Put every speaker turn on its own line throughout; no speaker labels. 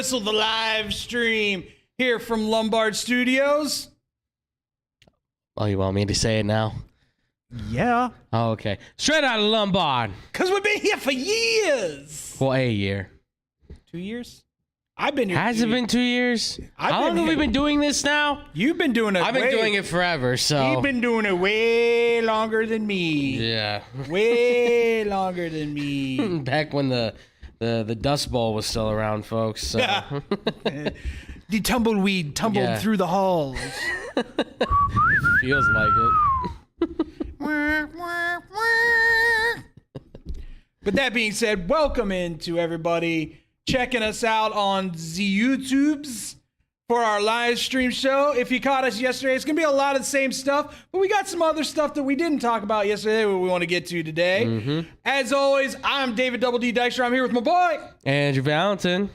whistle the live stream here from Lombard Studios.
Oh, you want me to say it now?
Yeah.
Oh, okay. Straight out of Lombard.
Because we've been here for years.
For a year.
2 years? I've been here.
Has it been 2 years? How long have we been doing this now?
You've been doing it.
I've been doing it forever, so.
You've been doing it way longer than me.
Yeah.
Way longer than me.
Back when the Dust Bowl was still around, folks. So.
The tumbleweed tumbled through the halls.
Feels like it.
But that being said, welcome into everybody checking us out on the YouTubes for our live stream show. If you caught us yesterday, it's going to be a lot of the same stuff, but we got some other stuff that we didn't talk about yesterday that we want to get to today. Mm-hmm. As always, I'm David Double D Dykstra. I'm here with my boy,
Andrew Valentin.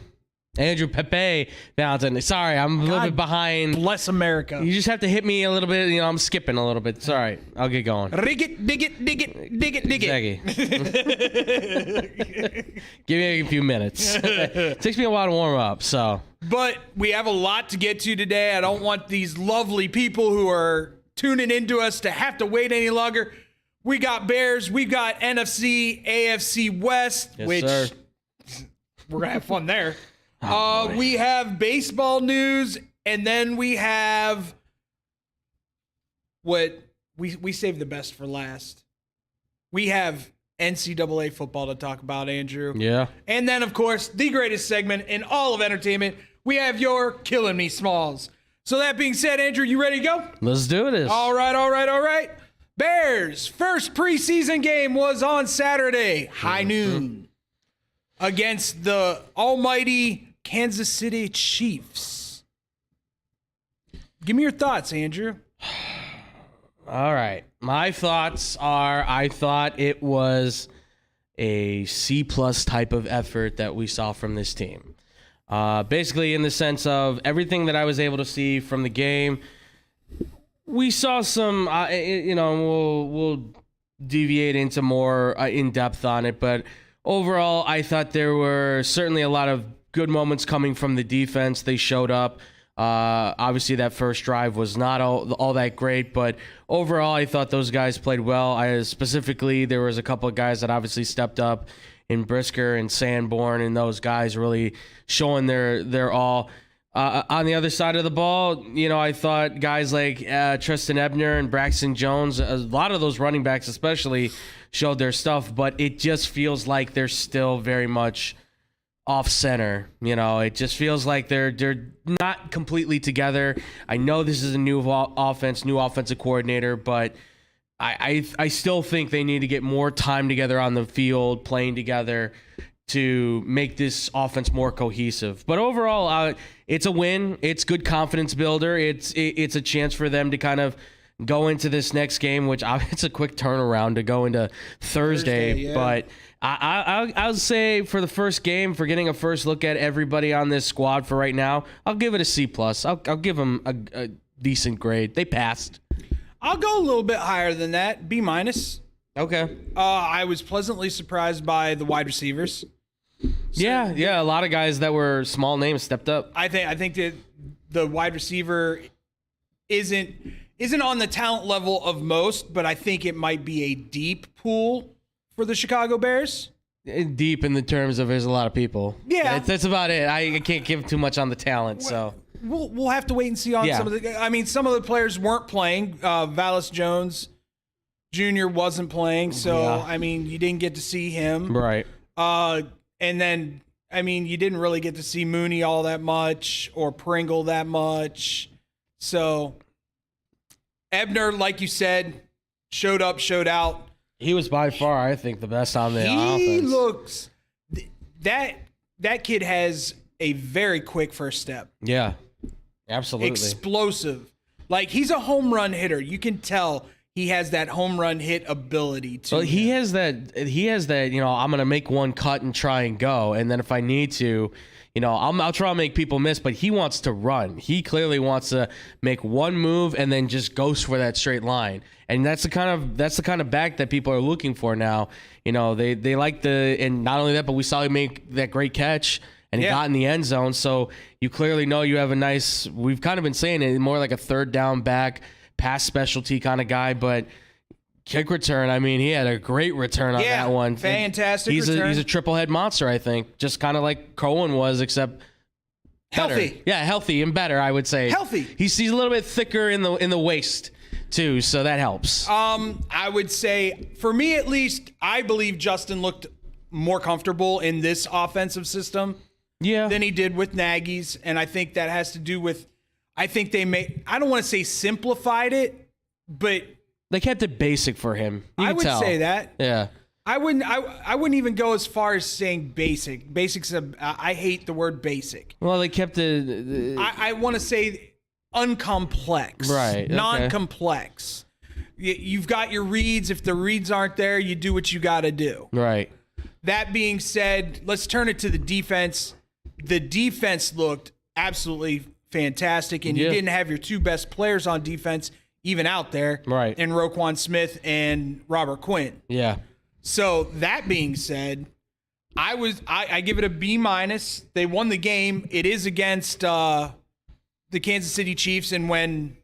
Andrew Pepe Valentin. Sorry, I'm a little bit behind.
Bless America.
You just have to hit me a little bit. You know, I'm skipping a little bit. It's all right. I'll get going.
Dig it, dig it, dig it, dig it, dig it.
Give me a few minutes. It takes me a while to warm up, so.
But we have a lot to get to today. I don't want these lovely people who are tuning into us to have to wait any longer. We got Bears. We've got NFC AFC West, which
sir.
We're going to have fun there.
Oh,
we have baseball news, and then we have what we saved the best for last. We have NCAA football to talk about, Andrew.
Yeah.
And then, of course, the greatest segment in all of entertainment, we have You're Killin Me Smalls. So that being said, Andrew, you ready to go?
Let's do this.
All right. Bears' first preseason game was on Saturday, high noon, against the almighty Kansas City Chiefs. Give me your thoughts, Andrew.
All right. My thoughts are I thought it was a C+ type of effort that we saw from this team. Basically in the sense of everything that I was able to see from the game, we saw some, we'll deviate into more in-depth on it, but overall I thought there were certainly a lot of good moments coming from the defense. They showed up. Obviously, that first drive was not all that great, but overall, I thought those guys played well. Specifically, there was a couple of guys that obviously stepped up in Brisker and Sanborn, and those guys really showing their all. On the other side of the ball, I thought guys like Tristan Ebner and Braxton Jones, a lot of those running backs especially, showed their stuff, but it just feels like they're still very much off center. It just feels like they're not completely together. I know this is a new offensive coordinator, but I still think they need to get more time together on the field, playing together to make this offense more cohesive. But overall, it's a win. It's good confidence builder. It's a chance for them to kind of go into this next game, which it's a quick turnaround to go into Thursday. Yeah. But I'll say for the first game, for getting a first look at everybody on this squad for right now, I'll give it a C+. I'll give them a decent grade. They passed.
I'll go a little bit higher than that, B-.
Okay.
I was pleasantly surprised by the wide receivers.
Yeah. A lot of guys that were small names stepped up.
I think that the wide receiver isn't on the talent level of most, but I think it might be a deep pool for the Chicago Bears.
Deep in the terms of there's a lot of people.
Yeah.
That's about it. I can't give too much on the talent, so.
We'll have to wait and see on some of the. Some of the players weren't playing. Vallis Jones Jr. wasn't playing, so you didn't get to see him.
Right.
And then you didn't really get to see Mooney all that much or Pringle that much. So Ebner, like you said, showed up, showed out.
He was by far, I think, the best on the offense.
He looks that kid has a very quick first step.
Yeah. Absolutely.
Explosive. Like, he's a home run hitter. You can tell he has that home run hit ability to.
Well, he has that, I'm going to make one cut and try and go. And then if I need to, I'll try to make people miss, but he wants to run. He clearly wants to make one move and then just goes for that straight line. And that's the kind of back that people are looking for now. They like and not only that, but we saw him make that great catch and he got in the end zone. So you clearly know you have a nice, we've kind of been saying it, more like a third down back, pass specialty kind of guy, but kick return, I mean, he had a great return on that one.
Fantastic return.
He's a triple head monster, I think, just kind of like Cohen was, except
healthy.
Better. Yeah, healthy and better, I would say.
Healthy.
He's a little bit thicker in the waist too, so that helps.
I would say, for me at least, I believe Justin looked more comfortable in this offensive system than he did with Nagy's, and I think that has to do with, I think they I don't want to say simplified it, but
they kept it basic for him.
I would say that.
Yeah.
I wouldn't even go as far as saying basic. Basics, I hate the word basic.
Well, they kept it.
I want to say uncomplex.
Right. Okay.
Non-complex. You've got your reads. If the reads aren't there, you do what you got to do.
Right.
That being said, let's turn it to the defense. The defense looked absolutely fantastic, and you didn't have your two best players on defense even out there.
Right.
And Roquan Smith and Robert Quinn.
Yeah.
So that being said, I give it a B-. They won the game. It is against the Kansas City Chiefs, and when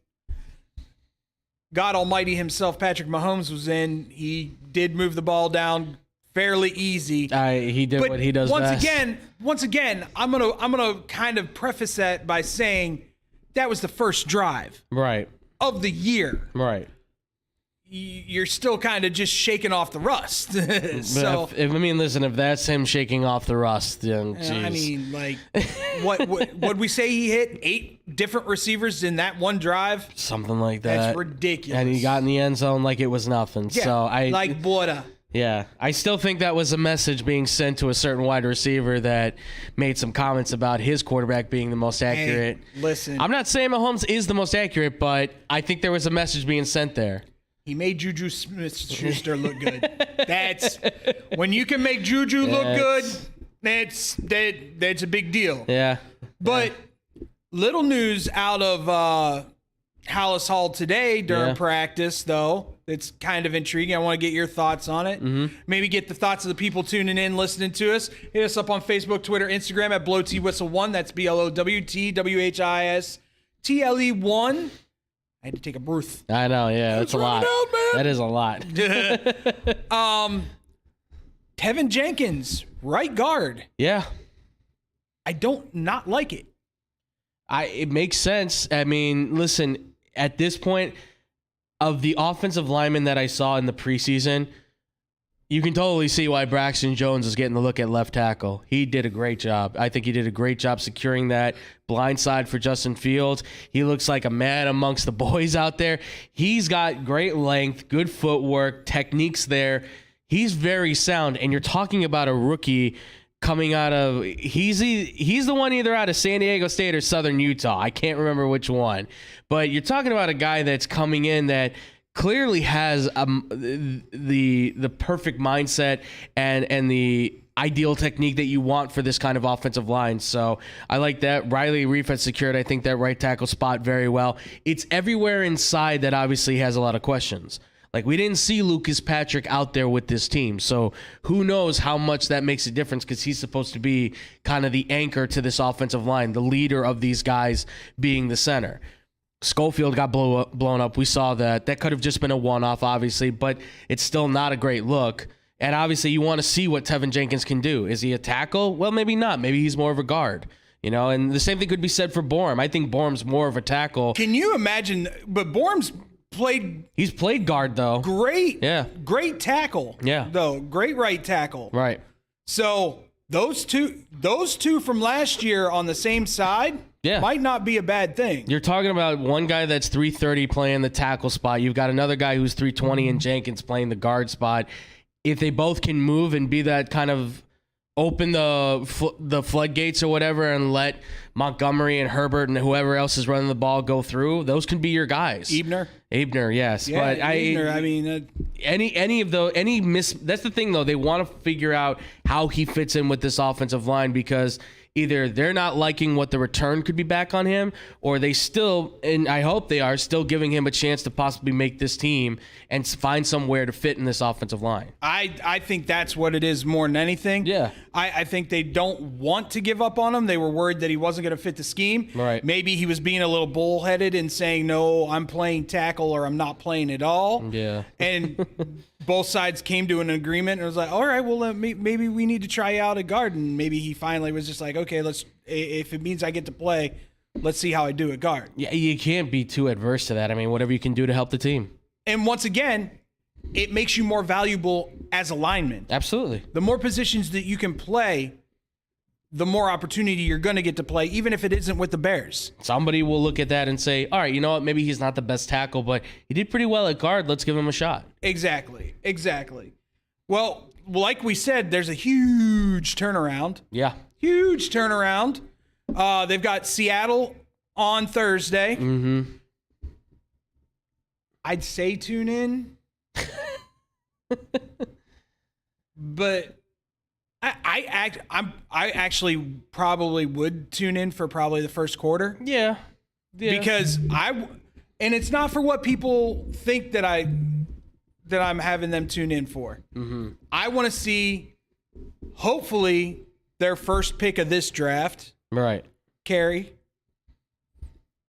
God Almighty himself, Patrick Mahomes, was in, he did move the ball down fairly easy.
He did what he does best.
Once again, I'm gonna kind of preface that by saying that was the first drive of the year.
Right.
You're still kind of just shaking off the rust. So
if that's him shaking off the rust, then geez.
I mean, like, what we say he hit 8 different receivers in that one drive?
Something like that.
That's ridiculous.
And he got in the end zone like it was nothing.
Yeah,
so
like Buddha.
Yeah, I still think that was a message being sent to a certain wide receiver that made some comments about his quarterback being the most accurate.
Hey, listen.
I'm not saying Mahomes is the most accurate, but I think there was a message being sent there.
He made Juju Smith-Schuster look good. That's when you can make Juju look good. That's a big deal.
Yeah.
But little news out of Hallis Hall today during practice, though. It's kind of intriguing. I want to get your thoughts on it. Mm-hmm. Maybe get the thoughts of the people tuning in, listening to us. Hit us up on Facebook, Twitter, Instagram at BlowTWhistle1. That's BLOWTWHISTLE1. I had to take a breath.
I know, yeah, that's a lot. That is a lot.
Tevin Jenkins, right guard.
Yeah.
I don't not like it.
It makes sense. I mean, listen, at this point, of the offensive linemen that I saw in the preseason, you can totally see why Braxton Jones is getting the look at left tackle. He did a great job. I think he did a great job securing that blind side for Justin Fields. He looks like a man amongst the boys out there. He's got great length, good footwork, techniques there. He's very sound, and you're talking about a rookie coming out of, he's the one either out of San Diego State or Southern Utah. I can't remember which one. But you're talking about a guy that's coming in that clearly has the perfect mindset and the ideal technique that you want for this kind of offensive line. So I like that. Riley Reif has secured, I think, that right tackle spot very well. It's everywhere inside that obviously has a lot of questions. Like, we didn't see Lucas Patrick out there with this team, so who knows how much that makes a difference, because he's supposed to be kind of the anchor to this offensive line, the leader of these guys being the center. Schofield got blown up. We saw that. That could have just been a one-off, obviously, but it's still not a great look. And obviously, you want to see what Tevin Jenkins can do. Is he a tackle? Well, maybe not. Maybe he's more of a guard. You know, and the same thing could be said for Bourne. I think Bourne's more of a tackle.
Can you imagine? But Bourne's
He's played guard, though.
Great.
Yeah.
Great tackle.
Yeah.
Though. Great right tackle.
Right.
So those two from last year on the same side might not be a bad thing.
You're talking about one guy that's 330 playing the tackle spot. You've got another guy who's 320 and Jenkins playing the guard spot. If they both can move and be that kind of open the floodgates or whatever and let Montgomery and Herbert and whoever else is running the ball go through, those can be your guys.
Ebner,
yes.
Yeah,
but
Ebner, I mean,
that's the thing though. They want to figure out how he fits in with this offensive line, because either they're not liking what the return could be back on him, or they still, and I hope they are, still giving him a chance to possibly make this team and find somewhere to fit in this offensive line.
I think that's what it is more than anything.
Yeah.
I think they don't want to give up on him. They were worried that he wasn't going to fit the scheme.
Right.
Maybe he was being a little bullheaded and saying, no, I'm playing tackle or I'm not playing at all.
Yeah.
And both sides came to an agreement and it was like, all right, well, maybe we need to try out a guard. And maybe he finally was just like, okay, if it means I get to play, let's see how I do at guard.
Yeah, you can't be too adverse to that. I mean, whatever you can do to help the team.
And once again, it makes you more valuable as a lineman.
Absolutely.
The more positions that you can play, the more opportunity you're going to get to play, even if it isn't with the Bears.
Somebody will look at that and say, all right, you know what? Maybe he's not the best tackle, but he did pretty well at guard. Let's give him a shot.
Exactly. Well, like we said, there's a huge turnaround.
Yeah.
Huge turnaround. They've got Seattle on Thursday.
Mm-hmm.
I'd say tune in. But I actually probably would tune in for probably the first quarter.
Yeah.
Because and it's not for what people think that I'm having them tune in for.
Mm-hmm.
I want to see, hopefully, their first pick of this draft.
Right.
Carey.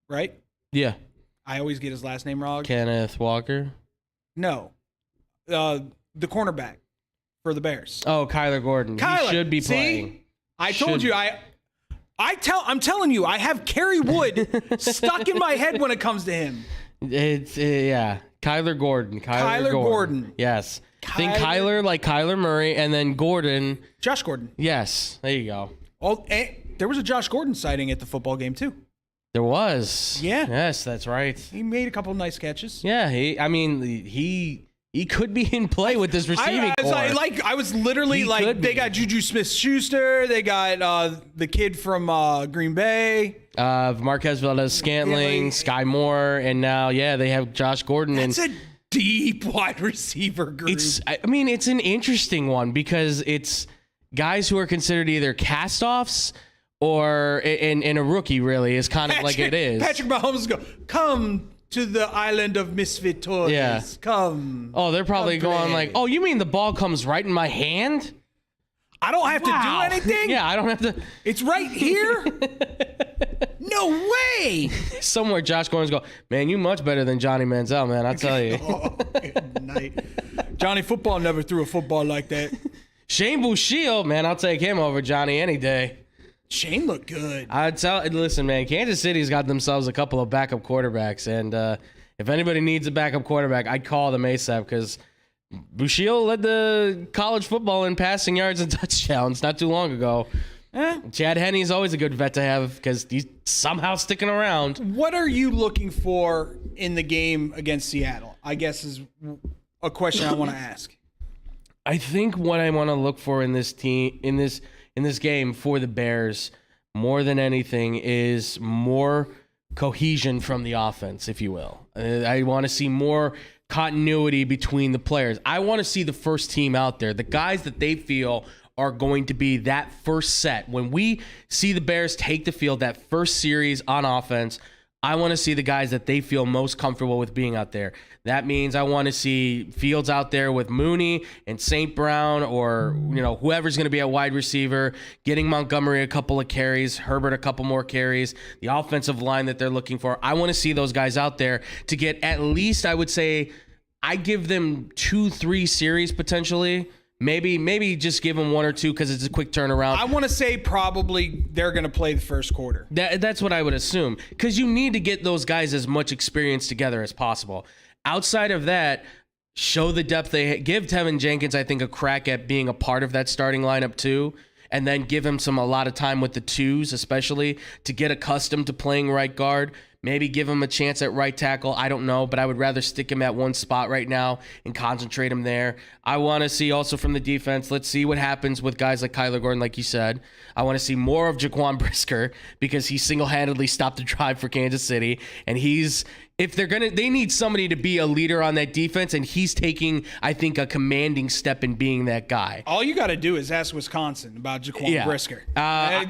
Right?
Yeah.
I always get his last name wrong.
Kenneth Walker.
No. The cornerback for the Bears.
Oh, Kyler Gordon. He should be playing.
See? I told you I'm telling you, I have Kerry Wood stuck in my head when it comes to him.
It's yeah, Kyler Gordon.
Kyler Gordon.
Yes. Think Kyler like Kyler Murray, and then Gordon.
Josh Gordon.
Yes. There you go.
Oh, and there was a Josh Gordon sighting at the football game too.
There was.
Yeah.
Yes, that's right.
He made a couple nice catches.
Yeah. He could be in play with this receiving core.
I was literally they got Juju Smith-Schuster. They got the kid from Green Bay.
Marquez Valdez-Scantling, Sky Moore, and now, they have Josh Gordon.
That's a deep wide receiver group.
It's an interesting one because it's guys who are considered either cast-offs or in a rookie, really, is kind of like it is.
Patrick Mahomes come to the island of misfit toys.
Yeah.
Come.
Oh, they're probably going like, oh, you mean the ball comes right in my hand?
I don't have to do anything?
Yeah, I don't have to.
It's right here? No way.
Somewhere Josh Gordon's go, man, you much better than Johnny Manziel, man, I'll tell you.
Oh, good night. Johnny Football never threw a football like that.
Shane Bushill, man, I'll take him over Johnny any day.
Shane looked good.
Listen, man, Kansas City's got themselves a couple of backup quarterbacks, and if anybody needs a backup quarterback, I'd call them ASAP because Bushill led the college football in passing yards and touchdowns not too long ago. Chad Henney's always a good vet to have because he's somehow sticking around.
What are you looking for in the game against Seattle? I guess is a question I want to ask.
I think what I want to look for in this team, in this game for the Bears, more than anything, is more cohesion from the offense, if you will. I want to see more continuity between the players. I want to see the first team out there, the guys that they feel are going to be that first set. When we see the Bears take the field, that first series on offense, I want to see the guys that they feel most comfortable with being out there. That means I want to see Fields out there with Mooney and St. Brown, or whoever's going to be at wide receiver, getting Montgomery a couple of carries, Herbert a couple more carries, the offensive line that they're looking for. I want to see those guys out there to get at least, I would say, I give them 2-3 series potentially. Maybe just give them 1 or 2 because it's a quick turnaround.
I want to say probably they're going to play the first quarter.
That's what I would assume because you need to get those guys as much experience together as possible. Outside of that, show the depth they give Tevin Jenkins, I think, a crack at being a part of that starting lineup too, and then give him a lot of time with the twos, especially to get accustomed to playing right guard. Maybe give him a chance at right tackle. I don't know, but I would rather stick him at one spot right now and concentrate him there. I want to see also from the defense, let's see what happens with guys like Kyler Gordon, like you said. I want to see more of Jaquan Brisker because he single-handedly stopped the drive for Kansas City. And they need somebody to be a leader on that defense, and he's taking, I think, a commanding step in being that guy.
All you got to do is ask Wisconsin about Jaquan Brisker.
Yeah,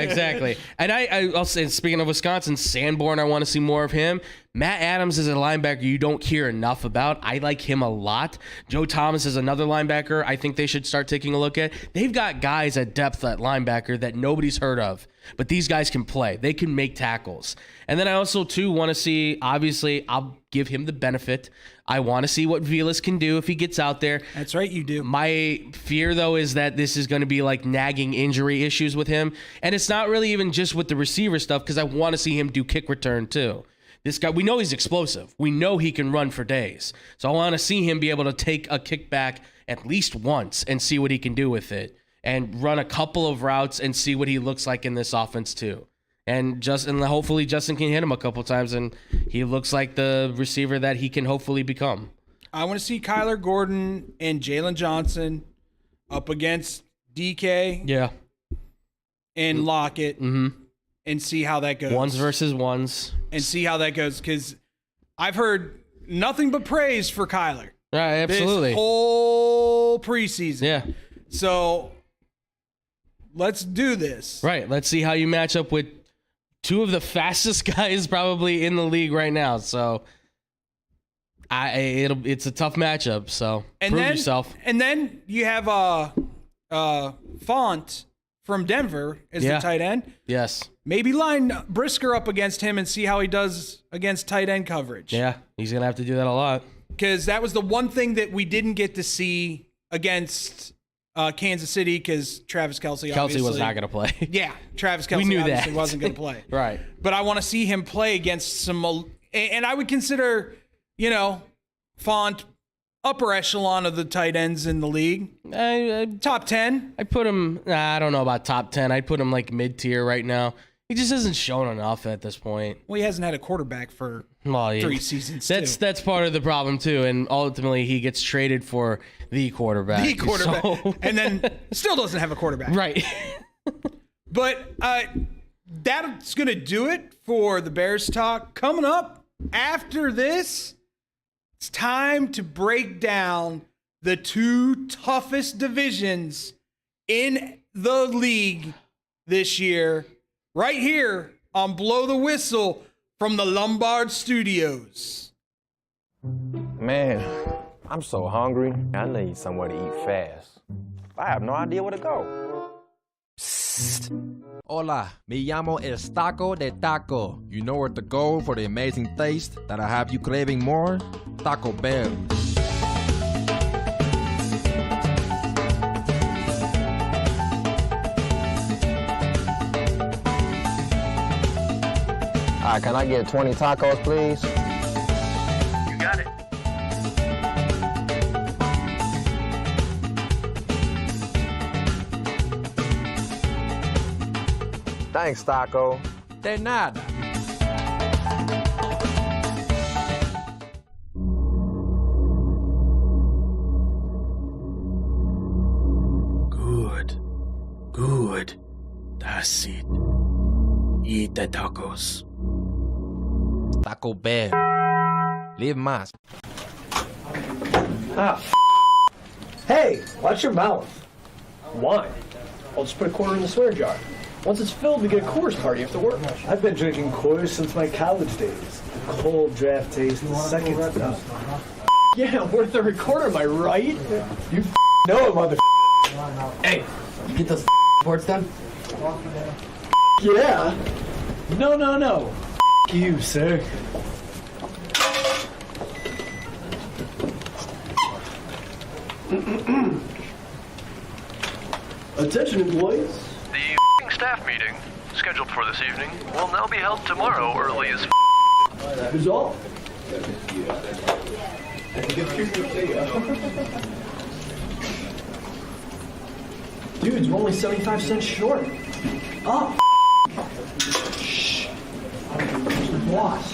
exactly. And I'll say, speaking of Wisconsin, Sanborn, I want to see more of him. Matt Adams is a linebacker you don't hear enough about. I like him a lot. Joe Thomas is another linebacker I think they should start taking a look at. They've got guys at depth at linebacker that nobody's heard of, but these guys can play. They can make tackles. And then I also, too, want to see, obviously, I'll give him the benefit. I want to see what Vilas can do if he gets out there.
That's right, you do.
My fear, though, is that this is going to be like nagging injury issues with him. And it's not really even just with the receiver stuff because I want to see him do kick return, too. This guy, we know he's explosive. We know he can run for days. So I want to see him be able to take a kickback at least once and see what he can do with it and run a couple of routes and see what he looks like in this offense too. And hopefully Justin can hit him a couple times and he looks like the receiver that he can hopefully become.
I want to see Kyler Gordon and Jalen Johnson up against DK.
Yeah.
And Lockett.
Mm-hmm.
And see how that goes.
Ones versus ones.
And see how that goes, because I've heard nothing but praise for Kyler.
Right, absolutely.
This whole preseason.
Yeah.
So let's do this.
Right. Let's see how you match up with two of the fastest guys probably in the league right now. So it's a tough matchup. So prove yourself.
And then you have Font from Denver as the tight end.
Yes.
Maybe line Brisker up against him and see how he does against tight end coverage.
Yeah, he's going to have to do that a lot.
Because that was the one thing that we didn't get to see against Kansas City because Travis Kelce obviously
was not going to play.
Yeah, Travis Kelce obviously wasn't going to play.
Right.
But I want to see him play against some – and I would consider, Font upper echelon of the tight ends in the league. Top 10.
I put him, I don't know about top 10. I'd put him like mid-tier right now. He just hasn't shown enough at this point.
Well, he hasn't had a quarterback for 3 seasons,
That's part of the problem, too. And ultimately, he gets traded for the quarterback.
And then still doesn't have a quarterback.
Right.
But that's going to do it for the Bears talk. Coming up after this, it's time to break down the two toughest divisions in the league this year, right here on Blow the Whistle from the Lombard Studios.
Man, I'm so hungry. I need somewhere to eat fast. I have no idea where to go.
Psst. Hola, me llamo El Taco de Taco. You know where to go for the amazing taste that'll have you craving more? Taco Bell.
Can I get 20 tacos, please?
You got it.
Thanks, Taco.
De nada.
Good. That's it. Eat the tacos.
Taco Bell. Live más.
Hey, watch your mouth. Wine. I'll just put a quarter in the swear jar. Once it's filled, we get a Coors party after work. I've been drinking Coors since my college days. The cold draft taste, second to none. Yeah, worth the recorder, am I right? You know it, mother.
Hey, you get those reports done?
Yeah. No. You, sir. Attention, employees.
The staff meeting, scheduled for this evening, will now be held tomorrow early as
That is all. Dudes, we're only 75 cents short. Oh, shh. want.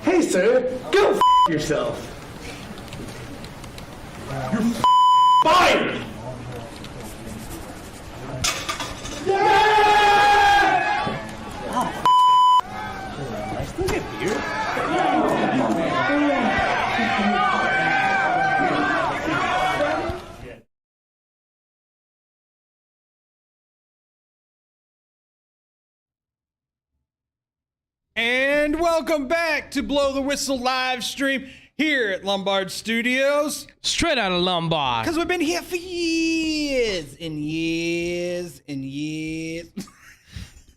Hey, sir, go yourself. You're fired! I still get beer.
And welcome back to Blow the Whistle live stream here at Lombard Studios.
Straight out of Lombard.
Because we've been here for years and years and years.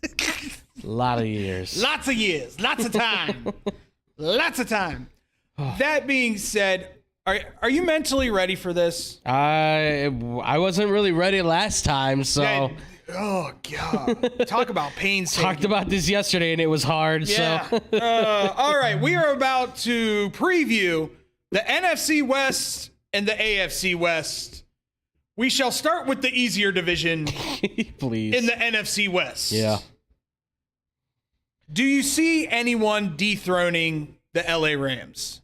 A lot of years.
Lots of years. Lots of time. Lots of time. That being said, are you mentally ready for this?
I wasn't really ready last time, so...
Oh, God. Talk about painstaking.
Talked about this yesterday, and it was hard,
Yeah.
so...
All right, we are about to preview the NFC West and the AFC West. We shall start with the easier division
Please.
in the NFC West.
Yeah.
Do you see anyone dethroning the LA Rams?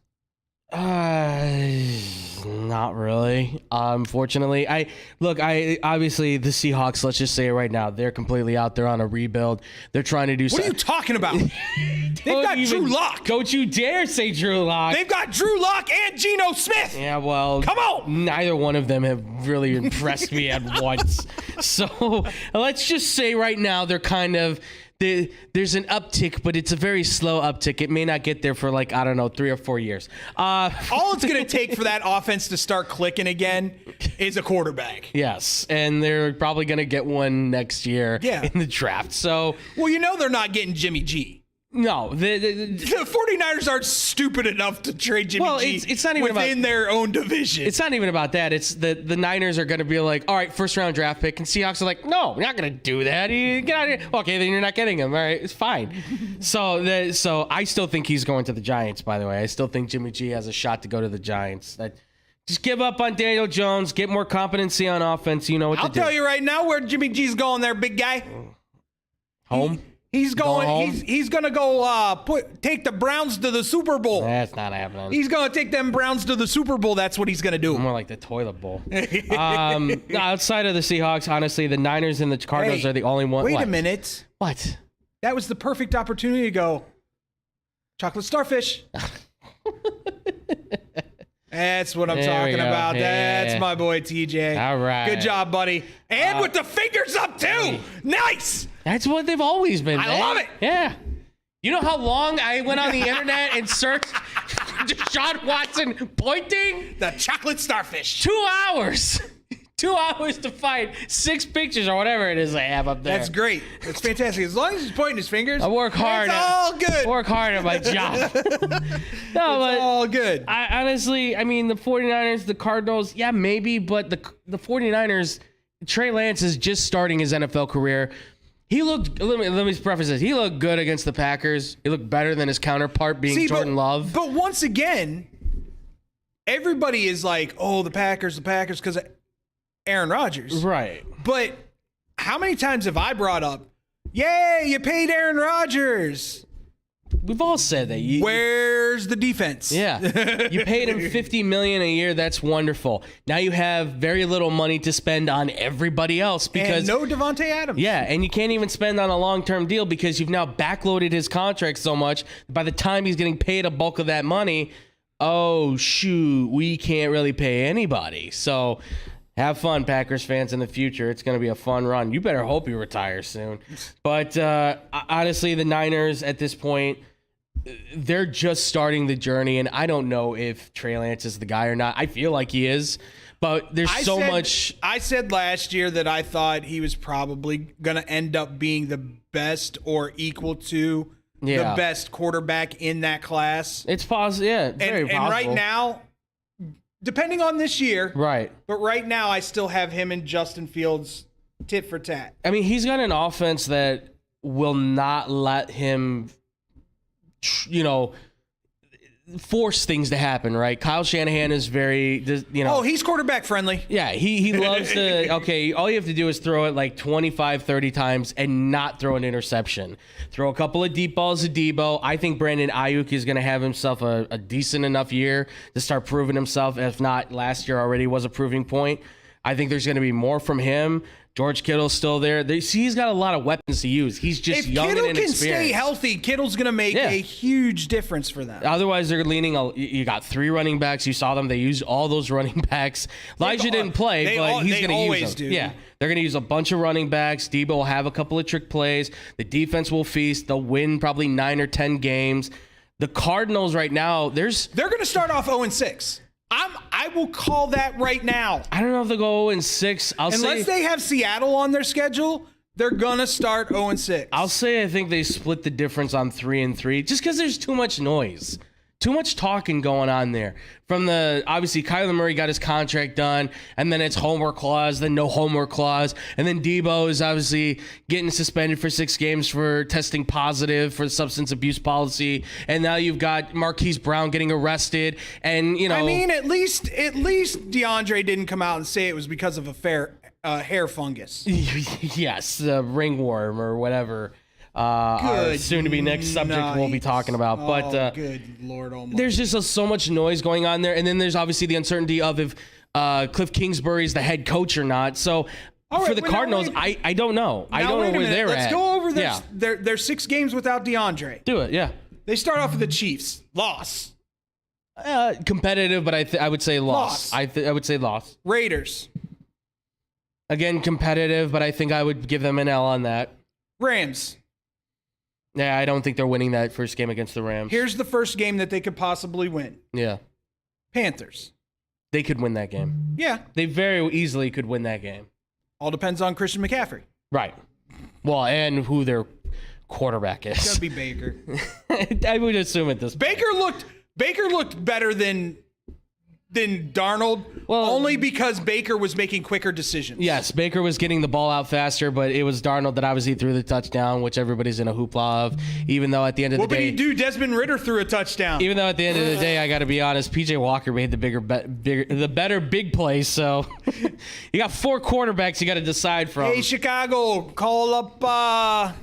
Not really. Unfortunately, obviously the Seahawks, let's just say it right now, they're completely out there on a rebuild. They're trying to do
What are you
something.
talking about? They've got Drew Lock.
Don't you dare say Drew Lock.
They've got Drew Lock and Geno Smith.
Yeah, well,
Come on.
neither one of them have really impressed me at once. So let's just say right now they're kind of, there's an uptick, but it's a very slow uptick. It may not get there for 3 or 4 years.
All it's going to take for that offense to start clicking again is a quarterback.
Yes, and they're probably going to get one next year
Yeah.
in the draft. So,
Well, you know they're not getting Jimmy G.
no.
The 49ers aren't stupid enough to trade Jimmy
Well,
G
it's not even
within their own division.
It's not even about that. It's the Niners are going to be like, all right, first round draft pick. And Seahawks are like, no, we're not going to do that. You get out of here. Okay, then you're not getting him. All right, it's fine. So I still think he's going to the Giants, by the way. I still think Jimmy G has a shot to go to the Giants. Just give up on Daniel Jones. Get more competency on offense. You know what
I'll
to do.
tell you right now where Jimmy G's going there, big guy.
Home?
He's going.
home?
He's gonna go take the Browns to the Super Bowl.
That's not happening.
He's gonna take them Browns to the Super Bowl. That's what he's gonna do.
More like the toilet bowl. Outside of the Seahawks, honestly, the Niners and the Cardinals
Hey,
are the only one.
Wait
What?
a minute.
What?
That was the perfect opportunity to go. Chocolate starfish. That's what I'm
There we
talking
go.
about.
Yeah.
That's my boy TJ.
All right.
Good job, buddy. And with the fingers up too. Nice.
That's what they've always been.
I
man.
love it.
Yeah. You know how long I went on the internet and searched Deshaun Watson pointing?
The chocolate starfish.
2 hours. 2 hours to find 6 pictures or whatever it is I have up there.
That's great. That's fantastic. As long as he's pointing his fingers,
I work hard.
It's all good.
Work hard at my job.
It's
but
all good.
I honestly, the 49ers, the Cardinals, yeah, maybe, but the 49ers, Trey Lance is just starting his NFL career. He looked, let me preface this. He looked good against the Packers. He looked better than his counterpart being Jordan Love.
But once again, everybody is like, oh, the Packers, because of Aaron Rodgers.
Right.
But how many times have I brought up, yay, you paid Aaron Rodgers.
We've all said that.
Where's the defense?
Yeah. You paid him $50 million a year. That's wonderful. Now you have very little money to spend on everybody else because
and no Devontae Adams.
Yeah, and you can't even spend on a long-term deal because you've now backloaded his contract so much. By the time he's getting paid a bulk of that money, oh shoot, we can't really pay anybody. So have fun, Packers fans, in the future. It's going to be a fun run. You better hope you retire soon. But honestly, the Niners at this point, they're just starting the journey, and I don't know if Trey Lance is the guy or not. I feel like he is, but there's so much.
I said last year that I thought he was probably going to end up being the best or equal to the best quarterback in that class.
It's possible, yeah. Very possible.
And right now, depending on this year,
right?
But right now, I still have him and Justin Fields tit for tat.
I mean, he's got an offense that will not let him, force things to happen, right? Kyle Shanahan is very,
Oh, he's quarterback friendly.
Yeah, he loves to, okay, all you have to do is throw it like 25, 30 times and not throw an interception. Throw a couple of deep balls to Debo. I think Brandon Ayuk is going to have himself a decent enough year to start proving himself. If not, last year already was a proving point. I think there's going to be more from him. George Kittle's still there. He's got a lot of weapons to use. He's just young and inexperienced.
If Kittle can stay healthy, Kittle's going to make a huge difference for them.
Otherwise, they're leaning. You got 3 running backs. You saw them. They used all those running backs. Elijah didn't play, but he's going to use them. Yeah, they're going to use a bunch of running backs. Debo will have a couple of trick plays. The defense will feast. They'll win probably 9 or 10 games. The Cardinals right now, they're
going to start off 0-6. I will call that right now.
I don't know if they'll go 0-6.
Unless they have Seattle on their schedule, they're gonna start 0-6.
I'll say I think they split the difference on 3-3, just because there's too much noise. Too much talking going on there. Obviously, Kyler Murray got his contract done, and then it's homework clause, then no homework clause, and then Debo is obviously getting suspended for 6 games for testing positive for substance abuse policy, and now you've got Marquise Brown getting arrested, and I
mean, at least DeAndre didn't come out and say it was because of a hair fungus.
Yes, ringworm or whatever. Soon to be next subject we'll be talking about. But
good Lord Almighty.
There's just so much noise going on there. And then there's obviously the uncertainty of if Cliff Kingsbury's the head coach or not. So for the Cardinals, I don't know. I don't know where they're at.
Let's go over this. Yeah. They're 6 games without DeAndre.
Do it, yeah.
They start off with the Chiefs. Loss.
Competitive, but I would say loss. I would say loss.
Raiders.
Again, competitive, but I think I would give them an L on that.
Rams.
Yeah, I don't think they're winning that first game against the Rams.
Here's the first game that they could possibly win.
Yeah.
Panthers.
They could win that game.
Yeah.
They very easily could win that game.
All depends on Christian McCaffrey.
Right. Well, and who their quarterback is.
It's going to be Baker.
I would assume at this point.
Baker looked better than Darnold, only because Baker was making quicker decisions.
Yes, Baker was getting the ball out faster, but it was Darnold that obviously threw the touchdown, which everybody's in a hoopla of, even though at the end of the day...
What did he do? Desmond Ritter threw a touchdown.
Even though at the end of the day, I got to be honest, PJ Walker made the better big play, so you got 4 quarterbacks you got to decide from.
Hey, Chicago, call up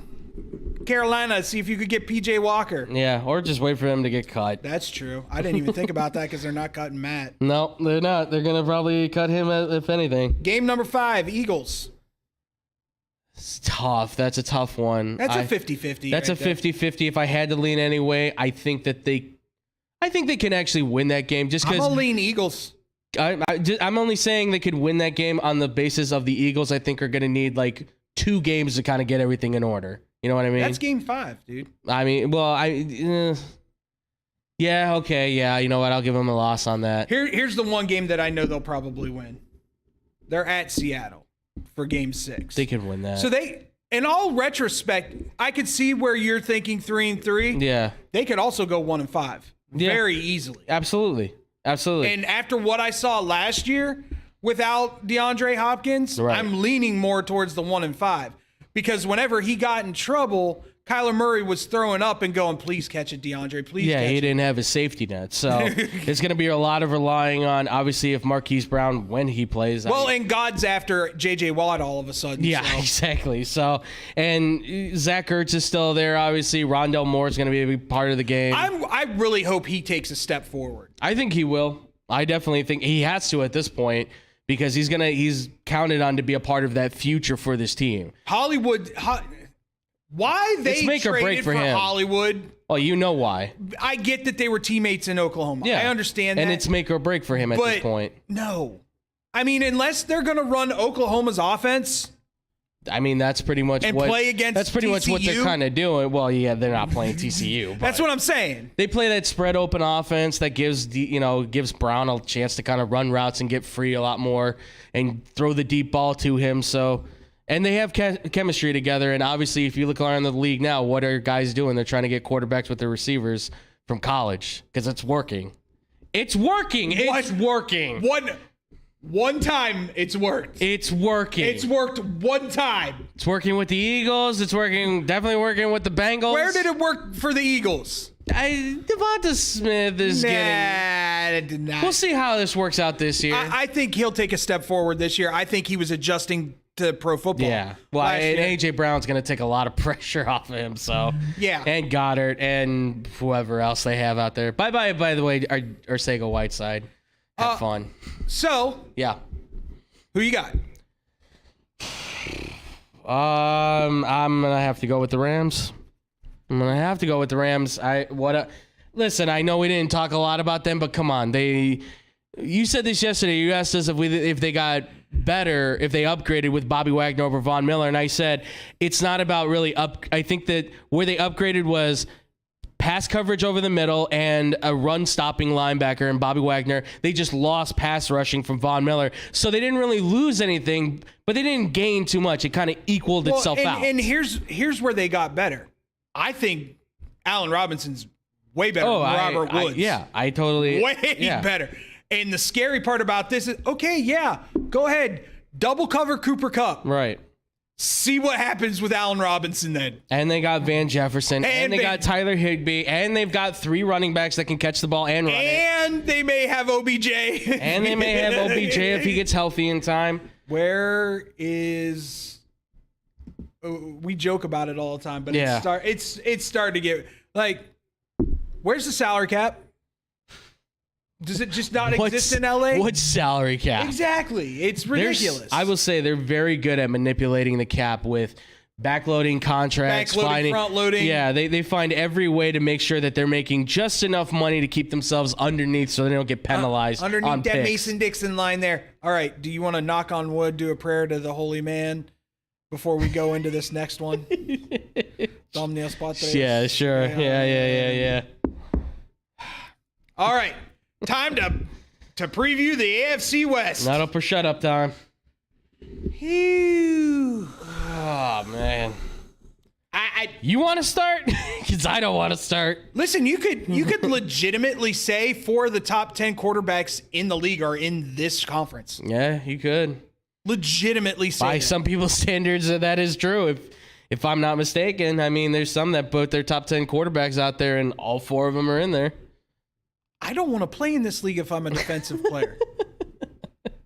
Carolina, see if you could get PJ Walker.
Yeah, or just wait for him to get cut.
That's true. I didn't even think about that because they're not cutting Matt.
No, they're not. They're going to probably cut him, if anything.
Game number 5, Eagles.
It's tough. That's a tough one.
That's a 50-50.
That's a 50-50. If I had to lean anyway, I think they can actually win that game. Just because
I'm going to lean Eagles.
I'm only saying they could win that game on the basis of the Eagles. I think are going to need like 2 games to kind of get everything in order. You know what I mean?
That's game 5, dude.
I mean, yeah, okay, yeah. You know what? I'll give them a loss on that.
Here's the one game that I know they'll probably win. They're at Seattle for game 6.
They could win that.
So in all retrospect, I could see where you're thinking 3-3.
Yeah.
They could also go 1-5 very easily.
Absolutely.
And after what I saw last year without DeAndre Hopkins, right, I'm leaning more towards the 1-5. Because whenever he got in trouble, Kyler Murray was throwing up and going, please catch it, DeAndre, please catch it.
Yeah, he didn't have his safety net. So it's going to be a lot of relying on, obviously, if Marquise Brown, when he plays.
And God's after J.J. Watt all of a sudden.
Yeah, so. Exactly. So, and Zach Ertz is still there, obviously. Rondell Moore is going to be a big part of the game.
I really hope he takes a step forward.
I think he will. I definitely think he has to at this point. Because he's counted on to be a part of that future for this team.
Hollywood, why they
make
traded
or break for him.
Hollywood?
Well, you know why.
I get that they were teammates in Oklahoma. Yeah. I understand that.
And it's make or break for him at this point.
No. I mean, unless they're going to run Oklahoma's offense.
I mean, that's pretty much
play against
that's pretty
TCU?
Much what they're kind of doing. Well, yeah, they're not playing TCU.
That's what I'm saying.
They play that spread open offense that gives Brown a chance to kind of run routes and get free a lot more and throw the deep ball to him. So, and they have chemistry together. And obviously, if you look around the league now, what are guys doing? They're trying to get quarterbacks with their receivers from college because it's working. It's working. It's working.
One time it's worked.
It's working.
It's worked one time.
It's working with the Eagles. It's definitely working with the Bengals.
Where did it work for the Eagles?
Devonta Smith is getting.
It did not.
We'll see how this works out this year.
I think he'll take a step forward this year. I think he was adjusting to pro football.
Yeah. Well, and AJ Brown's going to take a lot of pressure off of him. So
yeah.
And Goddard and whoever else they have out there. Bye, by the way, Arcega Whiteside. Have fun.
So
yeah.
Who you got?
I'm gonna have to go with the Rams. Listen, I know we didn't talk a lot about them, but come on, you said this yesterday. You asked us if they got better, if they upgraded with Bobby Wagner over Von Miller, and I said it's not about really up. I think that where they upgraded was pass coverage over the middle and a run-stopping linebacker in Bobby Wagner. They just lost pass rushing from Von Miller. So they didn't really lose anything, but they didn't gain too much. It kind of equaled itself out.
And here's where they got better. I think Allen Robinson's way better than Robert Woods.
I totally...
Way better. And the scary part about this is, okay, yeah, go ahead. Double cover Cooper Kupp.
Right.
See what happens with Allen Robinson then.
And they got Van Jefferson, and they got Tyler Higbee, and they've got 3 running backs that can catch the ball and run
and they may have OBJ.
And they may have OBJ if he gets healthy in time.
Where is... We joke about it all the time, but it's starting to get... Like, where's the salary cap? Does it just not exist in LA?
What's salary cap?
Exactly. It's ridiculous.
I will say they're very good at manipulating the cap with backloading contracts,
front loading.
Yeah, they find every way to make sure that they're making just enough money to keep themselves underneath so they don't get penalized.
Underneath that
picks.
Mason-Dixon line there. All right, do you want to knock on wood, do a prayer to the holy man before we go into this next one? Thumbnail spot there.
Yeah, sure. Yeah.
All right. Time to preview the AFC West.
Not up for shut up time.
Phew.
Oh man. You want to start? Because I don't want to start.
Listen, you could legitimately say 4 of the top 10 quarterbacks in the league are in this conference.
Yeah, you could.
Legitimately say
by
that.
some people's standards, that is true. If I'm not mistaken, I mean, there's some that put their top 10 quarterbacks out there, and all 4 of them are in there.
I don't want to play in this league if I'm a defensive player.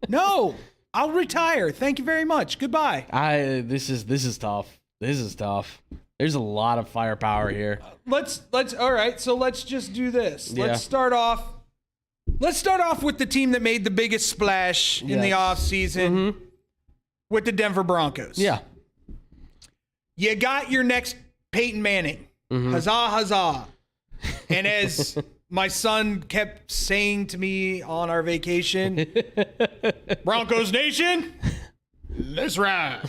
No, I'll retire. Thank you very much. Goodbye.
This is tough. This is tough. There's a lot of firepower here.
Let's all right. So let's just do this.
Yeah.
Let's start off with the team that made the biggest splash in the offseason with the Denver Broncos.
Yeah.
You got your next Peyton Manning. Huzzah, huzzah. And as my son kept saying to me on our vacation, Broncos Nation, let's ride.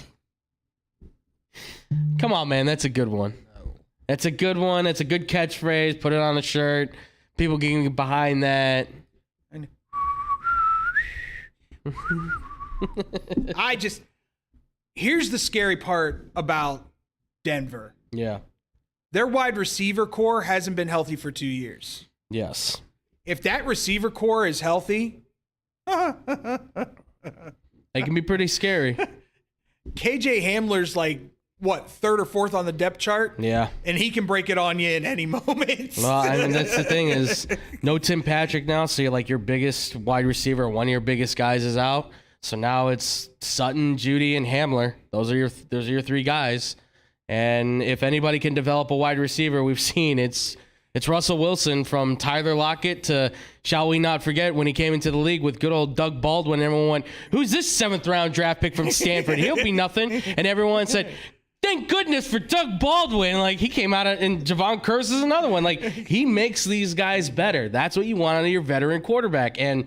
Come on, man. That's a good one. That's a good one. It's a good catchphrase. Put it on a shirt. People can get behind that.
Here's the scary part about Denver.
Yeah.
Their wide receiver core hasn't been healthy for 2 years.
Yes.
If that receiver core is healthy,
they can be pretty scary.
KJ Hamler's like, what, 3rd or 4th on the depth chart?
Yeah.
And he can break it on you in any moment.
Well, I mean, that's the thing is no Tim Patrick now. So you're like your biggest wide receiver, one of your biggest guys is out. So now it's Sutton, Judy, and Hamler. Those are your 3 guys. And if anybody can develop a wide receiver, we've seen it's Russell Wilson, from Tyler Lockett to, shall we not forget, when he came into the league with good old Doug Baldwin, everyone went, who's this 7th round draft pick from Stanford? He'll be nothing. And everyone said, thank goodness for Doug Baldwin. Like, he came out and Javon Curse is another one. Like, he makes these guys better. That's what you want out of your veteran quarterback. And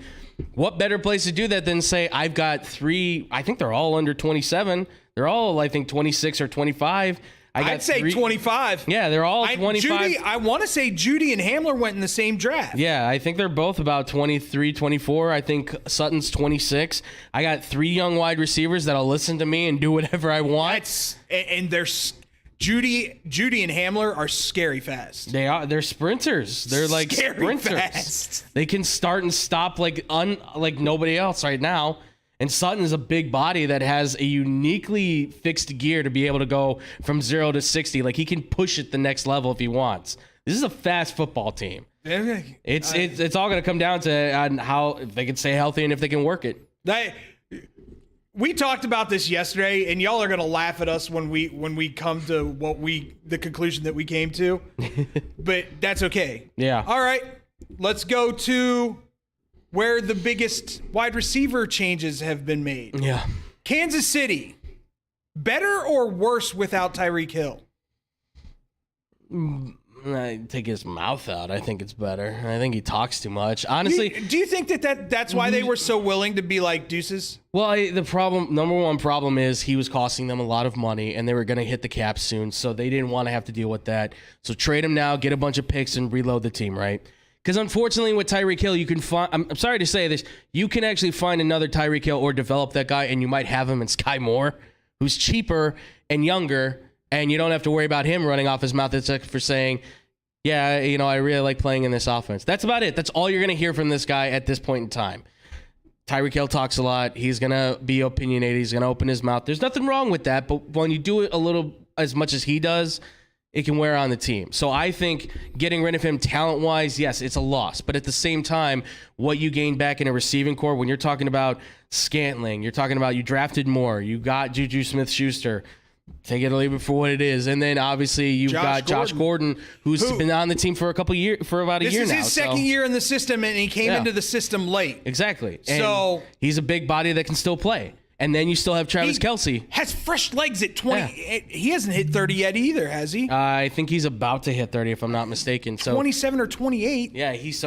what better place to do that than say, I've got 3, I think they're all under 27. They're all, I think, 26 or 25.
I'd say 25.
Yeah, they're all 25.
I want to say Judy and Hamler went in the same draft.
Yeah, I think they're both about 23, 24. I think Sutton's 26. I got 3 young wide receivers that'll listen to me and do whatever I want.
And there's Judy and Hamler are scary fast.
They're sprinters. They're like
scary
sprinters.
Fast.
They can start and stop like nobody else right now. And Sutton is a big body that has a uniquely fixed gear to be able to go from 0 to 60. Like, he can push it the next level if he wants. This is a fast football team. It's all going to come down to on how if they can stay healthy and if they can work it.
We talked about this yesterday, and y'all are gonna laugh at us when we come to the conclusion that we came to. But that's okay.
Yeah.
All right, let's go to where the biggest wide receiver changes have been made.
Yeah.
Kansas City, better or worse without Tyreek Hill?
I take his mouth out. I think it's better. I think he talks too much. Honestly,
Do you think that's why they were so willing to be like deuces?
well, the number one problem is he was costing them a lot of money, and they were going to hit the cap soon, so they didn't want to have to deal with that. So trade him now, get a bunch of picks, and reload the team, right? Because unfortunately, with Tyreek Hill, you can find. I'm sorry to say this, you can actually find another Tyreek Hill or develop that guy, and you might have him in Sky Moore, who's cheaper and younger. And you don't have to worry about him running off his mouth except for saying, yeah, I really like playing in this offense. That's about it. That's all you're going to hear from this guy at this point in time. Tyreek Hill talks a lot. He's going to be opinionated. He's going to open his mouth. There's nothing wrong with that. But when you do it a little as much as he does, it can wear on the team. So I think getting rid of him talent-wise, yes, it's a loss. But at the same time, what you gain back in a receiving core, when you're talking about Scantling, you're talking about you drafted more, you got Juju Smith-Schuster, take it or leave it for what it is. And then obviously you've got Josh Gordon, who's been on the team for about a year now.
This is his second year in the system, and he came into the system late.
Exactly.
So
and he's a big body that can still play. And then you still have Travis Kelce.
Has fresh legs at 20. Yeah. He hasn't hit 30 yet either, has he?
I think he's about to hit 30 if I'm not mistaken. So
27 or 28.
Yeah, he's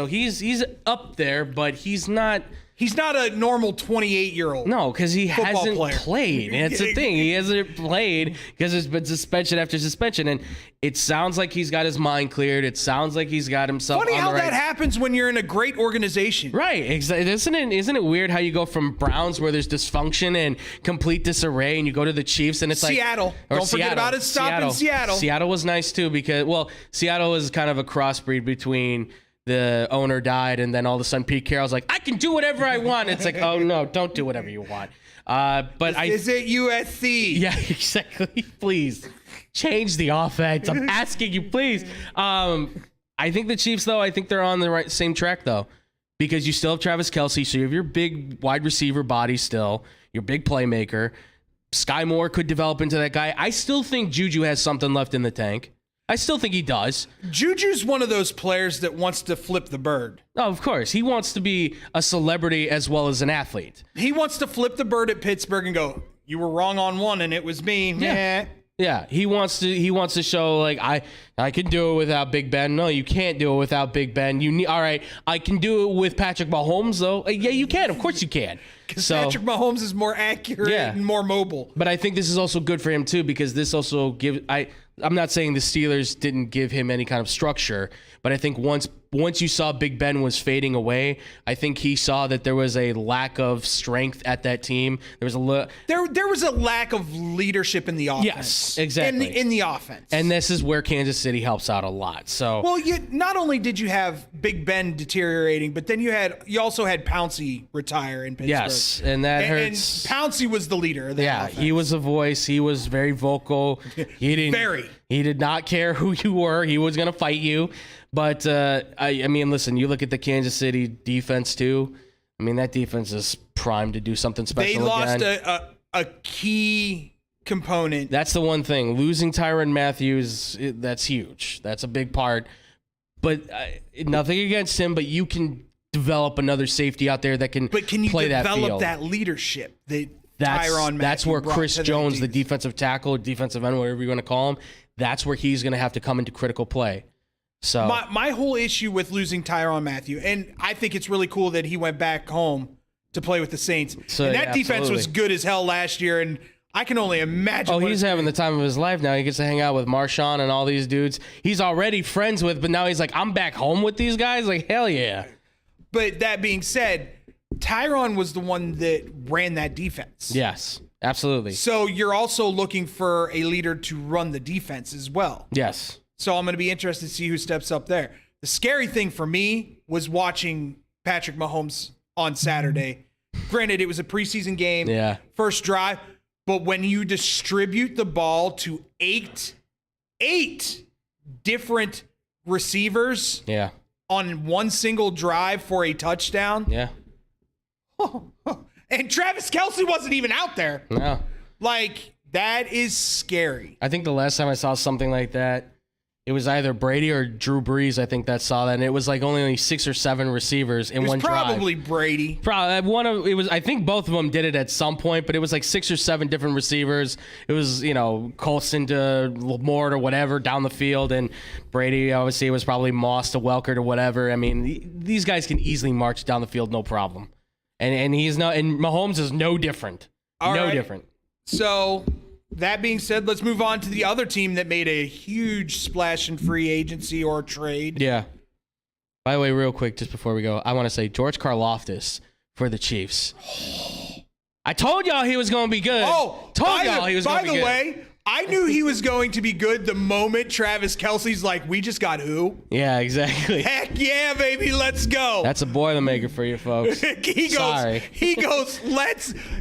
up there, but he's not.
He's not a normal 28-year-old.
No, because he hasn't played. That's the thing. He hasn't played because there's been suspension after suspension. And it sounds like he's got his mind cleared. It sounds like he's got himself
Funny
on
how
the right.
that happens when you're in a great organization.
Right. Exactly. Isn't it weird how you go from Browns where there's dysfunction and complete disarray and you go to the Chiefs and it's
Seattle.
Like...
Don't forget about it. Stop in Seattle.
Seattle was nice too because, Seattle was kind of a crossbreed between... the owner died, and then all of a sudden Pete Carroll's like, I can do whatever I want. It's like, oh no, don't do whatever you want.
Is it USC?
Yeah, exactly. Please change the offense. I'm asking you, please. I think the Chiefs, though, they're on the same track though, because you still have Travis Kelce, so you have your big wide receiver body still, your big playmaker. Sky Moore could develop into that guy. I still think Juju has something left in the tank. I still think he does.
Juju's one of those players that wants to flip the bird.
Oh, of course. He wants to be a celebrity as well as an athlete.
He wants to flip the bird at Pittsburgh and go, you were wrong on one and it was me.
Yeah. Yeah, he wants to show like I can do it without Big Ben. No, you can't do it without Big Ben. All right, I can do it with Patrick Mahomes though. Yeah, you can. Of course you can.
Because Patrick Mahomes is more accurate and more mobile.
But I think this is also good for him too because this also gives I'm not saying the Steelers didn't give him any kind of structure, but I think once you saw Big Ben was fading away, I think he saw that there was a lack of strength at that team. There was a
lack of leadership in the offense.
Yes, exactly.
In the offense.
And this is where Kansas City helps out a lot. So
not only did you have Big Ben deteriorating, but then you also had Pouncey retire in Pittsburgh.
Yes, and that hurts.
And Pouncey was the leader of that offense.
He was a voice. He was very vocal. He did not care who you were. He was going to fight you. But, I mean, listen, you look at the Kansas City defense, too. I mean, that defense is primed to do something special
again. They
lost
a key component.
That's the one thing. Losing Tyrann Matthews, that's huge. That's a big part. But nothing against him, but you can develop another safety out there that can play that field.
But can you develop that leadership that Tyrann Matthew
That's where Chris Jones, the
defense.
defensive tackle, defensive end, whatever you want to call him, that's where he's going to have to come into critical play. So
my whole issue with losing Tyrann Mathieu, and I think it's really cool that he went back home to play with the Saints.
So,
and that defense was good as hell last year, and I can only imagine.
Oh, he's having the time of his life now. He gets to hang out with Marshawn and all these dudes he's already friends with, but now he's like, I'm back home with these guys? Like, hell yeah.
But that being said, Tyrann was the one that ran that defense.
Yes, absolutely.
So you're also looking for a leader to run the defense as well.
Yes.
So I'm going to be interested to see who steps up there. The scary thing for me was watching Patrick Mahomes on Saturday Granted, it was a preseason game,
Yeah.
first drive, but when you distribute the ball to eight different receivers
Yeah.
on one single drive for a touchdown,
Yeah.
and Travis Kelce wasn't even out there.
No.
Like, that is scary.
I think the last time I saw something like that, it was either Brady or Drew Brees, I think, that saw that, and it was like only 6 or 7 receivers in
It was
one drive.
probably Brady.
I think both of them did it at some point, but it was like 6 or 7 different receivers. It was, Colson to Lamort or whatever down the field, and Brady, obviously, it was probably Moss to Welker to whatever. I mean, these guys can easily march down the field, no problem. And Mahomes is no different.
All right.
Different.
So, that being said, let's move on to the other team that made a huge splash in free agency or trade.
Yeah. By the way, real quick, just before we go, I want to say George Karlaftis for the Chiefs. I told y'all he was going to be good. By the way, I knew he was going to be good the moment Travis Kelce's like, we just got who? Yeah, exactly.
Heck yeah, baby, let's go.
That's a Boilermaker for you folks.
He goes,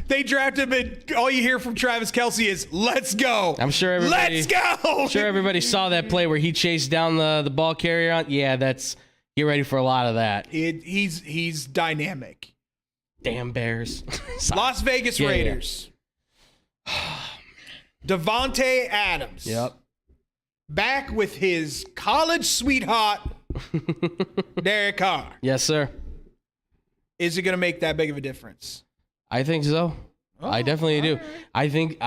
they draft him, and all you hear from Travis Kelce is, let's go.
I'm sure everybody saw that play where he chased down the ball carrier on. Yeah, get ready for a lot of that.
He's dynamic.
Damn Bears.
Las Vegas Raiders. Devontae Adams.
Yep.
Back with his college sweetheart, Derek Carr.
Yes, sir.
Is it going to make that big of a difference?
I think so. I definitely do.
Right.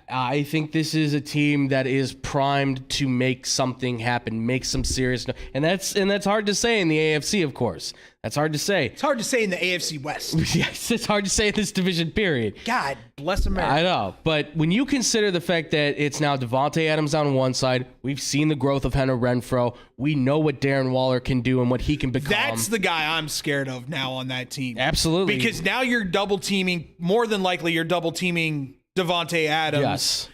I think this is a team that is primed to make something happen, make some serious, and that's hard to say in the AFC, of course. That's hard to say.
It's hard to say in the AFC West.
Yes, it's hard to say in this division, period.
God bless America.
I know, but when you consider the fact that it's now Devontae Adams on one side, we've seen the growth of Hunter Renfrow. We know what Darren Waller can do and what he can become.
That's the guy I'm scared of now on that team.
Absolutely.
Because now you're double teaming, more than likely you're double teaming Devontae Adams.
Yes.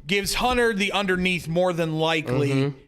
Gives Hunter the underneath more than likely.
Mm-hmm.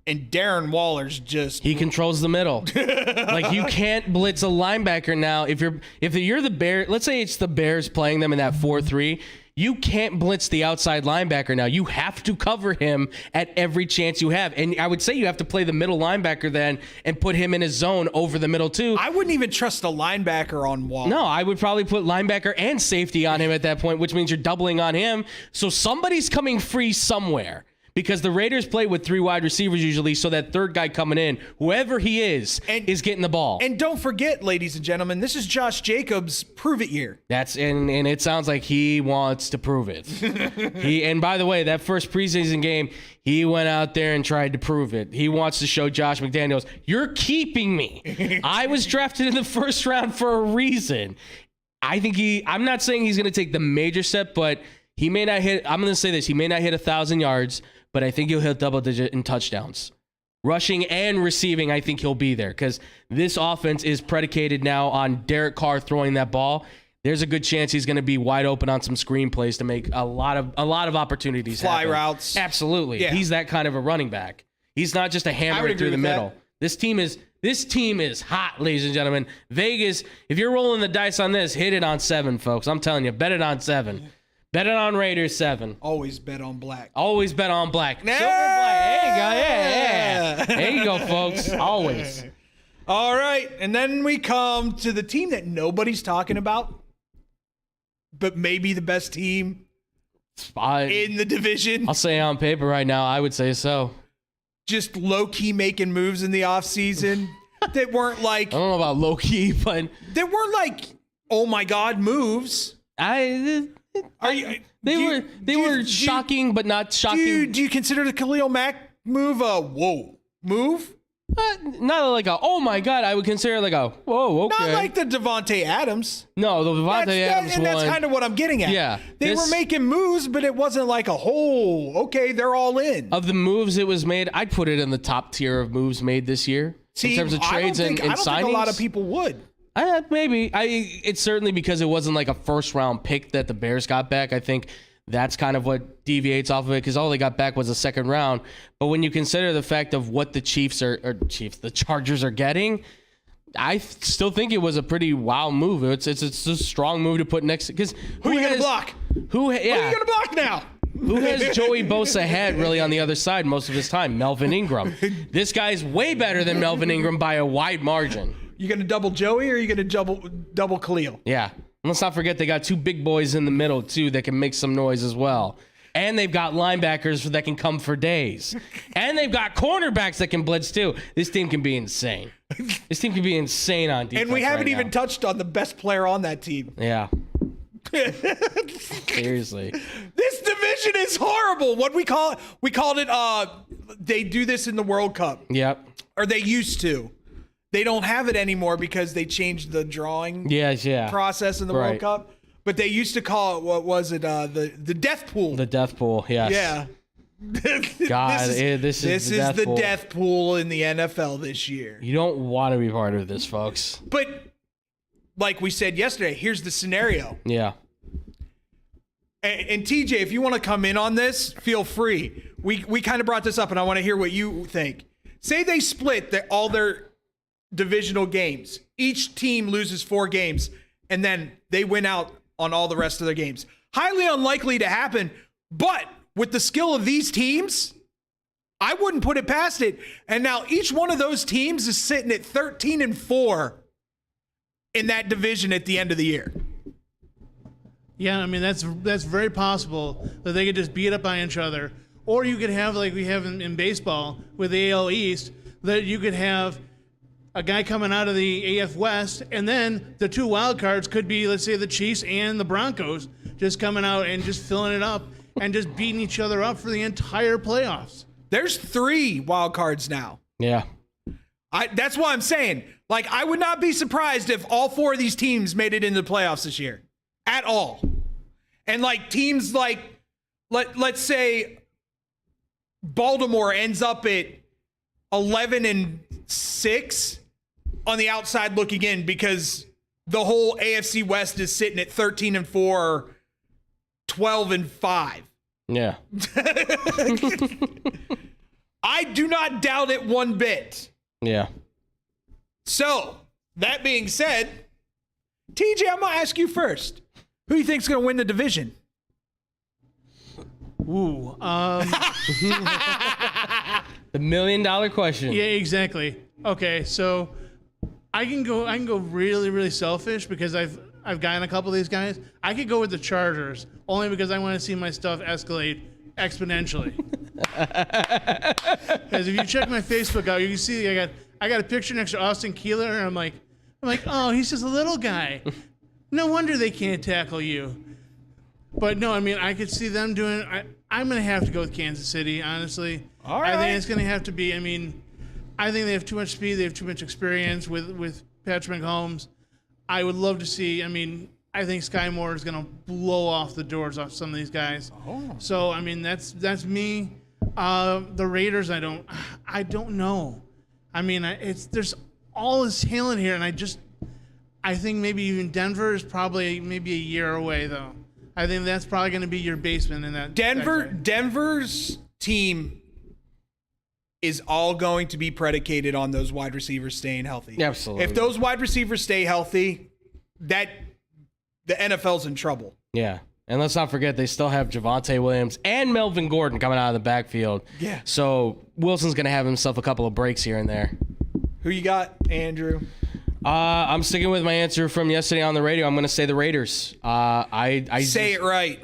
And Darren Waller's just...
He controls the middle. Like, you can't blitz a linebacker now. If you're the Bears, let's say it's the Bears playing them in that 4-3, you can't blitz the outside linebacker now. You have to cover him at every chance you have. And I would say you have to play the middle linebacker then and put him in his zone over the middle too.
I wouldn't even trust a linebacker on Waller.
No, I would probably put linebacker and safety on him at that point, which means you're doubling on him. So somebody's coming free somewhere. Because the Raiders play with 3 wide receivers usually, so that third guy coming in, whoever he is getting the ball.
And don't forget, ladies and gentlemen, this is Josh Jacobs' prove it year.
And it sounds like he wants to prove it. And by the way, that first preseason game, he went out there and tried to prove it. He wants to show Josh McDaniels, you're keeping me. I was drafted in the first round for a reason. I'm not saying he's going to take the major step, but he may not hit, I'm going to say this, he may not hit 1,000 yards, but I think he'll hit double digit in touchdowns. Rushing and receiving, I think he'll be there because this offense is predicated now on Derek Carr throwing that ball. There's a good chance he's going to be wide open on some screenplays to make a lot of opportunities
Fly
happen.
routes.
Absolutely.
Yeah.
He's that kind of a running back. He's not just a hammer through the middle. This team is hot, ladies and gentlemen. Vegas, if you're rolling the dice on this, hit it on 7, folks. I'm telling you, bet it on 7. Bet it on Raiders 7.
Always bet on black.
Always bet on black.
Yeah.
Silver and black. There you go. Yeah. There you go, folks. Always.
All right. And then we come to the team that nobody's talking about, but maybe the best team in the division.
I'll say on paper right now, I would say so.
Just low-key making moves in the offseason that weren't like...
I don't know about low-key, but...
They weren't like, oh my God, moves.
They were shocking, but not shocking.
Do you consider the Khalil Mack move a whoa move?
Not like a oh my God. I would consider like a whoa. Okay.
Not like the Devontae Adams.
No, the Devontae Adams one.
That's kind of what I'm getting at.
Yeah,
they were making moves, but it wasn't like a whole. Okay, they're all in.
Of the moves it was made, I'd put it in the top tier of moves made this year in terms of trades and signings. I don't think
a lot of people would.
Maybe. It's certainly because it wasn't like a first round pick that the Bears got back. I think that's kind of what deviates off of it because all they got back was a second round. But when you consider the fact of what the the Chargers are getting, I still think it was a pretty wild move. It's a strong move to put next because
Who are you going to block? Who are you going to block now?
Who has Joey Bosa had really on the other side most of his time? Melvin Ingram. This guy's way better than Melvin Ingram by a wide margin.
You going to double Joey or are you going to double Khalil?
Yeah. And let's not forget they got 2 big boys in the middle too that can make some noise as well. And they've got linebackers that can come for days. And they've got cornerbacks that can blitz too. This team can be insane. This team can be insane on defense.
And we haven't
right
even
now.
touched on the best player on that team.
Yeah. Seriously.
This division is horrible. What we call it? We called it, they do this in the World Cup.
Yep.
Or they used to. They don't have it anymore because they changed the drawing process in the World Cup. But they used to call it, what was it? The death pool.
The death pool, yes.
Yeah.
God, this is
the death pool in the NFL this year.
You don't want to be part of this, folks.
But like we said yesterday, here's the scenario.
Yeah.
And TJ, if you want to come in on this, feel free. We kind of brought this up, and I want to hear what you think. Say they split all their divisional games. Each team loses 4 games, and then they win out on all the rest of their games. Highly unlikely to happen, but with the skill of these teams, I wouldn't put it past it. And now each one of those teams is sitting at 13-4 in that division at the end of the year.
Yeah, I mean, that's very possible that they could just beat up on each other. Or you could have, like we have in baseball with the AL East, that you could have a guy coming out of the AF West, and then the 2 wild cards could be, let's say, the Chiefs and the Broncos just coming out and just filling it up and just beating each other up for the entire playoffs.
There's 3 wild cards now.
Yeah.
That's what I'm saying. Like, I would not be surprised if all 4 of these teams made it into the playoffs this year. At all. And like teams like, let's say Baltimore ends up at 11-6 on the outside looking in because the whole AFC West is sitting at 13-4, 12-5.
Yeah.
I do not doubt it one bit.
Yeah.
So, that being said, TJ, I'm going to ask you first. Who do you think's going to win the division?
Ooh.
The $1 million question.
Yeah, exactly. Okay, so I can go really, really selfish because I've gotten a couple of these guys. I could go with the Chargers only because I want to see my stuff escalate exponentially. Because if you check my Facebook out, you can see I got a picture next to Austin Keeler, and I'm like, oh, he's just a little guy. No wonder they can't tackle you. But no, I mean, I could see them doing. I'm gonna have to go with Kansas City, honestly.
All right.
I think it's gonna have to be. I mean, I think they have too much speed. They have too much experience with Patrick Mahomes. I would love to see. I mean, I think Sky Moore is gonna blow off the doors off some of these guys. Oh. So I mean, that's me. The Raiders, I don't know. I mean, there's all this talent here, and I think maybe even Denver is probably maybe a year away, though. I think that's probably going to be your basement in that.
Denver's team is all going to be predicated on those wide receivers staying healthy.
Absolutely.
If those wide receivers stay healthy, the NFL's in trouble.
Yeah. And let's not forget, they still have Javonte Williams and Melvin Gordon coming out of the backfield.
Yeah.
So Wilson's going to have himself a couple of breaks here and there.
Who you got, Andrew?
I'm sticking with my answer from yesterday on the radio. I'm going to say the Raiders. I
say it right.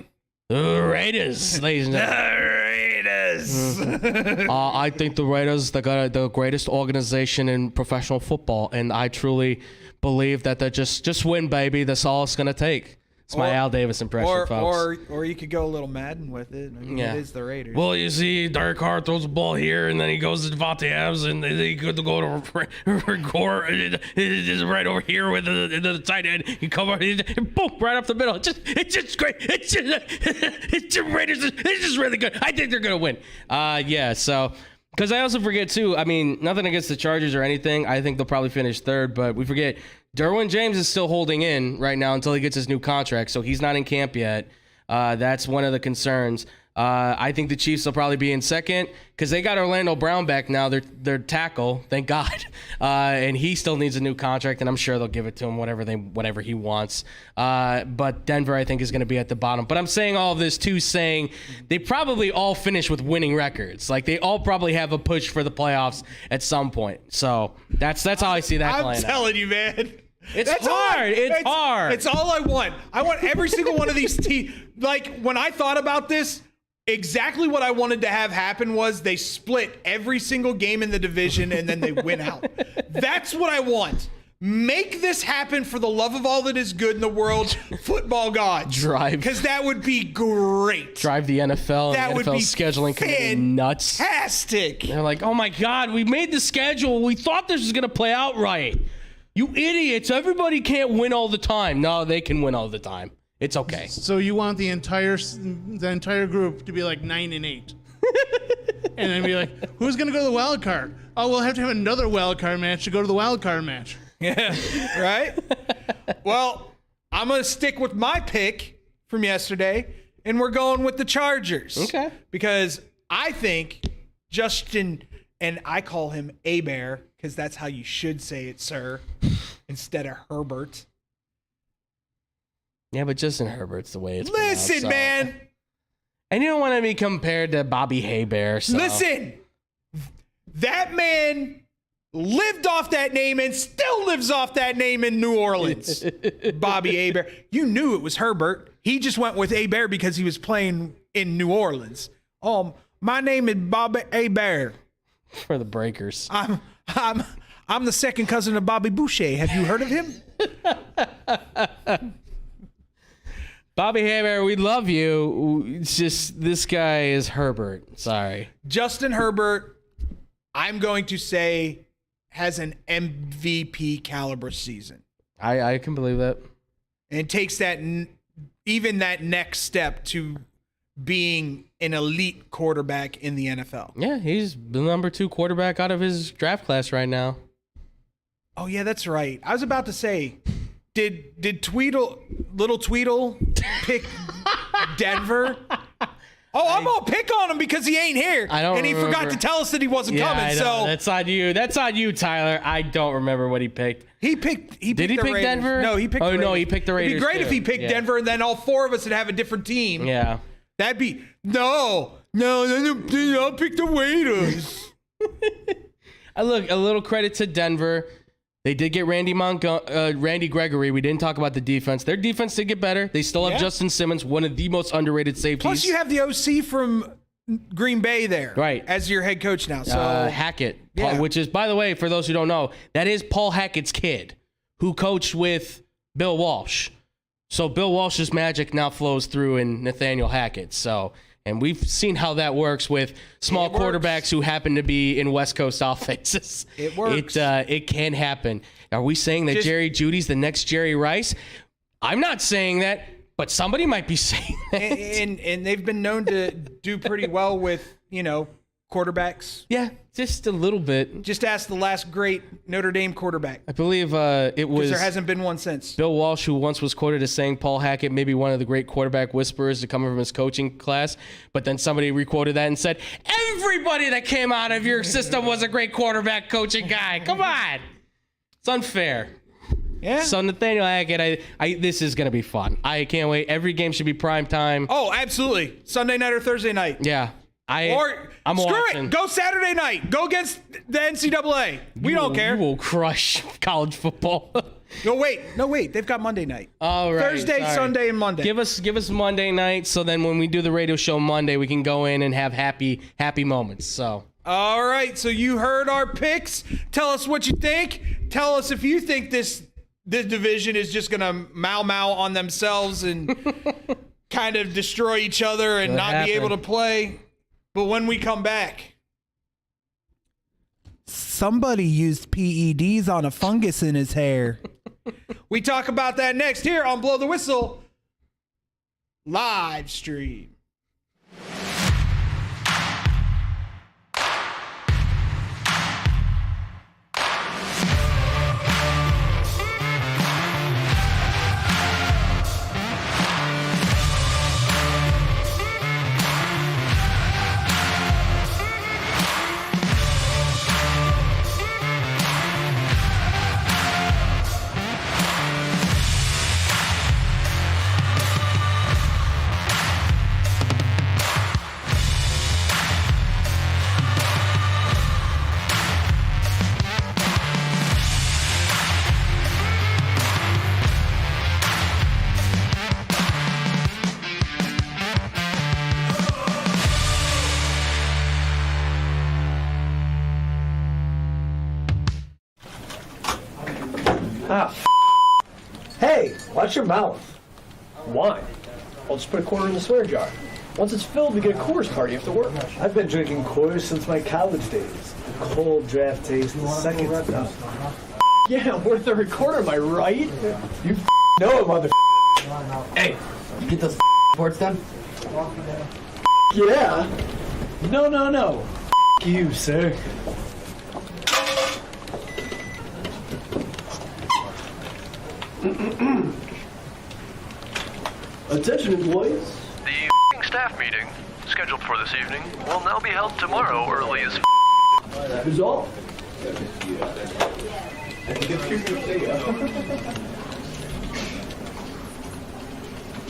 The Raiders, ladies and gentlemen. I think the Raiders, they got the greatest organization in professional football, and I truly believe that they just win, baby. That's all it's going to take. It's my Al Davis impression, folks.
Or you could go a little Madden with it. I mean, it is the Raiders.
Well, you see, Derek Carr throws the ball here, and then he goes to Devontae Adams, and they could go to Gore. It's right over here with the tight end. He come up, and boom, right up the middle. It's just great. It's just Raiders. It's just really good. I think they're gonna win. So. Because I also forget, too, I mean, nothing against the Chargers or anything. I think they'll probably finish third, but we forget Derwin James is still holding in right now until he gets his new contract, so he's not in camp yet. That's one of the concerns. I think the Chiefs will probably be in second because they got Orlando Brown back now. Their tackle, thank God, and he still needs a new contract, and I'm sure they'll give it to him whatever he wants. But Denver, I think, is going to be at the bottom. But I'm saying all of this too, saying they probably all finish with winning records. Like they all probably have a push for the playoffs at some point. So that's how I see that.
I'm telling you, man.
It's hard. It's hard.
It's all I want. I want every single one of these teams. Like when I thought about this, exactly what I wanted to have happen was they split every single game in the division and then they win out. That's what I want. Make this happen for the love of all that is good in the world, football gods. Because that would be great.
Drive the NFL
that
and the NFL scheduling committee nuts.
Fantastic.
They're like, oh my God, we made the schedule. We thought this was going to play out right. You idiots. Everybody can't win all the time. No, they can win all the time. It's okay.
So you want the entire group to be like 9-8, and then be like, who's gonna go to the wild card? Oh, we'll have to have another wild card match to go to the wild card match.
Yeah, right. Well, I'm gonna stick with my pick from yesterday, and we're going with the Chargers.
Okay.
Because I think Justin, and I call him A-Bear because that's how you should say it, sir, instead of Herbert.
Yeah, but Justin Herbert's the way it's
Listen,
pronounced,
man.
And you don't want to be compared to Bobby Haybear. So.
Listen, that man lived off that name and still lives off that name in New Orleans. Bobby A-Bear. You knew it was Herbert. He just went with A-Bear because he was playing in New Orleans. My name is Bobby A-Bear.
For the Breakers.
I'm the second cousin of Bobby Boucher. Have you heard of him?
Bobby Haybear, we love you. It's just this guy is Herbert. Sorry.
Justin Herbert, I'm going to say, has an MVP caliber season.
I can believe that.
And takes that even that next step to being an elite quarterback in the NFL.
Yeah, he's the number 2 quarterback out of his draft class right now.
Oh, yeah, that's right. I was about to say, did little Tweedle pick Denver? Oh, I'm gonna pick on him because he ain't here. And he forgot to tell us that he wasn't coming.
I know.
So
that's on you. That's on you, Tyler. I don't remember what he picked.
He picked
Did he
the
pick
Raiders.
Denver?
No, he picked the Raiders.
No, he picked the Raiders.
It'd be great if he picked Denver and then all 4 of us would have a different team.
Yeah.
That'd be no, I'll pick the Raiders.
A little credit to Denver. They did get Randy Gregory. We didn't talk about the defense. Their defense did get better. They still have Justin Simmons, one of the most underrated safeties.
Plus, you have the OC from Green Bay there,
right,
as your head coach now. So
Hackett, which is, by the way, for those who don't know, that is Paul Hackett's kid, who coached with Bill Walsh. So Bill Walsh's magic now flows through in Nathaniel Hackett. So, and we've seen how that works with small quarterbacks who happen to be in West Coast offenses.
It works.
It can happen. Are we saying that Jerry Jeudy's the next Jerry Rice? I'm not saying that, but somebody might be saying that.
And they've been known to do pretty well with, quarterbacks.
Yeah, just a little bit.
Just ask the last great Notre Dame quarterback.
I believe it was.
There hasn't been one since.
Bill Walsh, who once was quoted as saying Paul Hackett may be one of the great quarterback whisperers to come from his coaching class, but then somebody requoted that and said, everybody that came out of your system was a great quarterback coaching guy. Come on. It's unfair.
Yeah.
So Nathaniel Hackett, this is going to be fun. I can't wait. Every game should be prime time.
Oh, absolutely. Sunday night or Thursday night.
Yeah. I'm
screw
watching.
it. Go Saturday night. Go against the NCAA. We don't care.
You will crush college football.
No, wait. They've got Monday night.
All right.
Thursday,
sorry.
Sunday, and Monday.
Give us Monday night, so then when we do the radio show Monday, we can go in and have happy moments. So.
All right. So you heard our picks. Tell us what you think. Tell us if you think this division is just gonna mow on themselves and kind of destroy each other and not be able to play. But when we come back, somebody used PEDs on a fungus in his hair. We talk about that next here on Blow the Whistle live stream.
Hey, watch your mouth. Why? I'll just put a quarter in the swear jar. Once it's filled, we get a Coors party after work. I've been drinking Coors since my college days. The cold draft taste, the second stuff. Yeah, worth the recorder, am I right? You know it, mother.
Hey, you get those reports done?
Yeah. No. You, sir. Attention, employees.
The staff meeting, scheduled for this evening, will now be held tomorrow early as
That is all.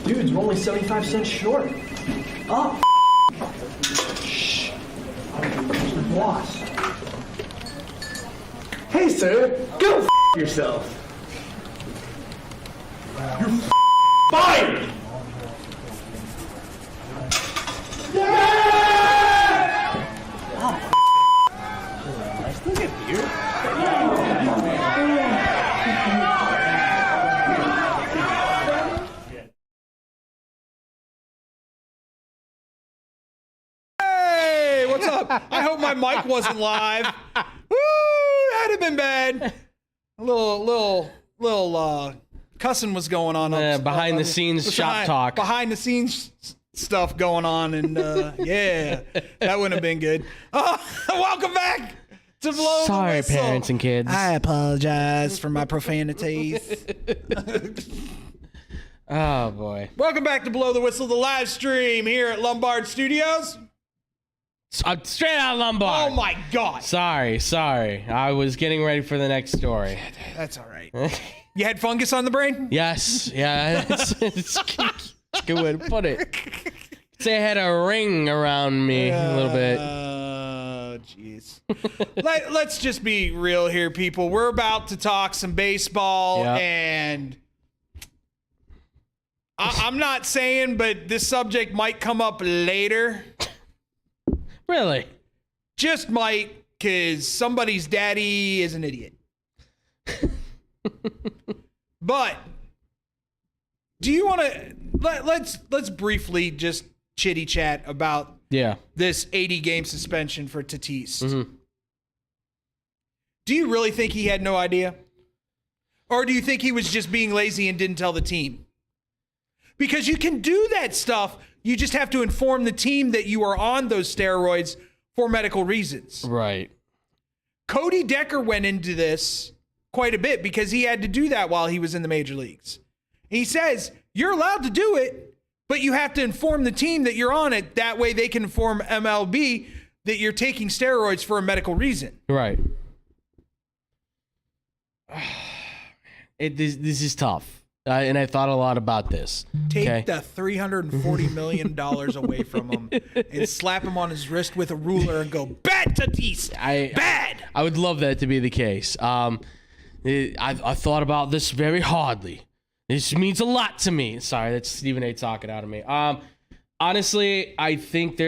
Dudes, we're only 75 cents short. Oh, shh. Mr. Boss. Hey, sir, go yourself. You're fired! I still get beer.
Hey, what's up? I hope my mic wasn't live. Woo, that'd have been bad. A little cussing was going on.
Behind the scenes shop talk.
Behind the scenes stuff going on, and yeah, that wouldn't have been good. Welcome back to Blow the
Sorry,
Whistle.
parents and kids.
I apologize for my profanities.
Oh, boy.
Welcome back to Blow the Whistle, the live stream here at Lombard Studios.
Straight out of Lombard.
Oh my God.
Sorry. I was getting ready for the next story.
That's all right. You had fungus on the brain?
Yes. Yeah. It's a good way to put it. Say I had a ring around me a little bit.
Oh, jeez. Let's just be real here, people. We're about to talk some baseball,
Yep.
and I'm not saying, but this subject might come up later.
Really?
Just might, because somebody's daddy is an idiot. But do you want to let's briefly just chitty chat about this 80-game suspension for Tatis?
Mm-hmm.
Do you really think he had no idea? Or do you think he was just being lazy and didn't tell the team? Because you can do that stuff. You just have to inform the team that you are on those steroids for medical reasons.
Right.
Cody Decker went into this quite a bit because he had to do that while he was in the major leagues. He says, you're allowed to do it, but you have to inform the team that you're on it. That way they can inform MLB that you're taking steroids for a medical reason.
Right. This is tough. And I thought a lot about this.
Take the $340 million away from him and slap him on his wrist with a ruler and go, bad Tatis, bad.
I would love that to be the case. I thought about this very hardly. This means a lot to me. Sorry, that's Stephen A. talking out of me. Honestly, I think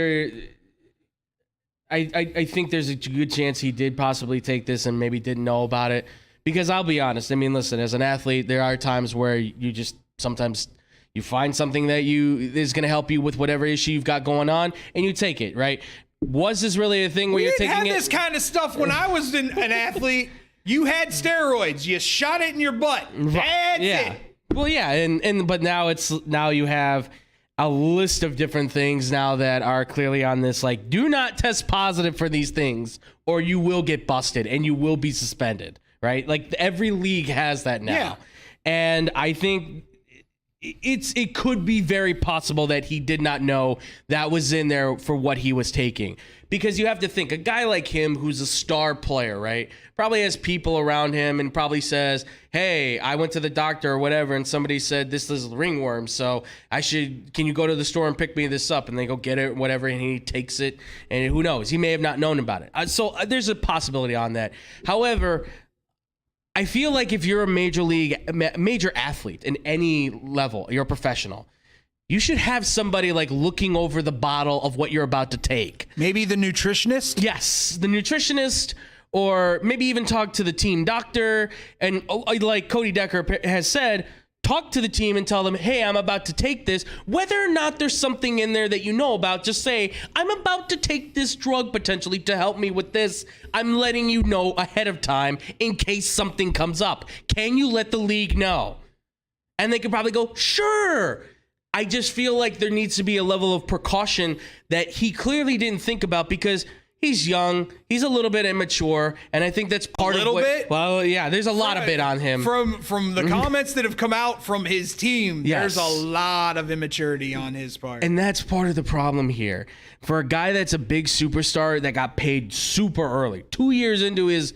I think there's a good chance he did possibly take this and maybe didn't know about it. Because I'll be honest, I mean, listen, as an athlete, there are times where you just sometimes you find something that is going to help you with whatever issue you've got going on, and you take it, right? Was this really a thing where you're taking it?
We didn't have this kind of stuff when I was an athlete. You had steroids. You shot it in your butt. That's it.
Well, yeah, but now you have a list of different things now that are clearly on this, like, do not test positive for these things, or you will get busted and you will be suspended. Right? Like every league has that now. Yeah. And I think it could be very possible that he did not know that was in there for what he was taking. Because you have to think, a guy like him who's a star player, right? Probably has people around him and probably says, hey, I went to the doctor or whatever, and somebody said this is ringworm, so can you go to the store and pick me this up? And they go get it, whatever, and he takes it, and who knows? He may have not known about it. So there's a possibility on that. However, I feel like if you're a major athlete in any level, you're a professional, you should have somebody like looking over the bottle of what you're about to take.
Maybe the nutritionist?
Yes, the nutritionist or maybe even talk to the team doctor. And like Cody Decker has said, talk to the team and tell them, hey, I'm about to take this. Whether or not there's something in there that you know about, just say, I'm about to take this drug potentially to help me with this. I'm letting you know ahead of time in case something comes up. Can you let the league know? And they could probably go, sure. I just feel like there needs to be a level of precaution that he clearly didn't think about because he's young, he's a little bit immature, and I think that's part of what...
bit?
Well, yeah, there's a lot of it on him.
From the comments that have come out from his team,
Yes.
there's a lot of immaturity on his part.
And that's part of the problem here. For a guy that's a big superstar that got paid super early, 2 years into his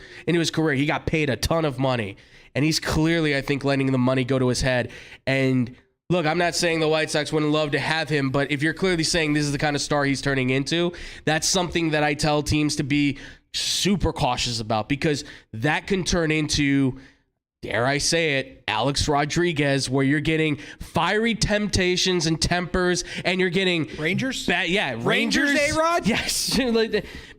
career, he got paid a ton of money. And he's clearly, I think, letting the money go to his head. And look, I'm not saying the White Sox wouldn't love to have him, but if you're clearly saying this is the kind of star he's turning into, that's something that I tell teams to be super cautious about, because that can turn into, dare I say it, Alex Rodriguez, where you're getting fiery temptations and tempers, and you're getting
Rangers?
Rangers,
A-Rod?
Yes.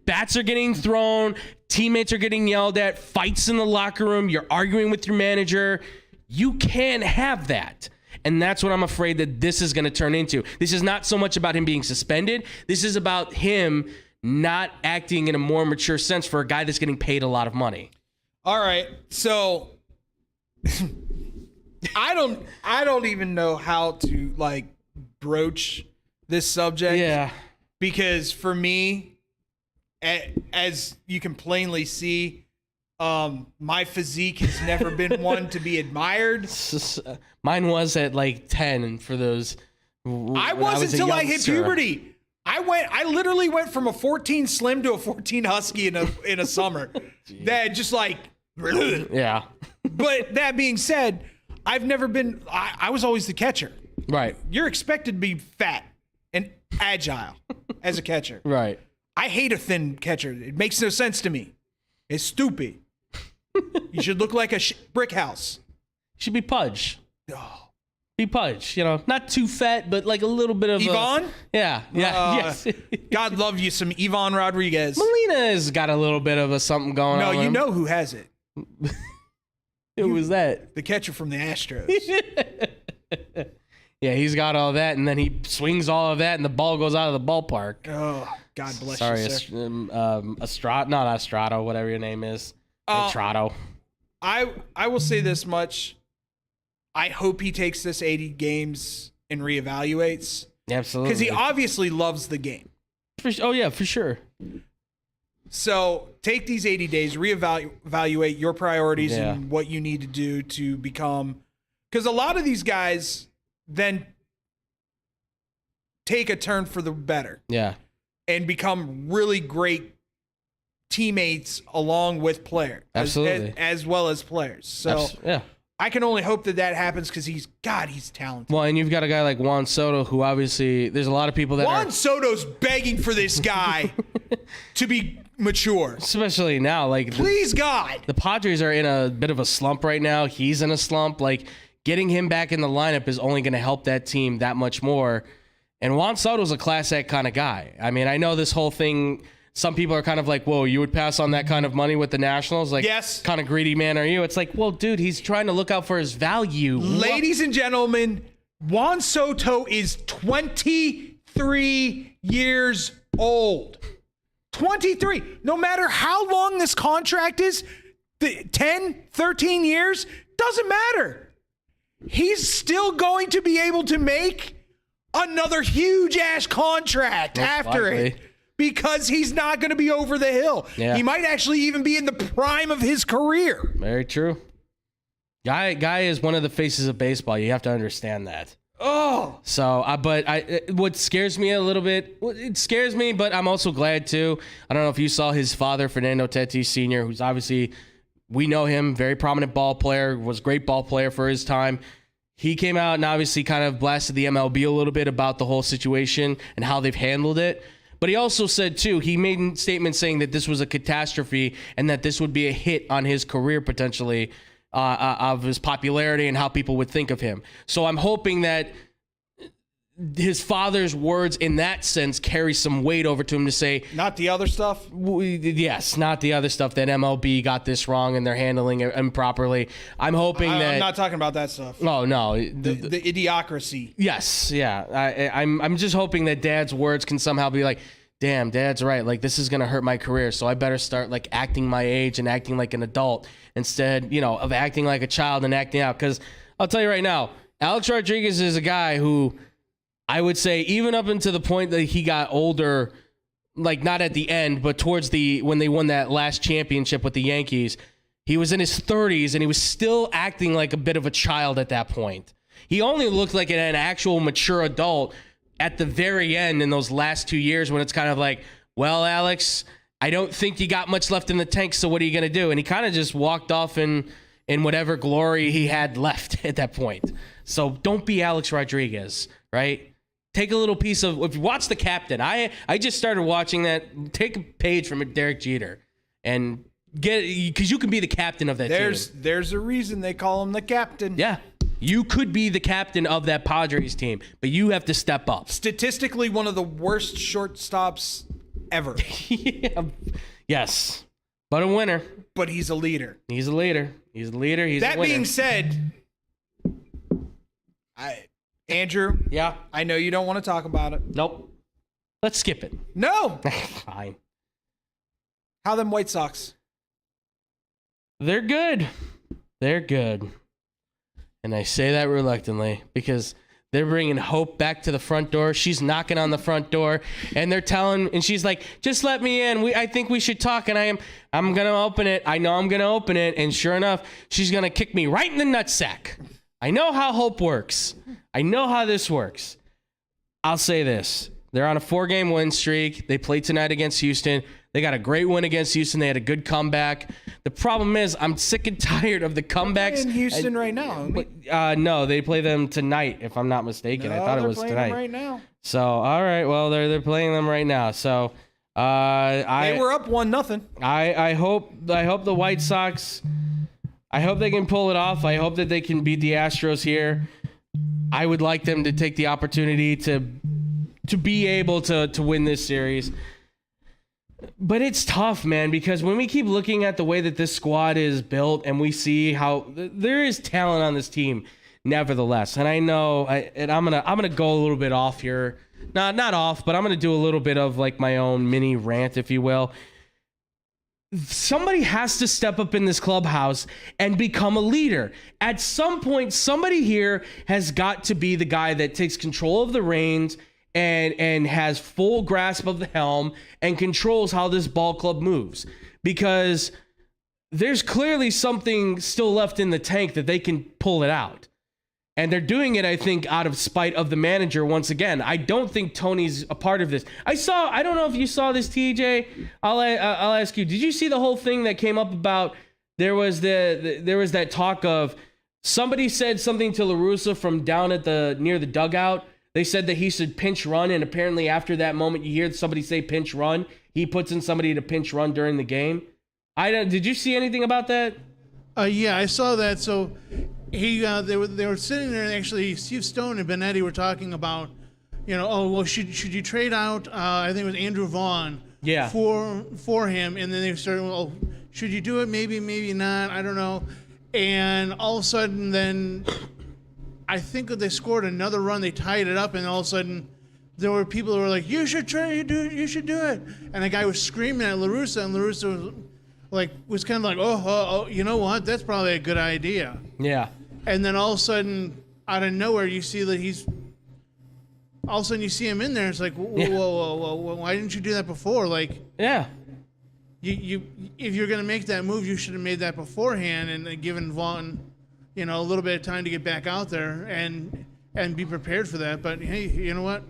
Bats are getting thrown, teammates are getting yelled at, fights in the locker room, you're arguing with your manager. You can't have that. And that's what I'm afraid that this is going to turn into. This is not so much about him being suspended. This is about him not acting in a more mature sense for a guy that's getting paid a lot of money.
All right. So I don't even know how to broach this subject.
Yeah.
Because for me, as you can plainly see, my physique has never been one to be admired.
Mine was at 10 for those.
I wasn't until I hit puberty. I literally went from a 14 slim to a 14 husky in a summer. That just
yeah.
But that being said, I've never been. I was always the catcher.
Right.
You're expected to be fat and agile as a catcher.
Right.
I hate a thin catcher. It makes no sense to me. It's stupid. You should look like a brick house.
Should be Pudge.
Oh.
Be Pudge. Not too fat, but a little bit of
Yvonne?
Yeah. Yes.
God love you some Yvonne Rodriguez.
Molina's got a little bit of a something going on.
No, you know who has it.
Who was that?
The catcher from the Astros.
Yeah, he's got all that, and then he swings all of that, and the ball goes out of the ballpark.
Oh, God bless
Sorry,
you, sir.
not Estrada, whatever your name is. Estrado.
I will say this much. I hope he takes this 80 games and reevaluates.
Absolutely.
Because he obviously loves the game.
For sure.
So take these 80 days, reevaluate your priorities and what you need to do to become. Because a lot of these guys then take a turn for the better.
Yeah.
And become really great teammates along with players.
Absolutely.
As well as players. So
yeah.
I can only hope that happens because he's talented.
Well, and you've got a guy like Juan Soto, who obviously there's a lot of people that
Juan Soto's begging for this guy to be mature.
Especially now,
please God.
The Padres are in a bit of a slump right now. He's in a slump. Getting him back in the lineup is only going to help that team that much more. And Juan Soto's a class act kind of guy. I mean, I know this whole thing, some people are kind of whoa, you would pass on that kind of money with the Nationals?
Yes.
Kind of greedy man are you? It's well, dude, he's trying to look out for his value.
Ladies and gentlemen, Juan Soto is 23 years old. 23. No matter how long this contract is, 10, 13 years, doesn't matter. He's still going to be able to make another huge ass contract after it because he's not going to be over the hill.
Yeah.
He might actually even be in the prime of his career.
Very true. Guy is one of the faces of baseball. You have to understand that.
Oh.
So, what scares me a little bit, it scares me, but I'm also glad too. I don't know if you saw his father, Fernando Tatis Jr., who's obviously, we know him, very prominent ball player, was a great ball player for his time. He came out and obviously kind of blasted the MLB a little bit about the whole situation and how they've handled it. But he also said, too, he made a statement saying that this was a catastrophe and that this would be a hit on his career potentially of his popularity and how people would think of him. So I'm hoping that his father's words in that sense carry some weight over to him to say,
Not the other stuff.
yes, not the other stuff that MLB got this wrong and they're handling it improperly. I'm hoping that
I'm not talking about that stuff.
Oh no,
The idiocracy.
yes, yeah. I'm just hoping that Dad's words can somehow be like, damn, Dad's right. Like, this is gonna hurt my career, so I better start like acting my age and acting like an adult instead, of acting like a child and acting out. Because I'll tell you right now, Alex Rodriguez is a guy who I would say even up until the point that he got older, like not at the end, but towards when they won that last championship with the Yankees, he was in his 30s and he was still acting like a bit of a child at that point. He only looked like an actual mature adult at the very end in those last 2 years when it's kind of like, well, Alex, I don't think you got much left in the tank, so what are you going to do? And he kind of just walked off in whatever glory he had left at that point. So don't be Alex Rodriguez, right? Take a little piece of, if you watch The Captain, I just started watching that. Take a page from Derek Jeter and get it, because you can be the captain of that team.
There's a reason they call him the captain.
Yeah. You could be the captain of that Padres team, but you have to step up.
Statistically, one of the worst shortstops ever.
Yeah. Yes. But a winner.
But he's a leader.
He's a leader. He's a leader. He's a winner.
That being said, Andrew.
Yeah.
I know you don't want to talk about it.
Nope. Let's skip it.
No.
Fine.
How them White Sox?
They're good. They're good. And I say that reluctantly because they're bringing Hope back to the front door. She's knocking on the front door and and she's like, just let me in. I think we should talk. And I'm going to open it. I know I'm going to open it. And sure enough, she's going to kick me right in the nutsack. I know how Hope works. I know how this works. I'll say this. They're on a 4-game win streak. They played tonight against Houston. They got a great win against Houston. They had a good comeback. The problem is I'm sick and tired of the comebacks.
They're in Houston right now.
No, they play them tonight, if I'm not mistaken.
No,
I thought it was
they're
tonight.
playing them right now.
So, all right. Well, they're playing them right now. So,
they were up 1-0.
I hope the White Sox. I hope they can pull it off. I hope that they can beat the Astros here. I would like them to take the opportunity to be able to win this series. But it's tough, man, because when we keep looking at the way that this squad is built and we see how there is talent on this team, nevertheless. And I know, I'm gonna go a little bit off here, not off, but I'm gonna do a little bit of like my own mini rant, if you will. Somebody has to step up in this clubhouse and become a leader. At some point, somebody here has got to be the guy that takes control of the reins and has full grasp of the helm and controls how this ball club moves, because there's clearly something still left in the tank that they can pull it out. And they're doing it, I think, out of spite of the manager once again. I don't think Tony's a part of this. I don't know if you saw this, TJ. I'll ask you, did you see the whole thing that came up about there was that talk of somebody said something to La Russa from down at near the dugout. They said that he should pinch run, and apparently after that moment, you hear somebody say pinch run. He puts in somebody to pinch run during the game. Did you see anything about that?
Yeah, I saw that. So they were sitting there, and actually Steve Stone and Benetti were talking about, should you trade out? I think it was Andrew Vaughn.
Yeah.
For him, and then they started. Should you do it? Maybe not. I don't know. And all of a sudden, then I think they scored another run. They tied it up, and all of a sudden, there were people who were like, "You should trade. You should do it." And the guy was screaming at La Russa, and La Russa was kind of like, "Oh, you know what? That's probably a good idea."
Yeah.
And then all of a sudden, out of nowhere, you see that all of a sudden you see him in there. It's like, whoa, why didn't you do that before? Like,
yeah.
You if you're gonna make that move, you should have made that beforehand and given Vaughn, a little bit of time to get back out there and be prepared for that. But hey, you know what?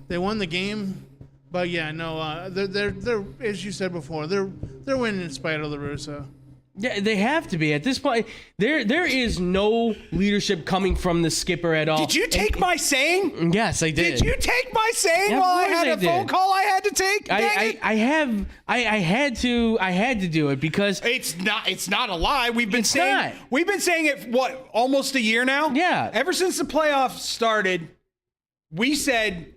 They won the game. But yeah, no, they're as you said before, they're winning in spite of La Russa.
Yeah, they have to be at this point. There is no leadership coming from the skipper at all.
Did you take my saying?
Yes, I did.
Did you take my saying
Yeah,
while I
of course
had
I
a phone
did.
call I had to take?
I had to do it because
it's not a lie. We've been
It's
saying
not.
it almost a year now?
Yeah.
Ever since the playoffs started, we said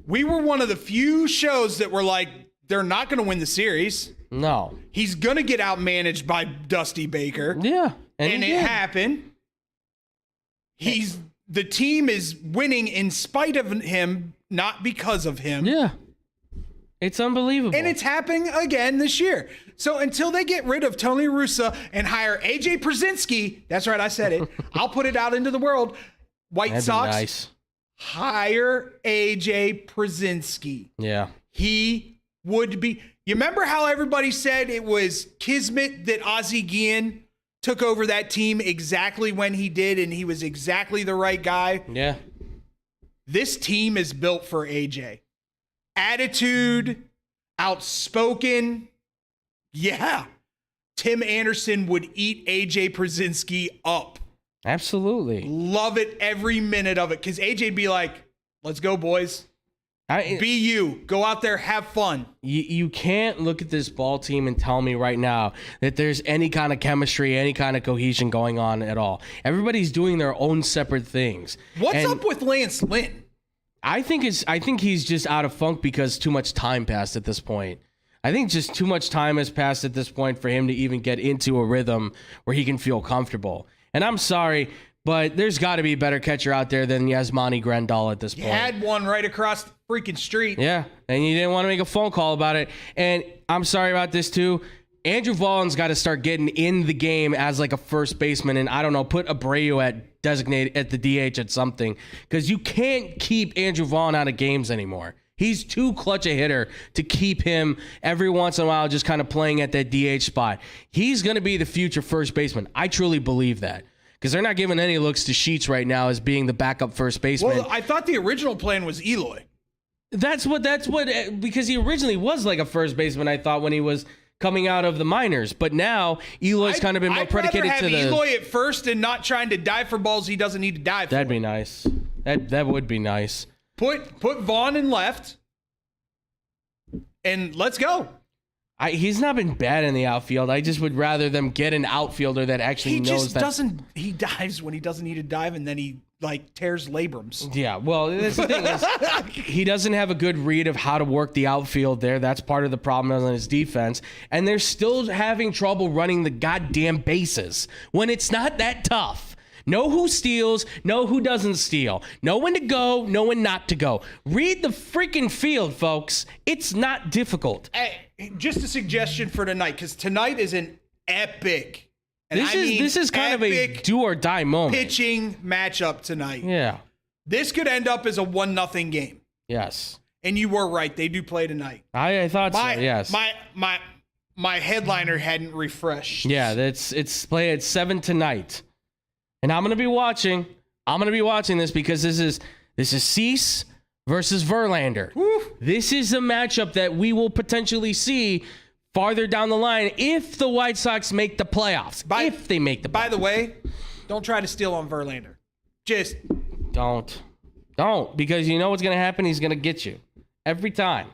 we were one of the few shows that were like, they're not going to win the series.
No.
He's going to get outmanaged by Dusty Baker.
Yeah.
And it happened. The team is winning in spite of him, not because of him.
Yeah. It's unbelievable.
And it's happening again this year. So until they get rid of Tony Russa and hire AJ Przinsky, that's right, I said it. I'll put it out into the world. White Sox,
nice.
Hire AJ Przinsky.
Yeah.
He would be. You remember how everybody said it was kismet that Ozzie Guillen took over that team exactly when he did, and he was exactly the right guy?
Yeah.
This team is built for AJ. Attitude, outspoken. Yeah. Tim Anderson would eat AJ Przinsky up.
Absolutely.
Love it every minute of it, because AJ'd be like, let's go, boys. Be you. Go out there, have fun.
You can't look at this ball team and tell me right now that there's any kind of chemistry, any kind of cohesion going on at all. Everybody's doing their own separate things.
What's up with Lance Lynn?
I think he's just out of funk because too much time passed at this point. I think just too much time has passed at this point for him to even get into a rhythm where he can feel comfortable. And I'm sorry, but there's got to be a better catcher out there than Yasmani Grandal at this point.
You had one right across the freaking street.
Yeah, and you didn't want to make a phone call about it. And I'm sorry about this too. Andrew Vaughn's got to start getting in the game as like a first baseman, and I don't know, put Abreu at designated at the DH at something, because you can't keep Andrew Vaughn out of games anymore. He's too clutch a hitter to keep him every once in a while just kind of playing at that DH spot. He's going to be the future first baseman. I truly believe that, because they're not giving any looks to Sheets right now as being the backup first baseman.
Well, I thought the original plan was Eloy.
That's what, because he originally was like a first baseman, I thought, when he was coming out of the minors. But now Eloy's kind of been more predicated to the...
I'd rather have Eloy at first and not trying to dive for balls he doesn't need to dive for.
That'd be nice. That would be nice.
Put Vaughn in left, and let's go.
He's not been bad in the outfield. I just would rather them get an outfielder that actually knows that.
He dives when he doesn't need to dive, and then he like tears labrums.
Yeah, well, that's the thing is he doesn't have a good read of how to work the outfield there. That's part of the problem on his defense. And they're still having trouble running the goddamn bases when it's not that tough. Know who steals, know who doesn't steal. Know when to go, know when not to go. Read the freaking field, folks. It's not difficult.
Hey, just a suggestion for tonight, because tonight is an epic.
This is kind of a do or die moment.
Pitching matchup tonight.
Yeah.
This could end up as a 1-0 game.
Yes.
And you were right. They do play tonight.
I thought so, yes.
My headliner hadn't refreshed.
Yeah, it's play at 7 tonight. And I'm going to be watching. I'm going to be watching this because this is Cease versus Verlander.
Woo.
This is a matchup that we will potentially see farther down the line if the White Sox make the playoffs. If they make the playoffs.
By the way, don't try to steal on Verlander. Just
don't. Because you know what's going to happen? He's going to get you every time.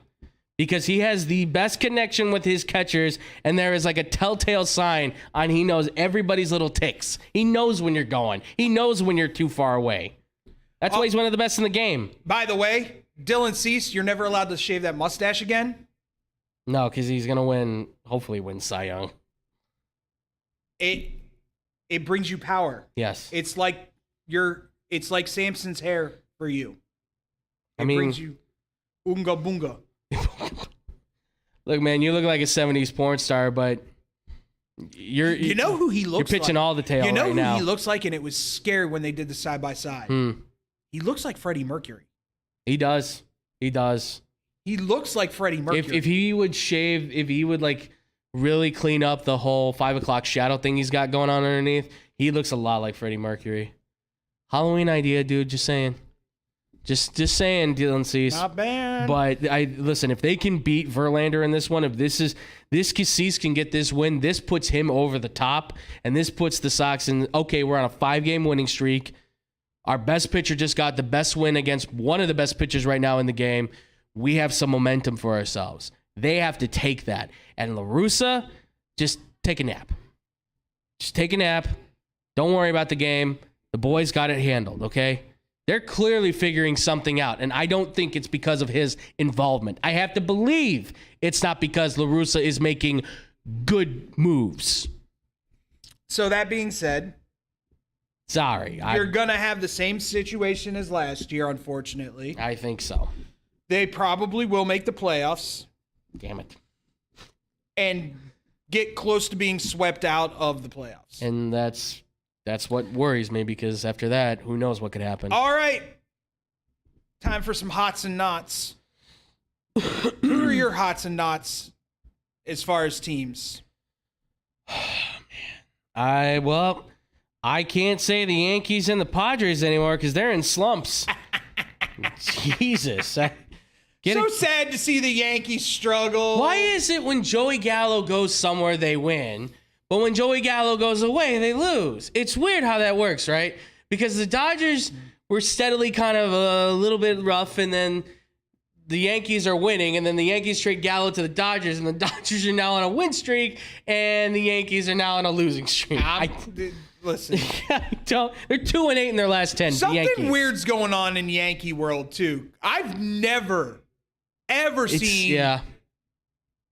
Because he has the best connection with his catchers, and there is like a telltale sign on he knows everybody's little ticks. He knows when you're going. He knows when you're too far away. That's why he's one of the best in the game.
By the way, Dylan Cease, you're never allowed to shave that mustache again.
No, because he's gonna hopefully win Cy Young.
It brings you power.
Yes.
It's like Samson's hair for you. It brings you oonga boonga.
Look, man, you look like a 70s porn star, but you know
who he looks like.
You're pitching all the tail right now.
You know who he looks like, and it was scary when they did the side-by-side. He looks like Freddie Mercury.
He does.
He looks like Freddie Mercury.
If he would shave, if he would like really clean up the whole 5 o'clock shadow thing he's got going on underneath, he looks a lot like Freddie Mercury. Halloween idea, dude. Just saying. Just saying, Dylan Cease.
Not bad.
But listen, if they can beat Verlander in this one, if this Cease can get this win, this puts him over the top, and this puts the Sox in, okay, we're on a 5-game winning streak. Our best pitcher just got the best win against one of the best pitchers right now in the game. We have some momentum for ourselves. They have to take that. And La Russa, just take a nap. Just take a nap. Don't worry about the game. The boys got it handled, okay? They're clearly figuring something out, and I don't think it's because of his involvement. I have to believe it's not because La Russa is making good moves.
So that being said,
sorry.
You're going to have the same situation as last year, unfortunately.
I think so.
They probably will make the playoffs.
Damn it.
And get close to being swept out of the playoffs.
And that's what worries me, because after that, who knows what could happen.
All right. Time for some hots and knots. Who are your hots and knots as far as teams?
I can't say the Yankees and the Padres anymore because they're in slumps. Jesus.
Sad to see the Yankees struggle.
Why is it when Joey Gallo goes somewhere, they win, but when Joey Gallo goes away, they lose? It's weird how that works, right? Because the Dodgers were steadily kind of a little bit rough, and then the Yankees are winning, and then the Yankees trade Gallo to the Dodgers, and the Dodgers are now on a win streak, and the Yankees are now on a losing streak.
Listen.
They're 2-8 in their last 10.
Something weird's going on in Yankee world, too. I've never, ever seen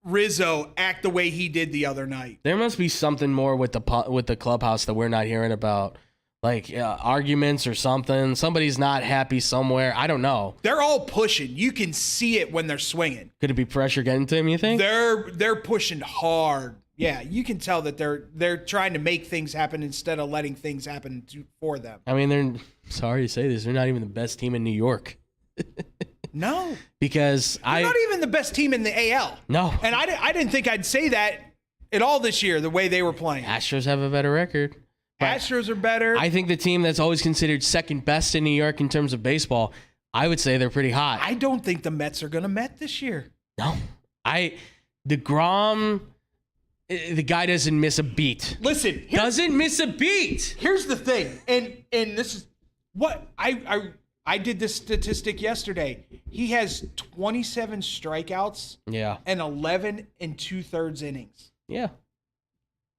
Rizzo act the way he did the other night.
There must be something more with the clubhouse that we're not hearing about. Like arguments or something. Somebody's not happy somewhere. I don't know.
They're all pushing. You can see it when they're swinging.
Could it be pressure getting to him, you think?
They're pushing hard. Yeah, you can tell that they're trying to make things happen instead of letting things happen for them.
I mean, they're sorry to say this, they're not even the best team in New York.
No.
Because
they're not even the best team in the AL.
No.
And I didn't think I'd say that at all this year, the way they were playing.
Astros have a better record.
Astros are better.
I think the team that's always considered second best in New York in terms of baseball, I would say they're pretty hot.
I don't think the Mets are going to Met this year.
No. DeGrom, the guy doesn't miss a beat.
Listen.
Doesn't miss a beat.
Here's the thing. And this is what I did this statistic yesterday. He has 27 strikeouts.
Yeah.
And 11 2/3 innings.
Yeah.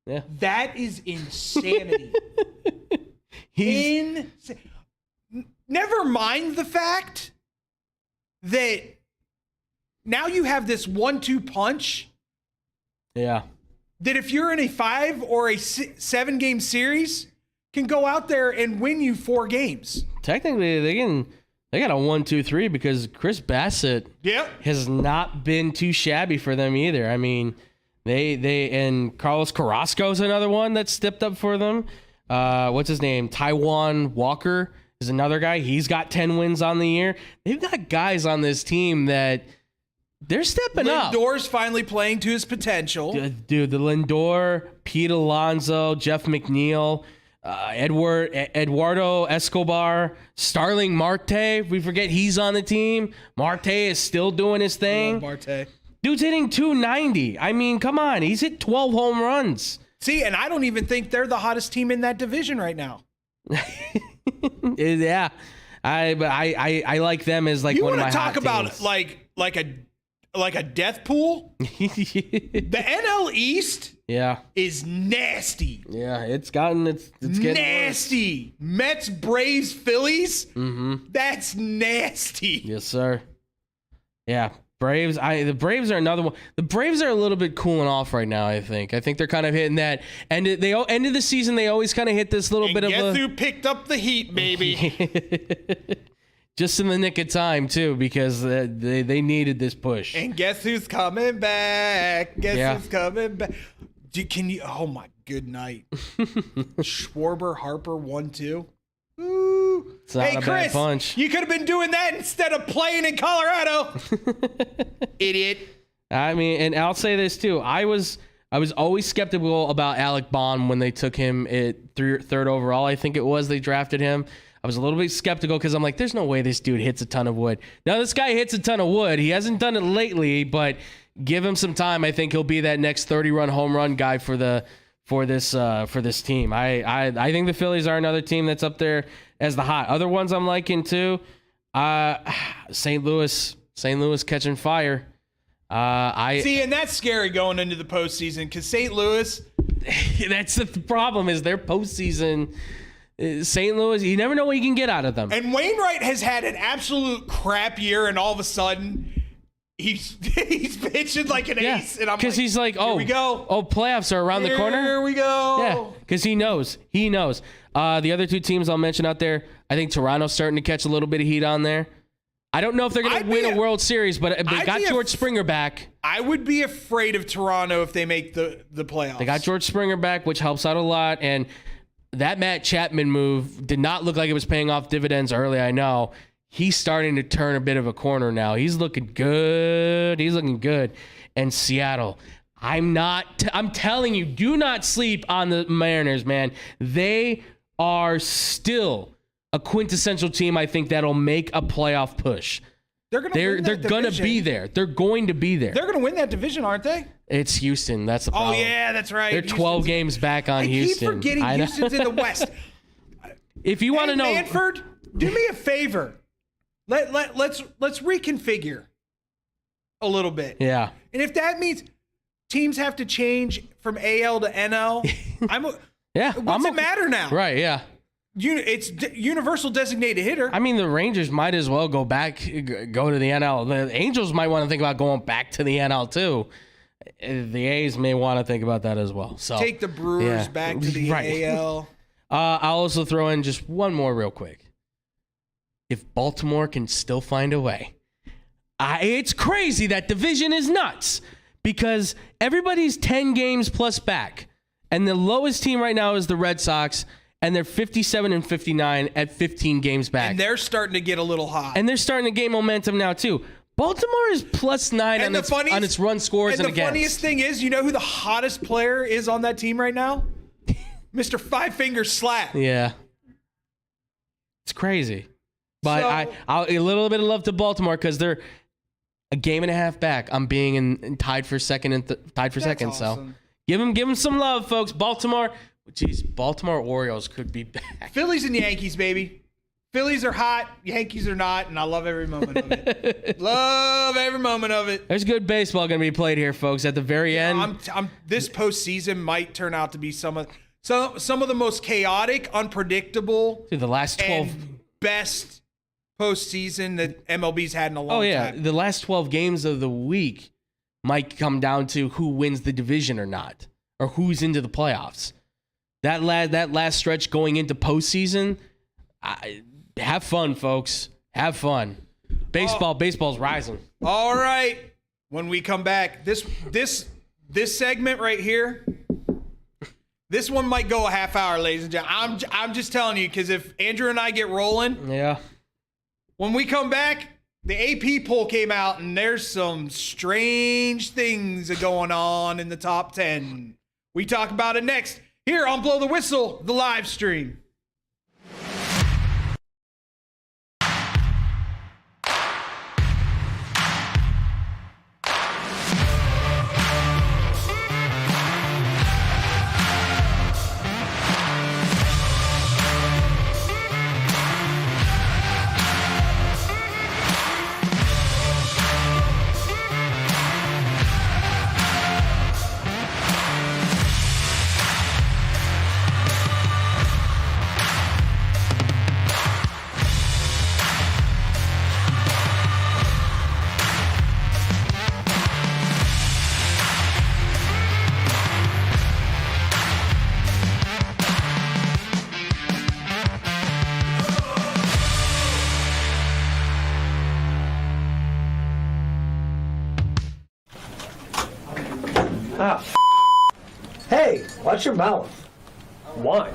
Yeah.
That is insanity. Never mind the fact that now you have this 1-2 punch.
Yeah.
That if you're in a 5 or a 7 game series, can go out there and win you 4 games.
Technically, they got a 1-2-3 because Chris Bassett has not been too shabby for them either. I mean, they and Carlos Carrasco's another one that stepped up for them. What's his name? Taijuan Walker is another guy. He's got 10 wins on the year. They've got guys on this team that they're stepping up.
Lindor's finally playing to his potential.
Dude, the Lindor, Pete Alonso, Jeff McNeil, Eduardo Escobar, Starling Marte. We forget he's on the team. Marte is still doing his thing.
I love Marte. Dude's
hitting 290. I mean, come on. He's hit 12 home runs.
See, and I don't even think they're the hottest team in that division right now.
Yeah. I like them as like one of my hot teams.
You want to talk about like a death pool? The NL East is nasty.
Yeah, it's getting
nasty. Worse. Mets, Braves, Phillies.
Mm-hmm.
That's nasty.
Yes, sir. Yeah. Braves, the Braves are another one. The Braves are a little bit cooling off right now, I think. I think they're kind of hitting that. And end of the season, they always kind of hit this little bit of
guess who picked up the heat, baby?
Just in the nick of time, too, because they needed this push.
And guess who's coming back? Who's coming back? Oh, my good night. Schwarber, Harper, 1-2. Ooh.
It's not a
Chris,
bad punch.
You could have been doing that instead of playing in Colorado. Idiot.
I mean, and I'll say this too. I was always skeptical about Alec Bohm when they took him at third overall. I think it was they drafted him. I was a little bit skeptical because I'm like, there's no way this dude hits a ton of wood. Now this guy hits a ton of wood. He hasn't done it lately, but give him some time. I think he'll be that next 30-run home run guy for this team. I think the Phillies are another team that's up there as the hot. Other ones I'm liking too. St. Louis catching fire.
See, and that's scary going into the postseason because St. Louis.
That's the problem is their postseason. St. Louis, you never know what you can get out of them.
And Wainwright has had an absolute crap year, and all of a sudden, he's pitching like an ace. And I'm
because he's like,
here we go.
Playoffs are around the corner.
Here we go.
Yeah, because he knows. He knows. The other two teams I'll mention out there, I think Toronto's starting to catch a little bit of heat on there. I don't know if they're going to win a World Series, but they got George Springer back.
I would be afraid of Toronto if they make the playoffs.
They got George Springer back, which helps out a lot. And that Matt Chapman move did not look like it was paying off dividends early, I know. He's starting to turn a bit of a corner now. He's looking good. And Seattle, I'm telling you, do not sleep on the Mariners, man. They are still a quintessential team, I think, that'll make a playoff push.
They're going to
be there. They're going to be there.
They're going to win that division, aren't they?
It's Houston. That's the problem.
Oh, yeah, that's right.
They're 12 games back on Houston.
I keep forgetting Houston's in the West.
If you want to know,
Manford, do me a favor. Let's reconfigure a little bit.
Yeah.
And if that means teams have to change from AL to NL, what's it matter now?
Right, yeah.
It's universal designated hitter.
I mean, the Rangers might as well go to the NL. The Angels might want to think about going back to the NL too. The A's may want to think about that as well. So
take the Brewers back to the AL.
I'll also throw in just one more real quick. If Baltimore can still find a way, it's crazy. That division is nuts because everybody's 10 games plus back, and the lowest team right now is the Red Sox. And they're 57 and 59 at 15 games back.
And they're starting to get a little hot.
And they're starting to gain momentum now, too. Baltimore is +9 on its run scores and against.
And the funniest thing is, you know who the hottest player is on that team right now? Mr. Five Finger Slap.
Yeah. It's crazy. But I'll a little bit of love to Baltimore because they're a game and a half back. I'm being tied for second.
Awesome.
So give them some love, folks. Baltimore Orioles could be back.
Phillies and Yankees, baby. Phillies are hot, Yankees are not, and I love every moment of it. Love every moment of it.
There's good baseball going to be played here, folks. At the very end,
this postseason might turn out to be some of the most chaotic, unpredictable,
the last 12
and best postseason that MLB's had in a long time.
The last 12 games of the week might come down to who wins the division or not, or who's into the playoffs. That last stretch going into postseason, have fun, folks. Have fun. Baseball's rising.
All right. When we come back, this segment right here, this one might go a half hour, ladies and gentlemen. I'm just telling you, because if Andrew and I get rolling, when we come back, the AP poll came out, and there's some strange things going on in the top 10. We talk about it next. Here on Blow the Whistle, the live stream.
Hey, watch your mouth. Wine.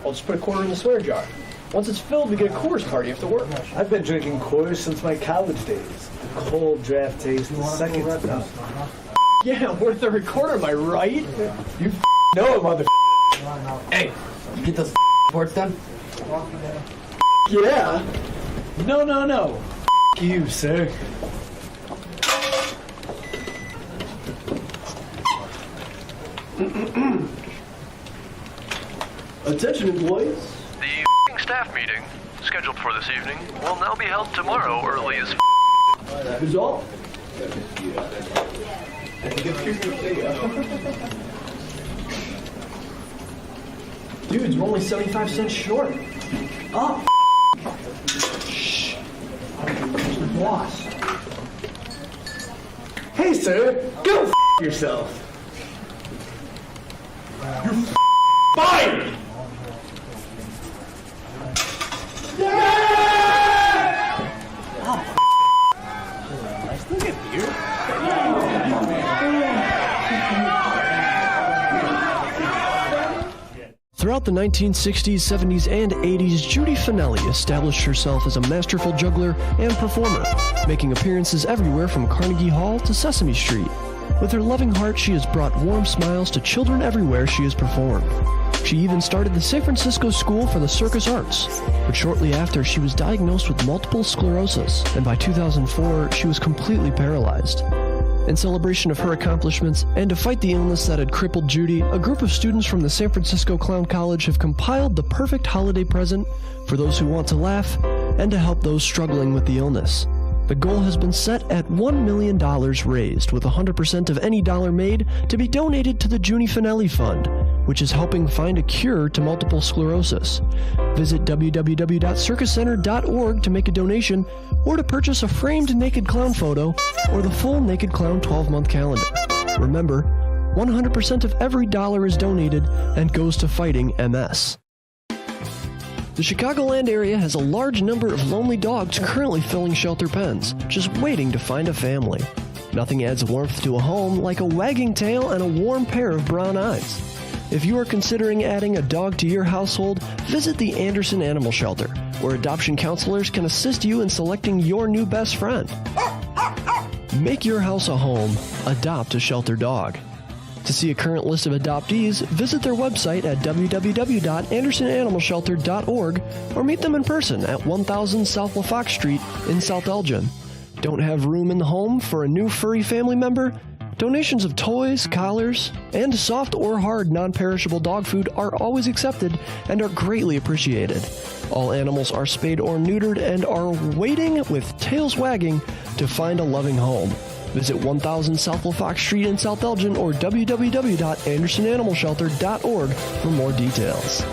I'll just put a quarter in the swear jar. Once it's filled, we get a Coors party after work. I've been drinking Coors since my college days. The cold draft taste is second to none. Yeah, worth the recorder, am I right? You know it, mother.
Hey, you get those sports done?
Yeah. No. You, sir. Attention, employees.
The staff meeting, scheduled for this evening, will now be held tomorrow early as
That is all. Dudes, we're only 75 cents short. Oh, shh. There's the boss. Hey, sir, go yourself. You're fired!
Throughout the 1960s, 70s, and 80s, Judy Finelli established herself as a masterful juggler and performer, making appearances everywhere from Carnegie Hall to Sesame Street. With her loving heart, she has brought warm smiles to children everywhere she has performed. She even started the San Francisco School for the Circus Arts, but shortly after, she was diagnosed with multiple sclerosis, and by 2004, she was completely paralyzed. In celebration of her accomplishments and to fight the illness that had crippled Judy, a group of students from the San Francisco Clown College have compiled the perfect holiday present for those who want to laugh and to help those struggling with the illness. The goal has been set at $1 million raised, with 100% of any dollar made to be donated to the Judy Finelli Fund, which is helping find a cure to multiple sclerosis. Visit www.circuscenter.org to make a donation or to purchase a framed naked clown photo or the full Naked Clown 12-month calendar. Remember, 100% of every dollar is donated and goes to fighting MS. The Chicagoland area has a large number of lonely dogs currently filling shelter pens, just waiting to find a family. Nothing adds warmth to a home like a wagging tail and a warm pair of brown eyes. If you are considering adding a dog to your household, visit the Anderson Animal Shelter, where adoption counselors can assist you in selecting your new best friend. Make your house a home. Adopt a shelter dog. To see a current list of adoptees, visit their website at www.andersonanimalshelter.org or meet them in person at 1000 South LaFox Street in South Elgin. Don't have room in the home for a new furry family member? Donations of toys, collars, and soft or hard non-perishable dog food are always accepted and are greatly appreciated. All animals are spayed or neutered and are waiting with tails wagging to find a loving home. Visit 1000 South LaFox Street in South Elgin or www.andersonanimalshelter.org for more details.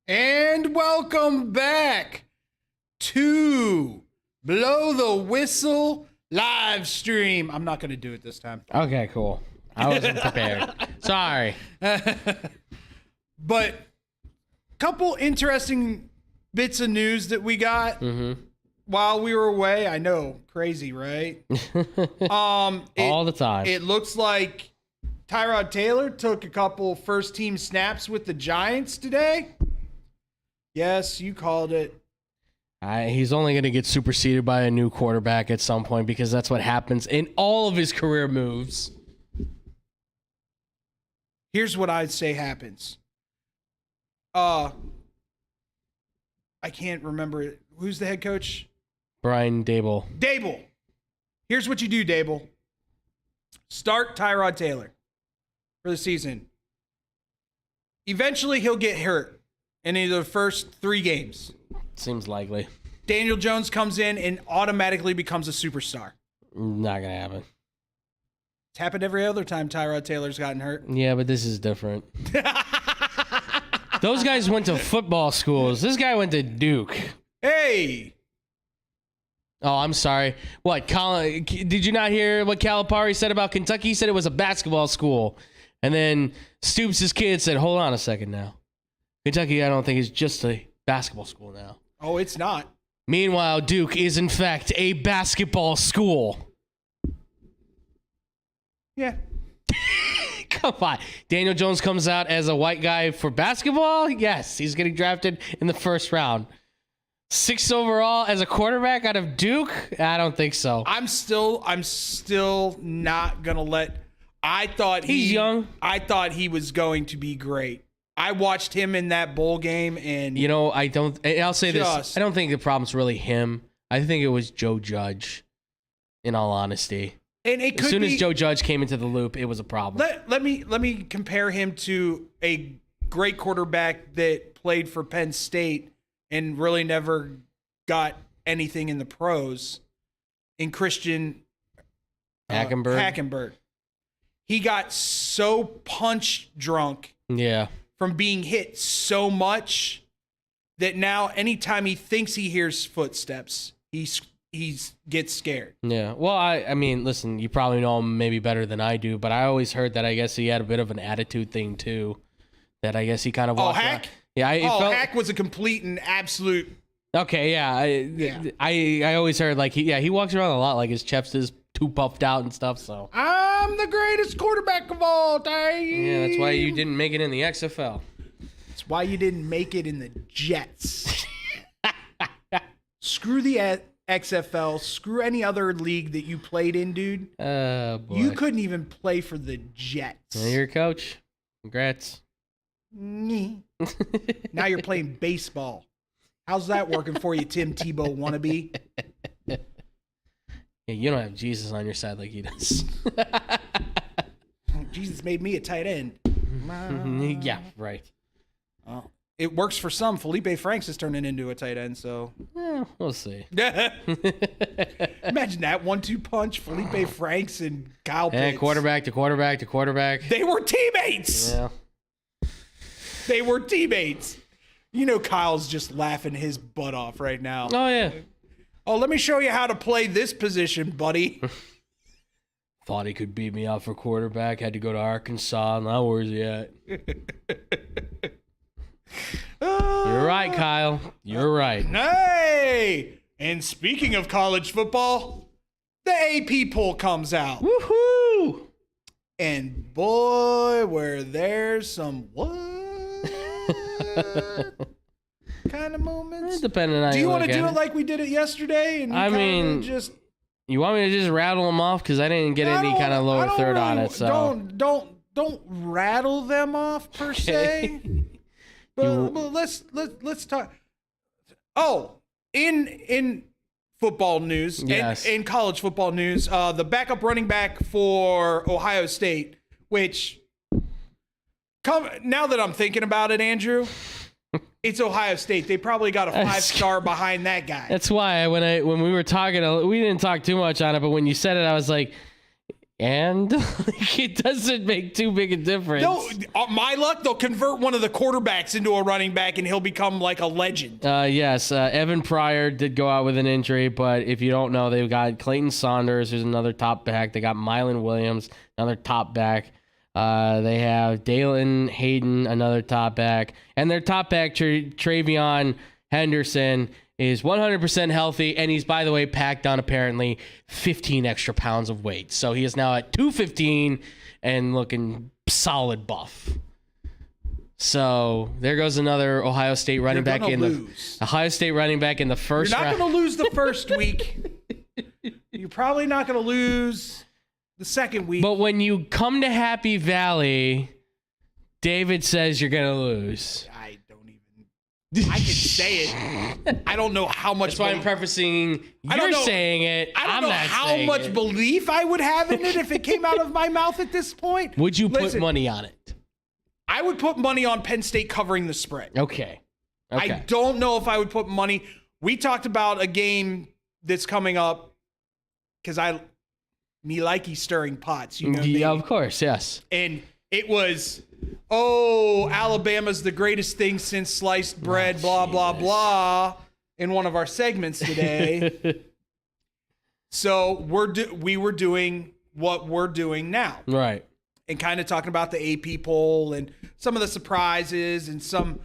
And welcome back to Blow the Whistle live stream. I'm not going to do it this time.
Okay, cool. I wasn't prepared. Sorry.
But couple interesting bits of news that we got while we were away. I know, crazy, right?
All the time.
It looks like Tyrod Taylor took a couple first-team snaps with the Giants today. Yes, you called it.
He's only going to get superseded by a new quarterback at some point because that's what happens in all of his career moves.
Here's what I'd say happens. I can't remember. Who's the head coach?
Brian Dable.
Dable. Here's what you do, Dable. Start Tyrod Taylor for the season. Eventually, he'll get hurt in either the first 3 games.
Seems likely.
Daniel Jones comes in and automatically becomes a superstar.
Not going to happen.
It's happened every other time Tyrod Taylor's gotten hurt.
Yeah, but this is different. Those guys went to football schools. This guy went to Duke.
Hey!
Oh, I'm sorry. What, Colin? Did you not hear what Calipari said about Kentucky? He said it was a basketball school. And then Stoops' kid said, hold on a second now. Kentucky, I don't think, is just a basketball school now.
Oh, it's not.
Meanwhile, Duke is, in fact, a basketball school.
Yeah.
Come on. Daniel Jones comes out as a white guy for basketball? Yes, he's getting drafted in the first round. 6th overall as a quarterback out of Duke? I don't think so.
I'm still not gonna let.
He's young.
I thought he was going to be great. I watched him in that bowl game, and
I'll say this. I don't think the problem's really him. I think it was Joe Judge, in all honesty.
And it could
as soon as Joe Judge came into the loop, it was a problem.
Let me compare him to a great quarterback that played for Penn State and really never got anything in the pros, in Christian Hackenberg. He got so punch drunk from being hit so much that now anytime he thinks he hears footsteps, he gets scared.
Yeah. Well, I mean, listen, you probably know him maybe better than I do, but I always heard that I guess he had a bit of an attitude thing too. That I guess he kind of walked
Hack?
around. Yeah,
Hack was a complete and absolute.
Okay, yeah. I always heard like he walks around a lot like his chest is too puffed out and stuff. So
I'm the greatest quarterback of all time.
Yeah, that's why you didn't make it in the XFL.
That's why you didn't make it in the Jets. Screw the XFL. Screw any other league that you played in, dude.
Oh boy.
You couldn't even play for the Jets.
You're a coach. Congrats.
Now you're playing baseball. How's that working for you, Tim Tebow wannabe?
Yeah, you don't have Jesus on your side like he does.
Jesus made me a tight end.
Yeah, right.
It works for some. Felipe Franks is turning into a tight end, so.
Yeah, we'll see.
Imagine that 1-2 punch, Felipe Franks and Kyle Pitts.
And quarterback to quarterback to quarterback.
They were teammates.
Yeah.
They were teammates. You know Kyle's just laughing his butt off right now.
Oh, yeah.
Oh, let me show you how to play this position, buddy.
Thought he could beat me out for quarterback. Had to go to Arkansas. Now where's he at? You're right, Kyle. You're right.
Hey! And speaking of college football, the AP poll comes out.
Woohoo!
And boy, were there some what kind of moments?
Depending on
do you want to
look
do
at
it like we did it yesterday? And
I mean,
just
you want me to just rattle them off because I didn't get any kind of lower third on it. So
don't rattle them off per se. But let's talk. Oh, in football news,
yes.
in college football news, the backup running back for Ohio State, which now that I'm thinking about it, Andrew, it's Ohio State. They probably got a 5-star behind that guy.
That's why when we were talking, we didn't talk too much on it, but when you said it, I was like, and it doesn't make too big a difference.
No, my luck, they'll convert one of the quarterbacks into a running back, and he'll become like a legend.
Yes, Evan Pryor did go out with an injury, but if you don't know, they've got Clayton Saunders, who's another top back. They got Mylan Williams, another top back. They have Dalen Hayden, another top back. And their top back, Travion Henderson, is 100% healthy, and he's, by the way, packed on apparently 15 extra pounds of weight. So he is now at 215 and looking solid buff. So there goes another Ohio State running back in the first round.
You're not going to lose the first week. You're probably not going to lose the second week.
But when you come to Happy Valley, David says you're going to lose.
I can say it. I don't know how much.
That's why I'm prefacing. You're saying it.
I don't know how much belief I would have in it if it came out of my mouth at this point.
Would you put money on it?
I would put money on Penn State covering the spread.
Okay.
I don't know if I would put money. We talked about a game that's coming up because me likey stirring pots. You know me.
Yeah, of course, yes.
And it was, Alabama's the greatest thing since sliced bread, blah, blah, blah, in one of our segments today. So we were doing what we're doing now.
Right.
And kind of talking about the AP poll and some of the surprises and some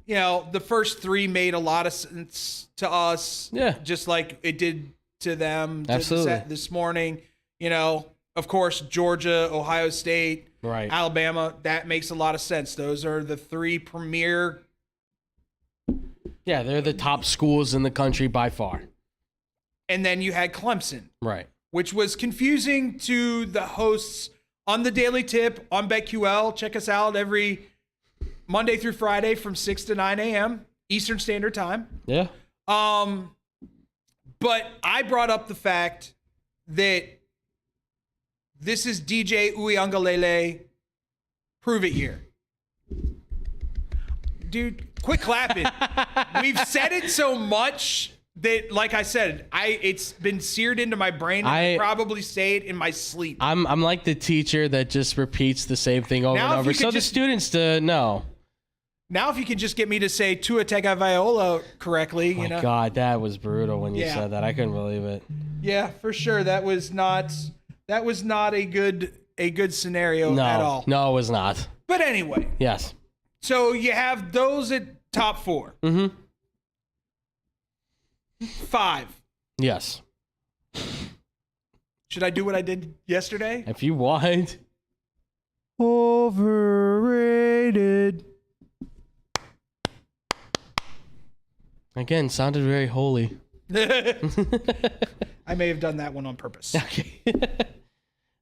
the first three made a lot of sense to us.
Yeah.
Just like it did to them
Absolutely.
this morning. Of course, Georgia, Ohio State,
Right.
Alabama, that makes a lot of sense. Those are the three premier.
Yeah, they're the top schools in the country by far.
And then you had Clemson,
Right.
which was confusing to the hosts on the Daily Tip on BetQL. Check us out every Monday through Friday from 6 to 9 a.m. Eastern Standard Time.
Yeah.
But I brought up the fact that this is DJ Uiagalelei prove it year. Dude, quit clapping. We've said it so much that, like I said, it's been seared into my brain. And I probably say it in my sleep.
I'm like the teacher that just repeats the same thing over
Now,
and
if
over.
you
So
could
the
just-
students to know.
Now, if you could just get me to say Tua Tagovailoa correctly,
My God, that was brutal when you
Yeah.
said that. I couldn't believe it.
Yeah, for sure. That was not a good scenario at all.
No, it was not.
But anyway,
Yes.
so you have those at top 4.
Mm-hmm.
5.
Yes.
Should I do what I did yesterday?
If you want.
Overrated.
Again, sounded very holy.
I may have done that one on purpose.
Okay.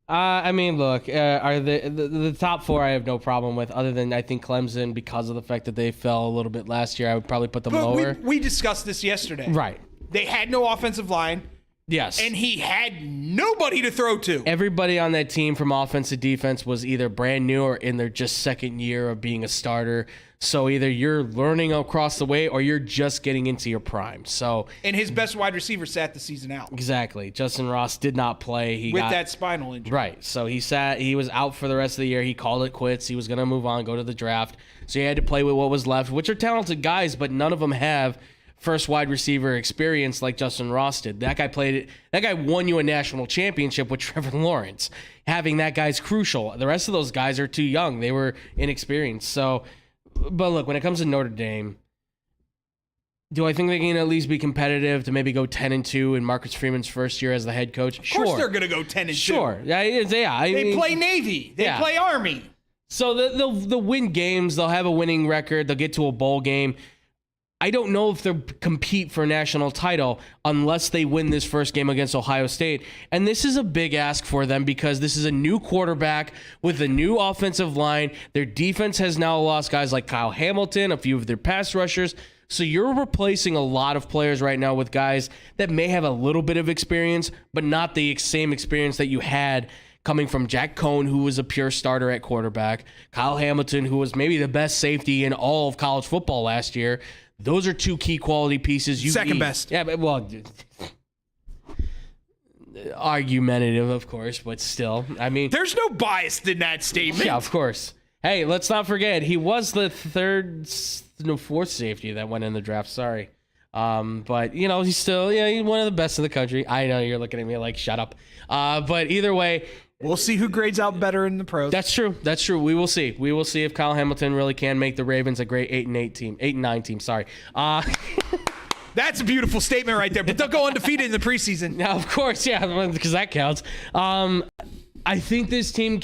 I mean, look, are the top 4 I have no problem with, other than I think Clemson, because of the fact that they fell a little bit last year, I would probably put them
But
lower.
we discussed this yesterday.
Right.
They had no offensive line,
Yes.
and he had nobody to throw to.
Everybody on that team from offense to defense was either brand new or in their just second year of being a starter. So either you're learning across the way or you're just getting into your prime. So
And his best wide receiver sat the season out
exactly. Justin Ross did not play. He
with
got
that spinal injury.
right. So he was out for the rest of the year. He called it quits. He was going to move on, go to the draft. So he had to play with what was left, which are talented guys, but none of them have first wide receiver experience like Justin Ross did. That guy won you a national championship with Trevor Lawrence. Having that guy's crucial. The rest of those guys are too young. They were inexperienced. So, but look, when it comes to Notre Dame, do I think they can at least be competitive to maybe go 10-2 in Marcus Freeman's first year as the head coach?
Of course they're going to go 10-2.
Sure. Yeah.
They play Navy. They
Yeah.
play Army.
So they'll win games. They'll have a winning record. They'll get to a bowl game. I don't know if they'll compete for a national title unless they win this first game against Ohio State. And this is a big ask for them because this is a new quarterback with a new offensive line. Their defense has now lost guys like Kyle Hamilton, a few of their pass rushers. So you're replacing a lot of players right now with guys that may have a little bit of experience, but not the same experience that you had coming from Jack Cohn, who was a pure starter at quarterback, Kyle Hamilton, who was maybe the best safety in all of college football last year. Those are two key quality pieces.
Second best.
Yeah, but, well, argumentative, of course, but still. I mean,
There's no bias in that statement.
yeah, of course. Hey, let's not forget, he was the fourth safety that went in the draft. Sorry. But, he's still, he's one of the best in the country. I know you're looking at me like, shut up. But either way,
We'll see who grades out better in the pros.
that's true. That's true. We will see. We will see if Kyle Hamilton really can make the Ravens a great 8-9 team. Sorry.
That's a beautiful statement right there. But they'll go undefeated in the preseason.
Now, of course, yeah, because that counts. I think this team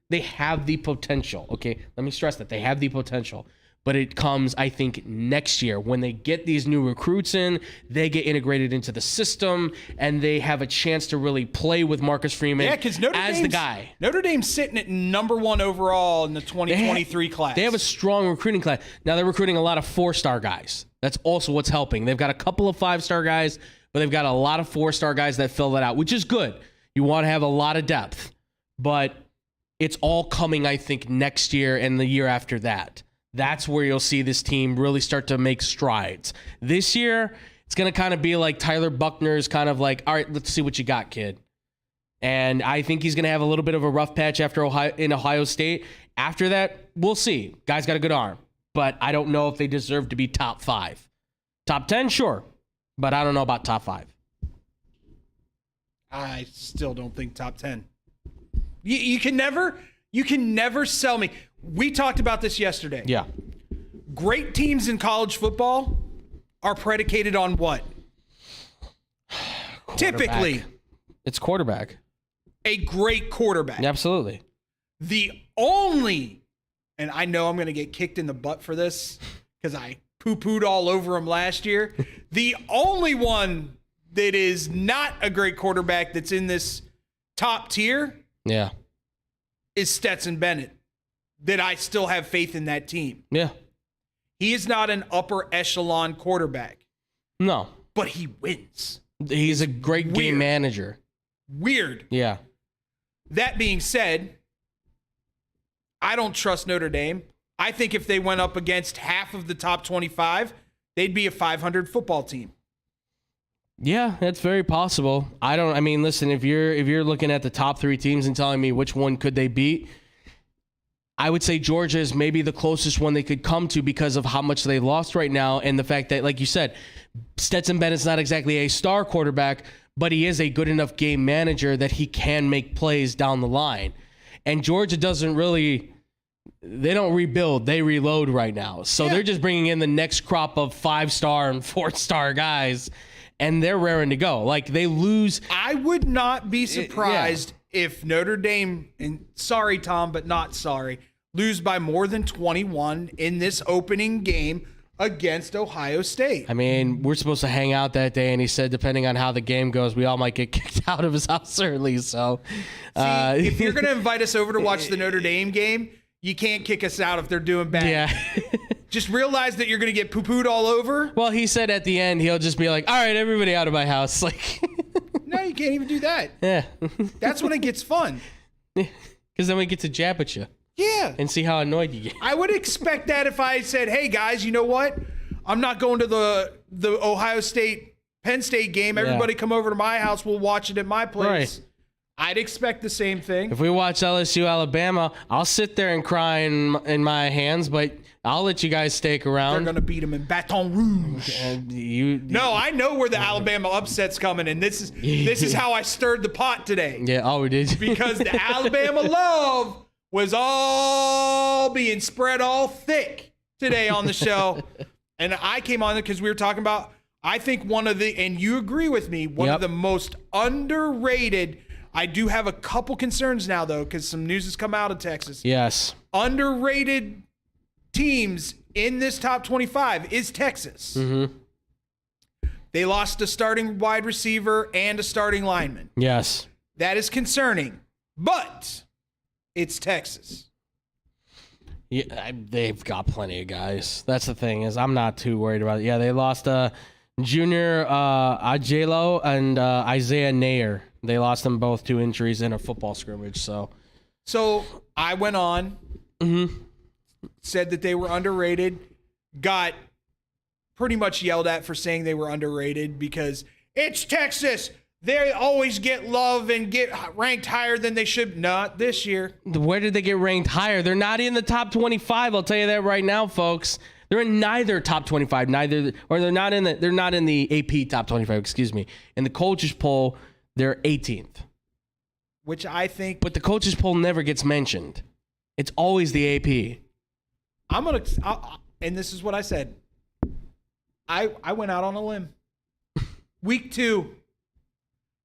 they have the potential. Okay, let me stress that they have the potential. But it comes, I think, next year when they get these new recruits in, they get integrated into the system, and they have a chance to really play with Marcus Freeman
because
as the guy.
Notre Dame's sitting at number 1 overall in the 2023 class.
They have a strong recruiting class. Now they're recruiting a lot of 4-star guys. That's also what's helping. They've got a couple of 5-star guys, but they've got a lot of 4-star guys that fill that out, which is good. You want to have a lot of depth, but it's all coming, I think, next year and the year after that. That's where you'll see this team really start to make strides. This year, it's going to kind of be like Tyler Buckner's kind of like, all right, let's see what you got, kid. And I think he's going to have a little bit of a rough patch in Ohio State. After that, we'll see. Guy's got a good arm. But I don't know if they deserve to be top 5. Top 10, sure. But I don't know about top 5.
I still don't think top 10. You can never sell me. We talked about this yesterday.
Yeah.
Great teams in college football are predicated on what? Typically,
it's quarterback.
A great quarterback.
Absolutely.
The only, and I know I'm going to get kicked in the butt for this because I poo-pooed all over him last year. The only one that is not a great quarterback that's in this top tier is Stetson Bennett, that I still have faith in that team.
Yeah.
He is not an upper echelon quarterback.
No.
But he wins.
He's a great game manager.
Weird.
Yeah.
That being said, I don't trust Notre Dame. I think if they went up against half of the top 25, they'd be a 500 football team.
Yeah, that's very possible. Listen, if you're looking at the top 3 teams and telling me which one could they beat, I would say Georgia is maybe the closest one they could come to because of how much they lost right now and the fact that, like you said, Stetson Bennett's not exactly a star quarterback, but he is a good enough game manager that he can make plays down the line. And Georgia they don't rebuild, they reload right now. So they're just bringing in the next crop of 5-star and 4-star guys, and they're raring to go. Like, they lose.
I would not be surprised if Notre Dame, and sorry, Tom, but not sorry, lose by more than 21 in this opening game against Ohio State.
I mean, we're supposed to hang out that day, and he said depending on how the game goes, we all might get kicked out of his house early. So,
if you're going to invite us over to watch the Notre Dame game, you can't kick us out if they're doing bad.
Yeah.
Just realize that you're going to get poo-pooed all over.
Well, he said at the end, he'll just be like, all right, everybody out of my house. Like,
no, you can't even do that.
Yeah.
That's when it gets fun.
Because then we get to jab at you.
Yeah.
And see how annoyed you get.
I would expect that if I said, hey, guys, you know what? I'm not going to the Ohio State-Penn State game. Everybody come over to my house. We'll watch it at my place. Right. I'd expect the same thing.
If we watch LSU Alabama, I'll sit there and cry in my hands, but I'll let you guys stake around.
They're going to beat them in Baton Rouge. No, I know where the Alabama upset's coming, and this is how I stirred the pot today.
Yeah, oh, we did.
Because the Alabama love was all being spread all thick today on the show. And I came on because we were talking about, I think and you agree with me, one of the most underrated. I do have a couple concerns now, though, because some news has come out of Texas.
Yes.
Underrated teams in this top 25 is Texas.
Mm-hmm.
They lost a starting wide receiver and a starting lineman.
Yes.
That is concerning, but it's Texas.
Yeah, they've got plenty of guys. That's the thing, is I'm not too worried about it. Yeah, they lost Junior Ajelo and Isaiah Nair. They lost them both to injuries in a football scrimmage. So
I went on, said that they were underrated, got pretty much yelled at for saying they were underrated because it's Texas. They always get love and get ranked higher than they should. Not this year.
Where did they get ranked higher? They're not in the top 25. I'll tell you that right now, folks. They're in neither top 25, they're not in the AP top 25, excuse me. In the coaches poll, they're 18th.
Which I think.
But the coaches poll never gets mentioned. It's always the AP.
And this is what I said. I went out on a limb. Week 2,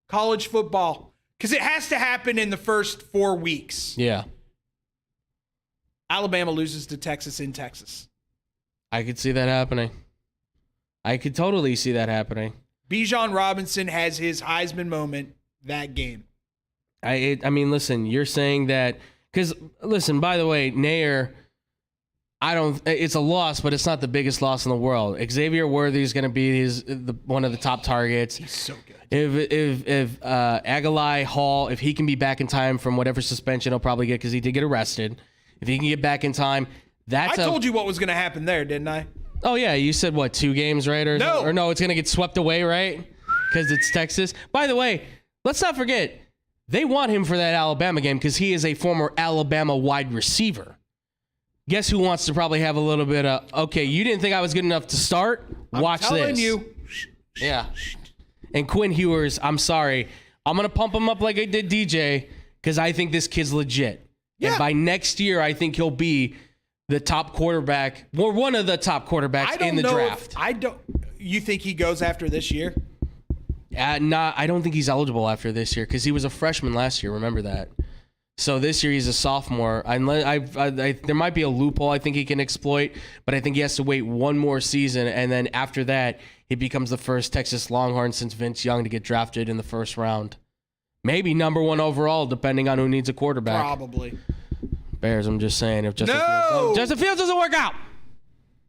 college football. Because it has to happen in the first 4 weeks.
Yeah.
Alabama loses to Texas in Texas.
I could see that happening. I could totally see that happening.
Bijan Robinson has his Heisman moment that game.
I mean, listen, you're saying that because, listen, by the way, Nair, it's a loss, but it's not the biggest loss in the world. Xavier Worthy is going to be one of the top targets.
He's so good.
If Agalai Hall, if he can be back in time from whatever suspension he'll probably get because he did get arrested, if he can get back in time, I
told you what was going to happen there, didn't I?
Oh, yeah. You said, 2 games, right? Or no, it's going to get swept away, right? Because it's Texas. By the way, let's not forget, they want him for that Alabama game because he is a former Alabama wide receiver. Guess who wants to probably have a little bit of, okay, you didn't think I was good enough to start? Watch this.
I'm telling you.
Yeah. And Quinn Ewers, I'm sorry. I'm going to pump him up like I did DJ because I think this kid's legit. Yeah. And by next year, I think he'll be the top quarterback, or one of the top quarterbacks in the draft.
You think he goes after this year?
I don't think he's eligible after this year because he was a freshman last year. Remember that. So this year he's a sophomore. There might be a loophole I think he can exploit, but I think he has to wait one more season, and then after that, he becomes the first Texas Longhorn since Vince Young to get drafted in the first round. Maybe number 1 overall, depending on who needs a quarterback.
Probably.
Bears, I'm just saying. If Justin Fields doesn't work out.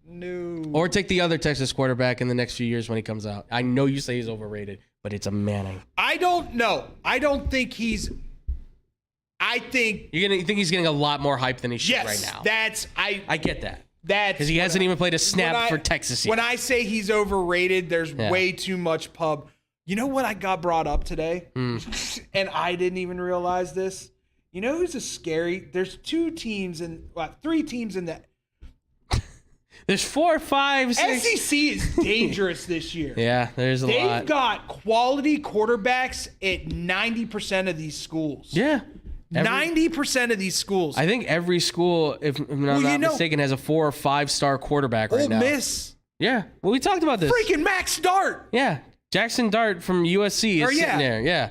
No.
Or take the other Texas quarterback in the next few years when he comes out. I know you say he's overrated, but it's a Manning.
I don't know. I don't think he's... I think...
You think he's getting a lot more hype than he should right now?
Yes,
I get that.
Because
he hasn't even played a snap for Texas yet.
When I say he's overrated, there's way too much pub. You know what I got brought up today? And I didn't even realize this. You know who's a scary... There's 3 teams in the...
There's 4, 5, 6.
SEC is dangerous this year.
Yeah, there's a lot.
They've got quality quarterbacks at 90% of these schools.
Yeah.
90% of these schools.
I think every school, if I'm not mistaken, has a 4 or 5 star quarterback right now.
Ole Miss.
Yeah. Well, we talked about this.
Freaking Max Dart.
Yeah. Jackson Dart from USC is sitting there. Yeah.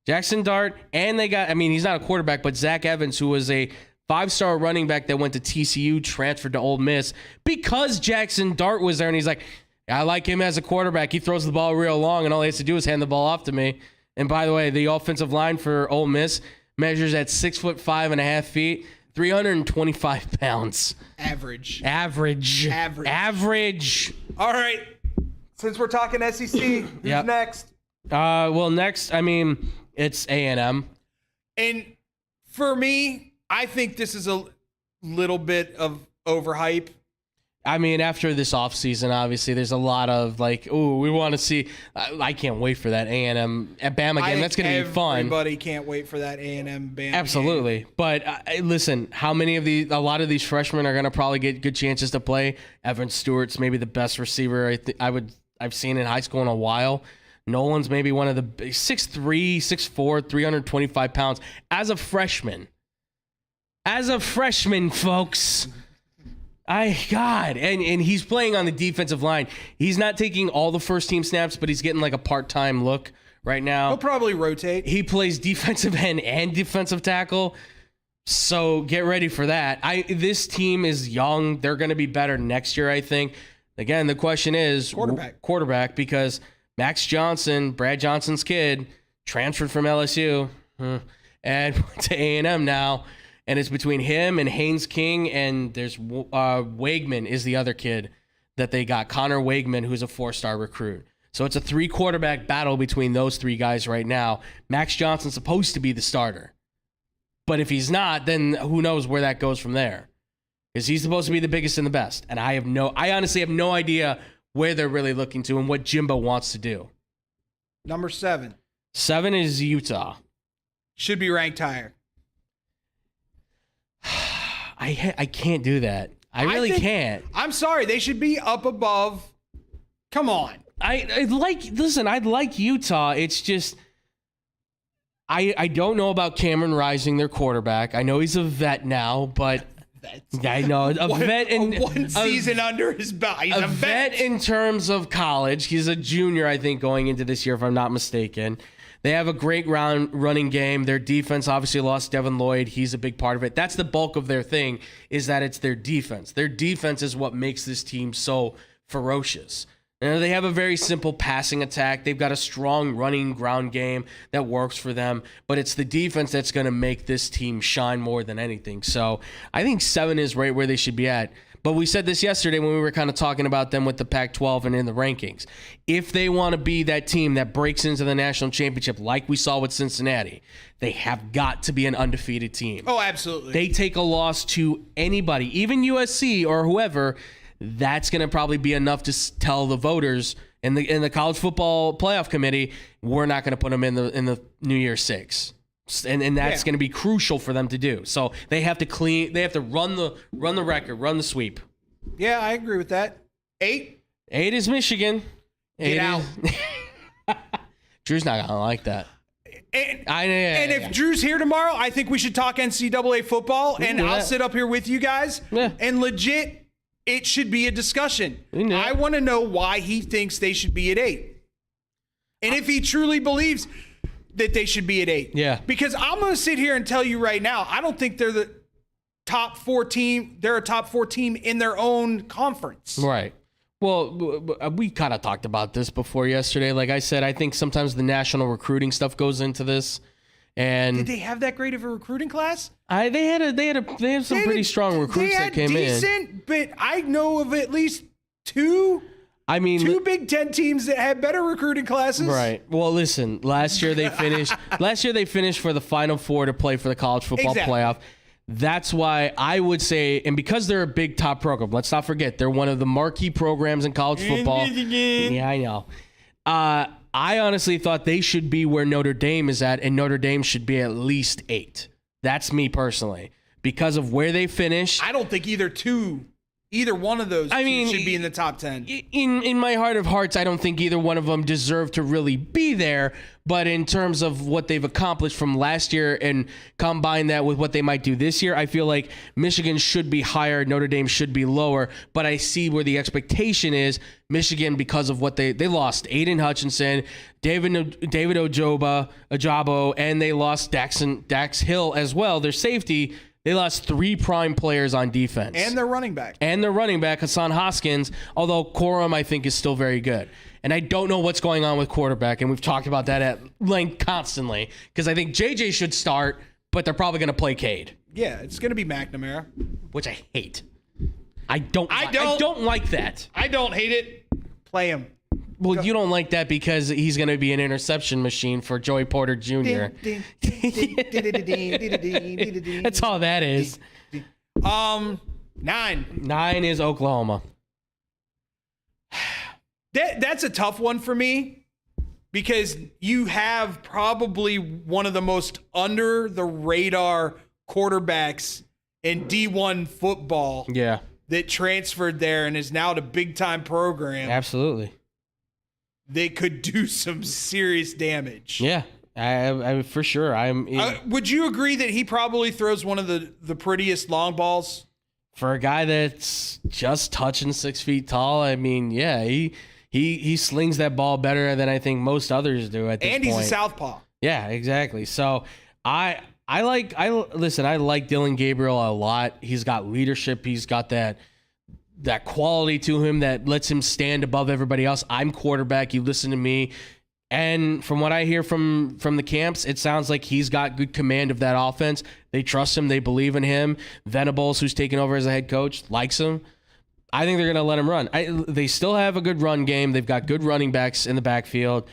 Jackson Dart. And they got, he's not a quarterback, but Zach Evans, who was a 5-star running back that went to TCU, transferred to Ole Miss because Jackson Dart was there. And he's like, I like him as a quarterback. He throws the ball real long, and all he has to do is hand the ball off to me. And by the way, the offensive line for Ole Miss measures at 6'5.5 feet, 325 pounds. Average.
All right. Since we're talking SEC, who's next?
Well, next, it's A&M.
And for me, I think this is a little bit of overhype.
After this offseason, obviously, there's a lot of we want to see. I can't wait for that A&M at Bama game. That's going to be fun.
Everybody can't wait for that A&M Bama
Absolutely.
game.
But listen, a lot of these freshmen are going to probably get good chances to play. Evan Stewart's maybe the best receiver I've seen in high school in a while. Nolan's maybe one of the 6'3", 6'4", 325 pounds as a freshman. Folks. And he's playing on the defensive line. He's not taking all the first team snaps, but he's getting a part-time look right now.
He'll probably rotate.
He plays defensive end and defensive tackle. So get ready for that. This team is young. They're going to be better next year, I think. Again, the question is quarterback, because Max Johnson, Brad Johnson's kid, transferred from LSU and went to A&M now. And it's between him and Haynes King, and there's Wakeman is the other kid that they got, Connor Wakeman, who's a 4-star recruit. So it's a 3-quarterback battle between those 3 guys right now. Max Johnson's supposed to be the starter. But if he's not, then who knows where that goes from there. Because he's supposed to be the biggest and the best. And I honestly have no idea where they're really looking to and what Jimbo wants to do.
Number 7.
7 is Utah.
Should be ranked higher.
I can't do that. I really can't.
I'm sorry. They should be up above. Come on.
I'd like Utah. It's just I don't know about Cameron Rising, their quarterback. I know he's a vet now, but I know
one season under his belt. He's a vet
in terms of college. He's a junior, I think, going into this year, if I'm not mistaken. They have a great running game. Their defense obviously lost Devin Lloyd. He's a big part of it. That's the bulk of their thing, is that it's their defense. Their defense is what makes this team so ferocious. They have a very simple passing attack. They've got a strong running ground game that works for them, but it's the defense that's going to make this team shine more than anything. So I think 7 is right where they should be at. But we said this yesterday when we were kind of talking about them with the Pac-12 and in the rankings. If they want to be that team that breaks into the national championship like we saw with Cincinnati, they have got to be an undefeated team.
Oh, absolutely.
They take a loss to anybody, even USC or whoever, that's going to probably be enough to tell the voters in the college football playoff committee, we're not going to put them in the New Year's 6. And that's going to be crucial for them to do. So they have to run the record, run the sweep.
Yeah, I agree with that. 8?
8 is Michigan.
Get out.
Drew's not going to like that.
And if Drew's here tomorrow, I think we should talk NCAA football, and I'll sit up here with you guys.
Yeah.
And legit, it should be a discussion. I want to know why he thinks they should be at 8. And if he truly believes that they should be at 8.
Yeah.
Because I'm going to sit here and tell you right now, I don't think they're the top 4 team. They're a top 4 team in their own conference.
Right. Well, we kind of talked about this before yesterday. Like I said, I think sometimes the national recruiting stuff goes into this. And
did they have that great of a recruiting class?
They had some pretty strong recruits that came in.
But I know of at least 2 Big Ten teams that had better recruiting classes.
Right. Well, listen, last year they finished for the Final Four to play for the college football playoff. That's why I would say, and because they're a big top program, let's not forget, they're one of the marquee programs in college football. Yeah, I know. I honestly thought they should be where Notre Dame is at, and Notre Dame should be at least 8. That's me personally. Because of where they finished.
I don't think either one of those should be in the top 10.
In my heart of hearts, I don't think either one of them deserve to really be there. But in terms of what they've accomplished from last year and combine that with what they might do this year, I feel like Michigan should be higher, Notre Dame should be lower. But I see where the expectation is. Michigan, because of what they lost Aiden Hutchinson, David Ojabo, and they lost Dax Hill as well, their safety. They lost 3 prime players on defense.
And their running back.
Hassan Hoskins, although Corum, I think, is still very good. And I don't know what's going on with quarterback, and we've talked about that at length constantly, because I think JJ should start, but they're probably going to play Cade.
Yeah, it's going to be McNamara.
Which I hate. I don't like that.
I don't hate it. Play him.
Well, you don't like that because he's going to be an interception machine for Joey Porter Jr. That's all that is.
9.
9 is Oklahoma.
That's a tough one for me because you have probably one of the most under the radar quarterbacks in D1 football.
Yeah.
That transferred there and is now at a big time program.
Absolutely.
They could do some serious damage.
Yeah, I for sure.
Would you agree that he probably throws one of the prettiest long balls?
For a guy that's just touching 6 feet tall, I mean, yeah, he slings that ball better than I think most others do at this point.
And he's a southpaw.
Yeah, exactly. So I like Dylan Gabriel a lot. He's got leadership. He's got that quality to him that lets him stand above everybody else. I'm quarterback. You listen to me. And from what I hear from the camps, it sounds like he's got good command of that offense. They trust him. They believe in him. Venables, who's taken over as a head coach, likes him. I think they're going to let him run. They still have a good run game. They've got good running backs in the backfield.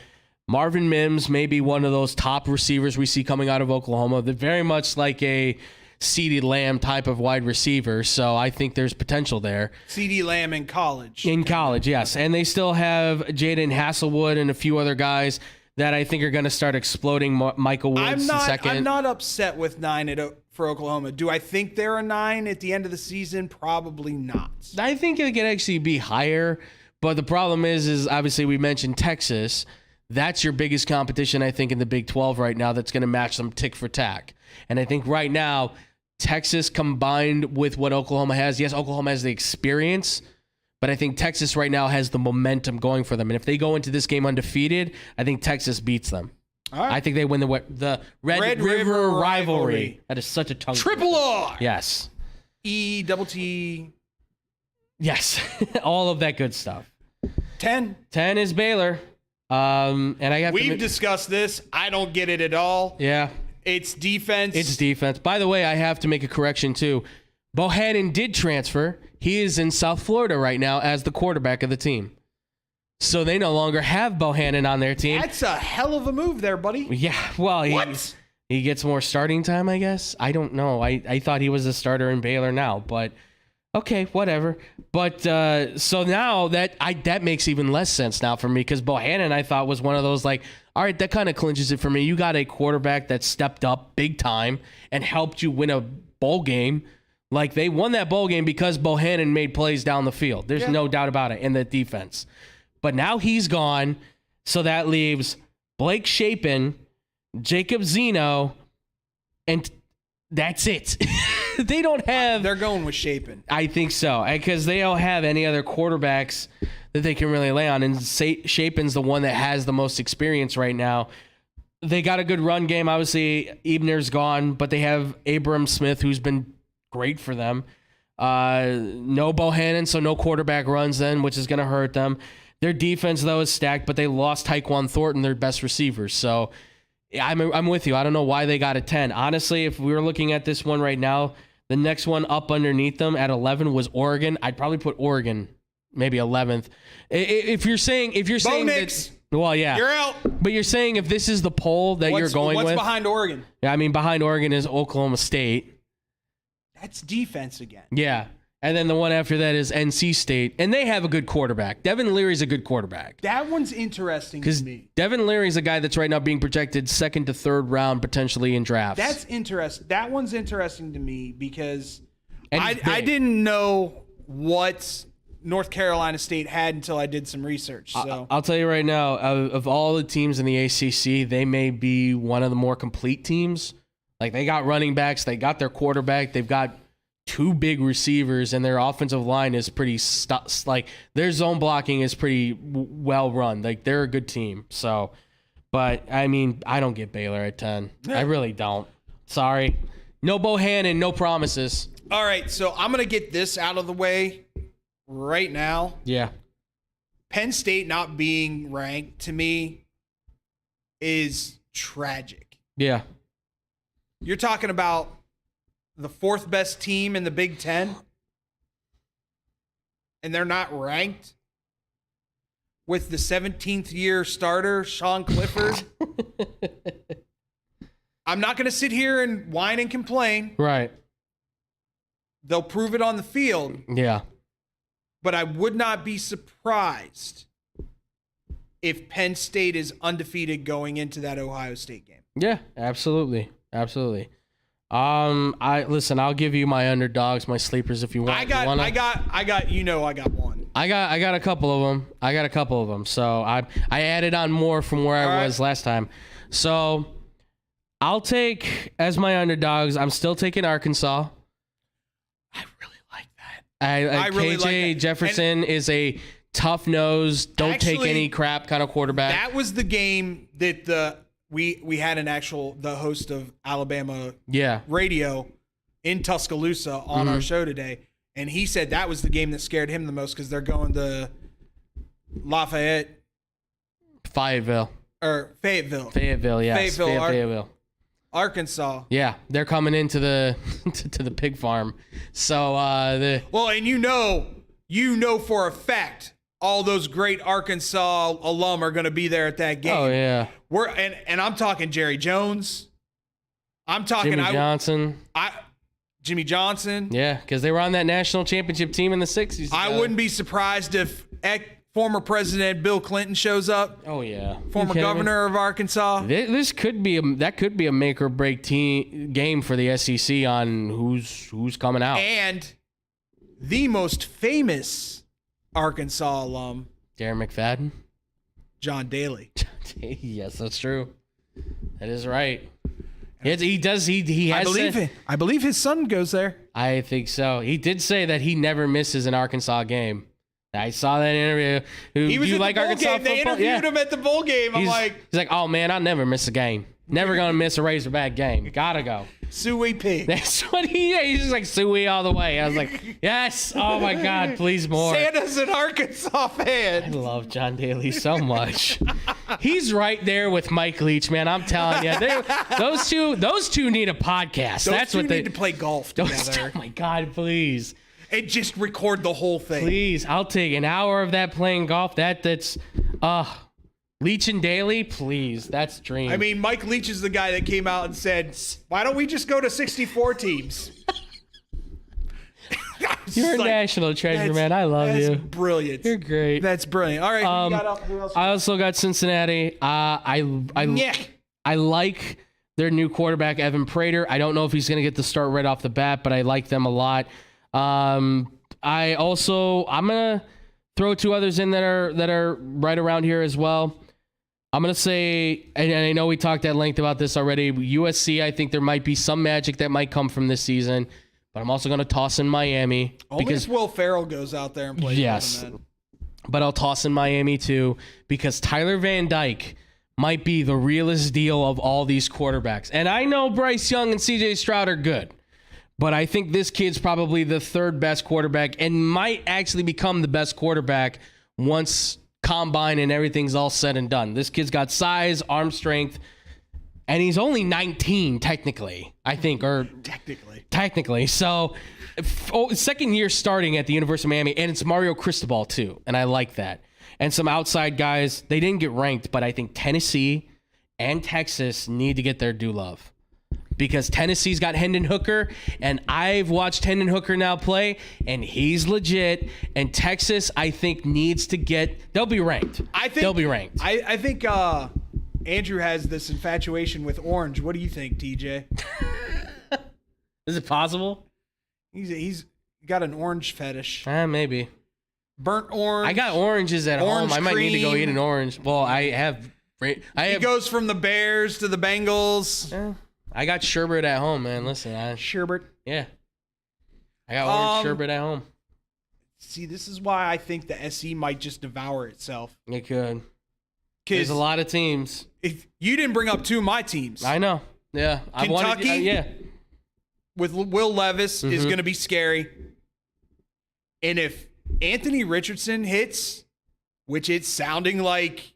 Marvin Mims may be one of those top receivers we see coming out of Oklahoma. They're very much like a CeeDee Lamb type of wide receiver, so I think there's potential there.
CeeDee Lamb in college.
In college, yes. And they still have Jaden Hasselwood and a few other guys that I think are going to start exploding. Michael Woods in second.
I'm not upset with 9 for Oklahoma. Do I think they're a 9 at the end of the season? Probably not.
I think it could actually be higher, but the problem is obviously we mentioned Texas. That's your biggest competition, I think, in the Big 12 right now that's going to match them tick for tack. And I think right now, Texas combined with what Oklahoma has, yes, Oklahoma has the experience, but I think Texas right now has the momentum going for them. And if they go into this game undefeated, I think Texas beats them.
All right.
I think they win the Red River rivalry. That is such a tongue.
Triple R.
Yes.
E-double-T.
Yes. All of that good stuff.
10.
10 is Baylor. And I have
We've discussed this. I don't get it at all.
Yeah.
It's defense.
By the way, I have to make a correction, too. Bohannon did transfer. He is in South Florida right now as the quarterback of the team. So they no longer have Bohannon on their team.
That's a hell of a move there, buddy.
Yeah, well, he gets more starting time, I guess. I don't know. I thought he was a starter in Baylor now, but okay, whatever. But so now that makes even less sense now for me because Bohannon, I thought, was one of those like, all right, that kind of clinches it for me. You got a quarterback that stepped up big time and helped you win a bowl game. Like, they won that bowl game because Bohannon made plays down the field. There's no doubt about it in the defense. But now he's gone, so that leaves Blake Shapen, Jacob Zeno, and that's it. They don't have.
They're going with Chapin.
I think so, because they don't have any other quarterbacks that they can really lay on, and Chapin's the one that has the most experience right now. They got a good run game. Obviously, Ebner's gone, but they have Abram Smith, who's been great for them. No Bohannon, so no quarterback runs then, which is going to hurt them. Their defense, though, is stacked, but they lost Tyquan Thornton, their best receivers. So I'm with you. I don't know why they got a 10. Honestly, if we were looking at this one right now, the next one up underneath them at 11 was Oregon. I'd probably put Oregon maybe 11th. If you're saying that, well, yeah,
you're out.
But you're saying if this is the poll that you're going with,
what's behind Oregon?
Yeah, I mean behind Oregon is Oklahoma State.
That's defense again.
Yeah. And then the one after that is NC State. And they have a good quarterback. Devin Leary's a good quarterback.
That one's interesting to me.
Devin Leary's a guy that's right now being projected second to third round potentially in drafts.
That's interesting. That one's interesting to me because I didn't know what North Carolina State had until I did some research. So
I'll tell you right now, of all the teams in the ACC, they may be one of the more complete teams. Like, they got running backs, they got their quarterback, they've got two big receivers, and their offensive line is pretty like their zone blocking is pretty well run. Like, they're a good team. So, but I mean, I don't get Baylor at 10. I really don't. Sorry. No Bohannon, no promises.
All right, so I'm gonna get this out of the way right now.
Yeah.
Penn State not being ranked to me is tragic.
Yeah.
You're talking about the fourth best team in the Big Ten, and they're not ranked with the 17th year starter, Sean Clifford. I'm not going to sit here and whine and complain.
Right.
They'll prove it on the field.
Yeah.
But I would not be surprised if Penn State is undefeated going into that Ohio State game.
Yeah, absolutely. Absolutely. I'll give you my underdogs, my sleepers if you want.
I got one. I
got a couple of them. So I added on more from where I was last time. So I'll take as my underdogs. I'm still taking Arkansas.
I really like that.
I really KJ like Jefferson is a tough-nosed, don't take any crap kind of quarterback.
That was the game that we had the host of Alabama radio in Tuscaloosa on our show today, and he said that was the game that scared him the most because they're going to Fayetteville, Arkansas.
Yeah, they're coming into the to the pig farm. So
and you know for a fact all those great Arkansas alum are going to be there at that game.
Oh yeah.
And I'm talking Jerry Jones. I'm talking Jimmy Johnson.
Yeah, because they were on that national championship team in the 60s.
I wouldn't be surprised if former President Bill Clinton shows up.
Oh yeah,
former governor of Arkansas.
This could be a make or break game for the SEC on who's coming out.
And the most famous Arkansas alum,
Darren McFadden,
John Daly.
Yes, that's true. That is right. He does. He has.
I believe his son goes there.
I think so. He did say that he never misses an Arkansas game. I saw that interview.
He was
do you
at
like
the bowl
Arkansas
game. They
football?
interviewed him at the bowl game.
He's like, oh man, I never miss a game. Never gonna miss a Razorback game. Gotta go.
Suey P.
That's what he's just like Suey all the way. I was like, yes. Oh my God, please more.
Santa's an Arkansas fan.
I love John Daly so much. He's right there with Mike Leach, man. I'm telling you, those two need a podcast. That's what they
need to play golf together.
Oh my God, please.
And just record the whole thing.
Please, I'll take an hour of that playing golf. That's Leach and Daly, please. That's a dream.
I mean, Mike Leach is the guy that came out and said, why don't we just go to 64 teams?
You're a national treasure, man. I love you.
That's brilliant.
You're great.
That's brilliant. All right, who else?
I also got Cincinnati. I like their new quarterback, Evan Prater. I don't know if he's going to get the start right off the bat, but I like them a lot. I'm gonna throw two others in that are right around here as well. I'm going to say, and I know we talked at length about this already, USC, I think there might be some magic that might come from this season, but I'm also going to toss in Miami.
Only if Will Ferrell goes out there and plays.
Yes, but I'll toss in Miami too, because Tyler Van Dyke might be the realest deal of all these quarterbacks. And I know Bryce Young and CJ Stroud are good, but I think this kid's probably the third best quarterback and might actually become the best quarterback once combine and everything's all said and done. This kid's got size, arm strength, and he's only 19 technically, I think, or technically. So second year starting at the University of Miami, and it's Mario Cristobal too, and I like that. And some outside guys, they didn't get ranked, but I think Tennessee and Texas need to get their due love. Because Tennessee's got Hendon Hooker, and I've watched Hendon Hooker now play, and he's legit. And Texas, I think, needs to they'll be ranked. They'll be ranked.
I think Andrew has this infatuation with orange. What do you think, TJ?
Is it possible?
He's got an orange fetish.
Maybe.
Burnt orange.
I got oranges at home. I might need to go eat an orange. Well, I have. He goes
from the Bears to the Bengals.
I got sherbet at home, man. Listen,
sherbet.
Yeah, I got orange sherbet at home.
See, this is why I think the SE might just devour itself.
It could. There's a lot of teams.
If you didn't bring up two of my teams,
I know. Yeah,
Kentucky. With Will Levis is going to be scary, and if Anthony Richardson hits, which it's sounding like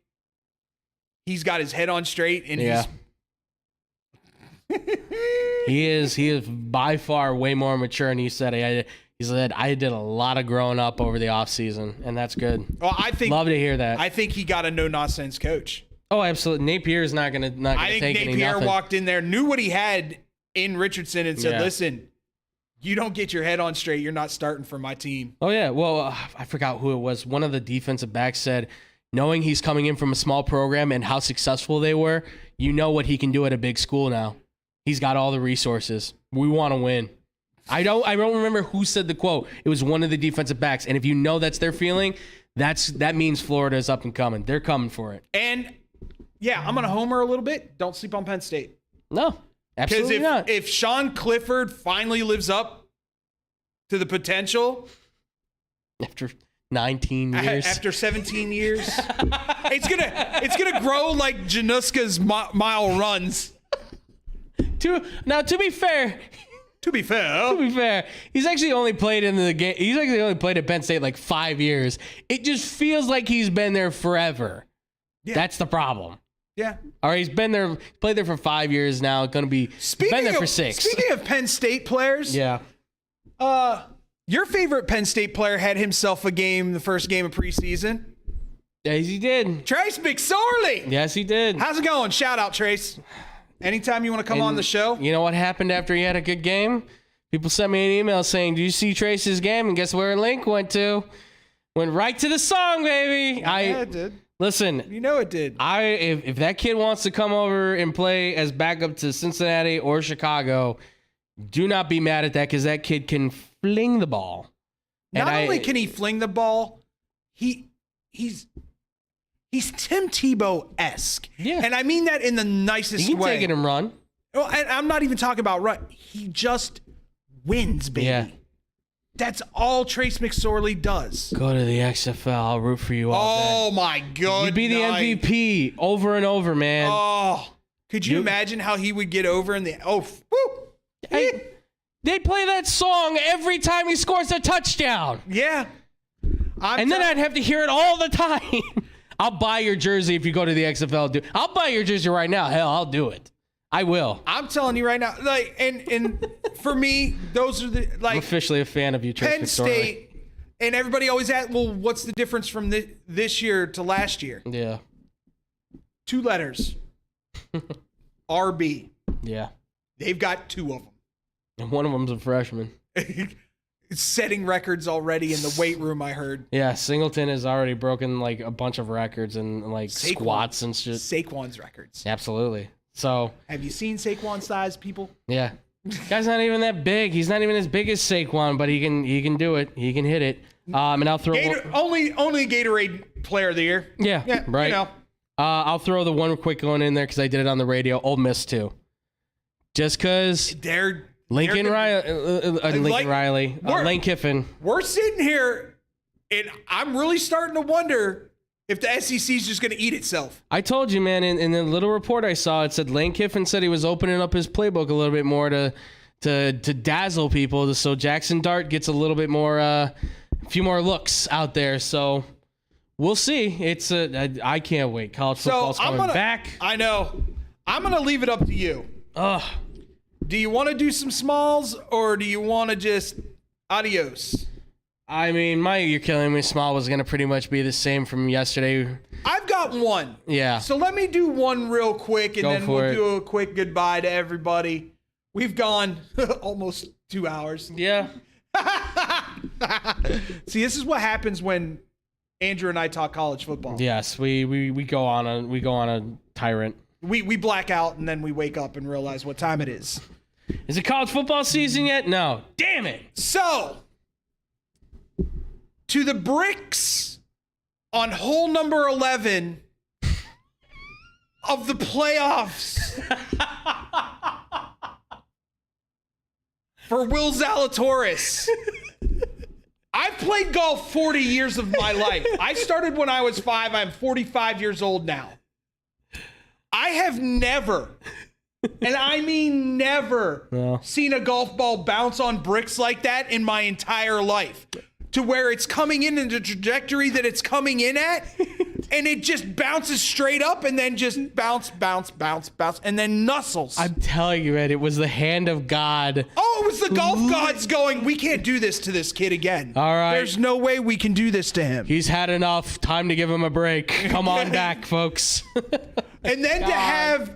he's got his head on straight, and
he is by far way more mature, and he said I did a lot of growing up over the offseason, and that's good.
Well, love
to hear that.
I think he got a no nonsense coach.
Oh, absolutely. Napier's not gonna take any nothing. I think Napier
walked in there, knew what he had in Richardson, and said, "Listen, you don't get your head on straight, you're not starting for my team."
Oh yeah. Well, I forgot who it was. One of the defensive backs said, knowing he's coming in from a small program and how successful they were, you know what he can do at a big school now. He's got all the resources. We want to win. I don't remember who said the quote. It was one of the defensive backs. And if you know that's their feeling, that means Florida's up and coming. They're coming for it.
And yeah, I'm going to homer a little bit. Don't sleep on Penn State.
No, absolutely not.
If Sean Clifford finally lives up to the potential
after 19 years,
after 17 years, it's gonna grow like Januska's mile runs.
To be fair, he's actually only played in the game. He's actually only played at Penn State like 5 years. It just feels like he's been there forever. Yeah. That's the problem.
Yeah.
All right, he's been there, played there for 5 years now. Going to be been there for 6.
Speaking of Penn State players,
yeah.
Your favorite Penn State player had himself a game, the first game of preseason.
Yes, he did.
Trace McSorley.
Yes, he did.
How's it going? Shout out, Trace. Anytime you want to come on the show.
You know what happened after he had a good game? People sent me an email saying, "Do you see Trace's game?" And guess where a link went to? Went right to the song, baby.
Yeah, it did.
Listen.
You know it did.
If that kid wants to come over and play as backup to Cincinnati or Chicago, do not be mad at that, because that kid can fling the ball.
Not only can he fling the ball, he's Tim Tebow-esque.
Yeah.
And I mean that in the nicest way.
He can take it and run.
Well, and I'm not even talking about run. He just wins, baby. Yeah. That's all Trace McSorley does.
Go to the XFL. I'll root for you all day.
Oh, my God.
You'd be the MVP over and over, man.
Oh. Could you imagine how he would get over in the... Oh, woo.
They play that song every time he scores a touchdown.
Yeah.
Then I'd have to hear it all the time. I'll buy your jersey if you go to the XFL. Dude. I'll buy your jersey right now. Hell, I'll do it. I will.
I'm telling you right now. Like, and for me, those are the like.
I'm officially a fan of you, Trace
Penn State, and everybody always asks, "Well, what's the difference from this year to last year?"
Yeah.
2 letters. RB.
Yeah.
They've got 2 of them.
And one of them's a freshman.
Setting records already in the weight room, I heard.
Yeah, Singleton has already broken like a bunch of records and like squats and shit.
Saquon's records.
Absolutely. So, have
you seen Saquon's size, people?
Yeah. Guy's not even that big. He's not even as big as Saquon, but he can do it. He can hit it. And I'll throw
only Gatorade Player of the Year.
Yeah, right.
You know.
I'll throw the one quick one in there because I did it on the radio. Ole Miss too. Just because Lane Kiffin.
We're sitting here, and I'm really starting to wonder if the SEC is just going to eat itself.
I told you, man. In the little report I saw, it said Lane Kiffin said he was opening up his playbook a little bit more to dazzle people, so Jackson Dart gets a little bit more, a few more looks out there. So we'll see. I can't wait. College football's coming back.
I know. I'm gonna leave it up to you. Do you want to do some smalls, or do you want to just adios?
I mean, my You're Killing Me Small was gonna pretty much be the same from yesterday.
I've got one.
Yeah.
So let me do one real quick, and then we'll do a quick goodbye to everybody. We've gone almost 2 hours.
Yeah.
See, this is what happens when Andrew and I talk college football.
Yes, we go on a tyrant.
We black out and then we wake up and realize what time it is.
Is it college football season yet? No. Damn it.
So, to the bricks on hole number 11 of the playoffs for Will Zalatoris. I've played golf 40 years of my life. I started when I was 5. I'm 45 years old now. I have never, and I mean never, seen a golf ball bounce on bricks like that in my entire life. To where it's coming in the trajectory that it's coming in at, and it just bounces straight up and then just bounce, and then nuzzles.
I'm telling you, man, it was the hand of God.
Oh, it was the golf gods going, we can't do this to this kid again.
All right.
There's no way we can do this to him.
He's had enough. Time to give him a break. Come on back, folks.
And then to have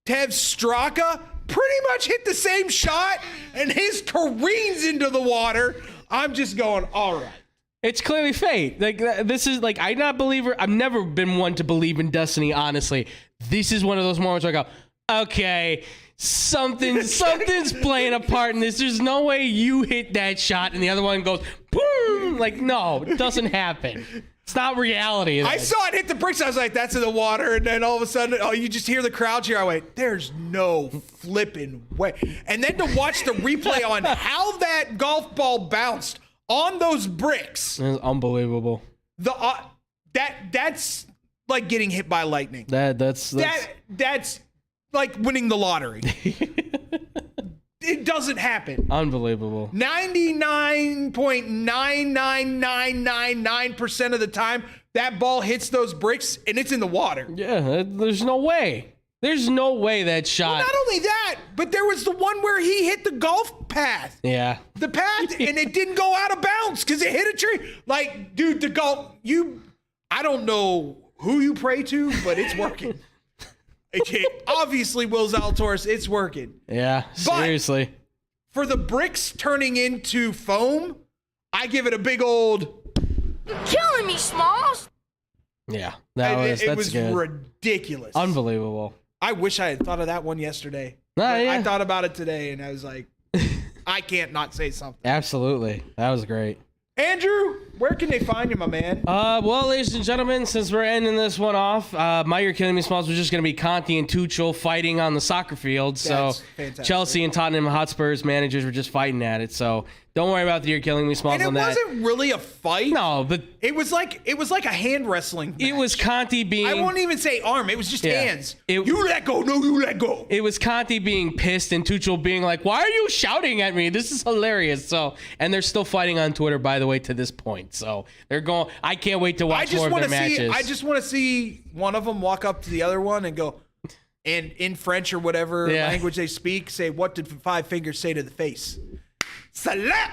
Straka pretty much hit the same shot, and his careens into the water. I'm just going, all right.
It's clearly fate. Like, this is like, I'm not a believer. I've never been one to believe in destiny, honestly. This is one of those moments where I go, okay, something's playing a part in this. There's no way you hit that shot and the other one goes, boom. Like, no, it doesn't happen. It's not reality.
I saw it hit the bricks. I was like, that's in the water. And then all of a sudden, you just hear the crowd cheer. I went, there's no flipping way. And then to watch the replay on how that golf ball bounced on those bricks.
It's unbelievable.
That's like getting hit by lightning.
That's
like winning the lottery. It doesn't happen.
Unbelievable.
99.99999% of the time, that ball hits those bricks and it's in the water.
Yeah, there's no way. There's no way that shot.
Well, not only that, but there was the one where he hit the golf path.
Yeah.
The path, and it didn't go out of bounds because it hit a tree. Like, dude, the golf, I don't know who you pray to, but it's working. Obviously, Will Zalatoris, it's working.
Yeah, seriously.
But for the bricks turning into foam, I give it a big old...
You're killing me, Smalls!
Yeah,
it was
good.
Ridiculous.
Unbelievable.
I wish I had thought of that one yesterday.
Yeah.
I thought about it today, and I was like, I can't not say something.
Absolutely. That was great.
Andrew, where can they find you, my man?
Well, ladies and gentlemen, since we're ending this one off, my You're Killing Me Smalls was just going to be Conte and Tuchel fighting on the soccer field. So
fantastic.
Chelsea and Tottenham Hotspur's managers were just fighting at it. So don't worry about the You're Killing Me Smalls on that.
And it wasn't really a fight.
No, but
it was like a hand wrestling match.
It was Conte being...
I won't even say arm. It was just hands. You let go. No, you let go.
It was Conte being pissed and Tuchel being like, why are you shouting at me? This is hilarious. So, and they're still fighting on Twitter, by the way, to this point. So they're going... I can't wait to watch more of their matches.
I just want to see one of them walk up to the other one and go, and in French or whatever language they speak, say, what did 5 fingers say to the face? Salat!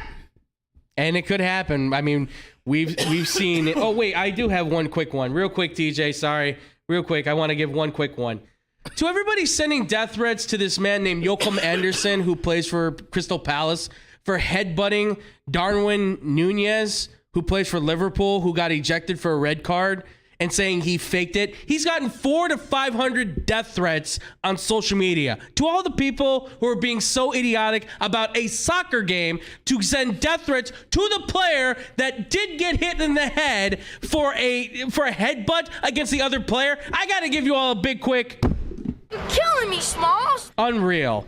And it could happen. I mean, we've seen it. Oh, wait, I do have one quick one. Real quick, TJ, sorry. Real quick, I want to give one quick one. To everybody sending death threats to this man named Joachim Anderson, who plays for Crystal Palace, for headbutting Darwin Nunez, who plays for Liverpool, who got ejected for a red card. and saying he faked it. He's gotten 400 to 500 death threats on social media. To all the people who are being so idiotic about a soccer game to send death threats to the player that did get hit in the head for a headbutt against the other player, I got to give you all a big quick.
You're killing me, Smalls.
Unreal.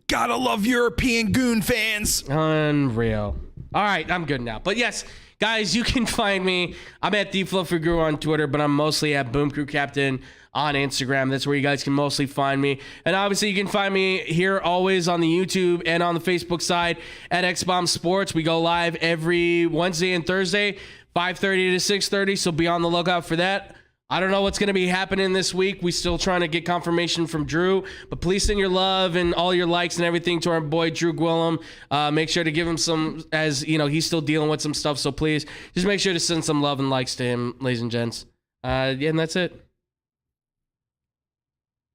Gotta love European goon fans.
Unreal. All right, I'm good now. But yes, guys, you can find me. I'm at TheFluffyGuru on Twitter, but I'm mostly at Boom Crew Captain on Instagram. That's where you guys can mostly find me. And obviously, you can find me here always on the YouTube and on the Facebook side at XBomb Sports. We go live every Wednesday and Thursday, 5:30 to 6:30, so be on the lookout for that. I don't know what's going to be happening this week. We're still trying to get confirmation from Drew, but please send your love and all your likes and everything to our boy Drew Gwillem. Make sure to give him some, as you know, he's still dealing with some stuff. So please just make sure to send some love and likes to him, ladies and gents. Yeah, and that's it.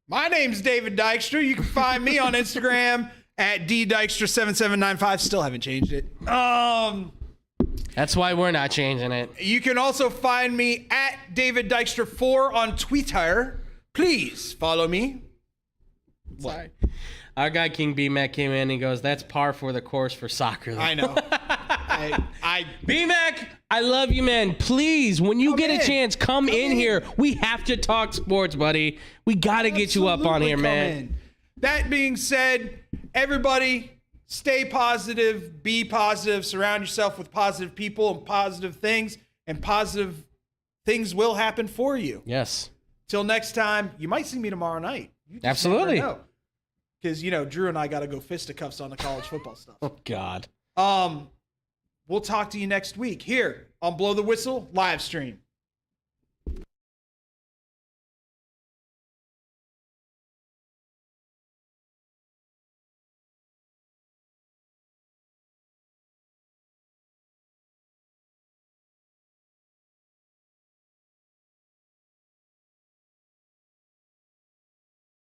My name's David Dykstra. You can find me on Instagram at ddykstra7795. Still haven't changed it.
That's why we're not changing it.
You can also find me at David Dykstra4 on Twitter. Please follow me.
Sorry. Our guy King B-Mac came in and he goes, that's par for the course for soccer.
I know.
B-Mac, I love you, man. Please, when you get a chance, come in here. We have to talk sports, buddy. We got to get you up on here, man.
That being said, everybody, stay positive, be positive, surround yourself with positive people and positive things will happen for you.
Yes.
Till next time, you might see me tomorrow night.
Absolutely.
Because, you know, Drew and I got to go fisticuffs on the college football stuff.
Oh, God.
We'll talk to you next week here on Blow the Whistle live stream.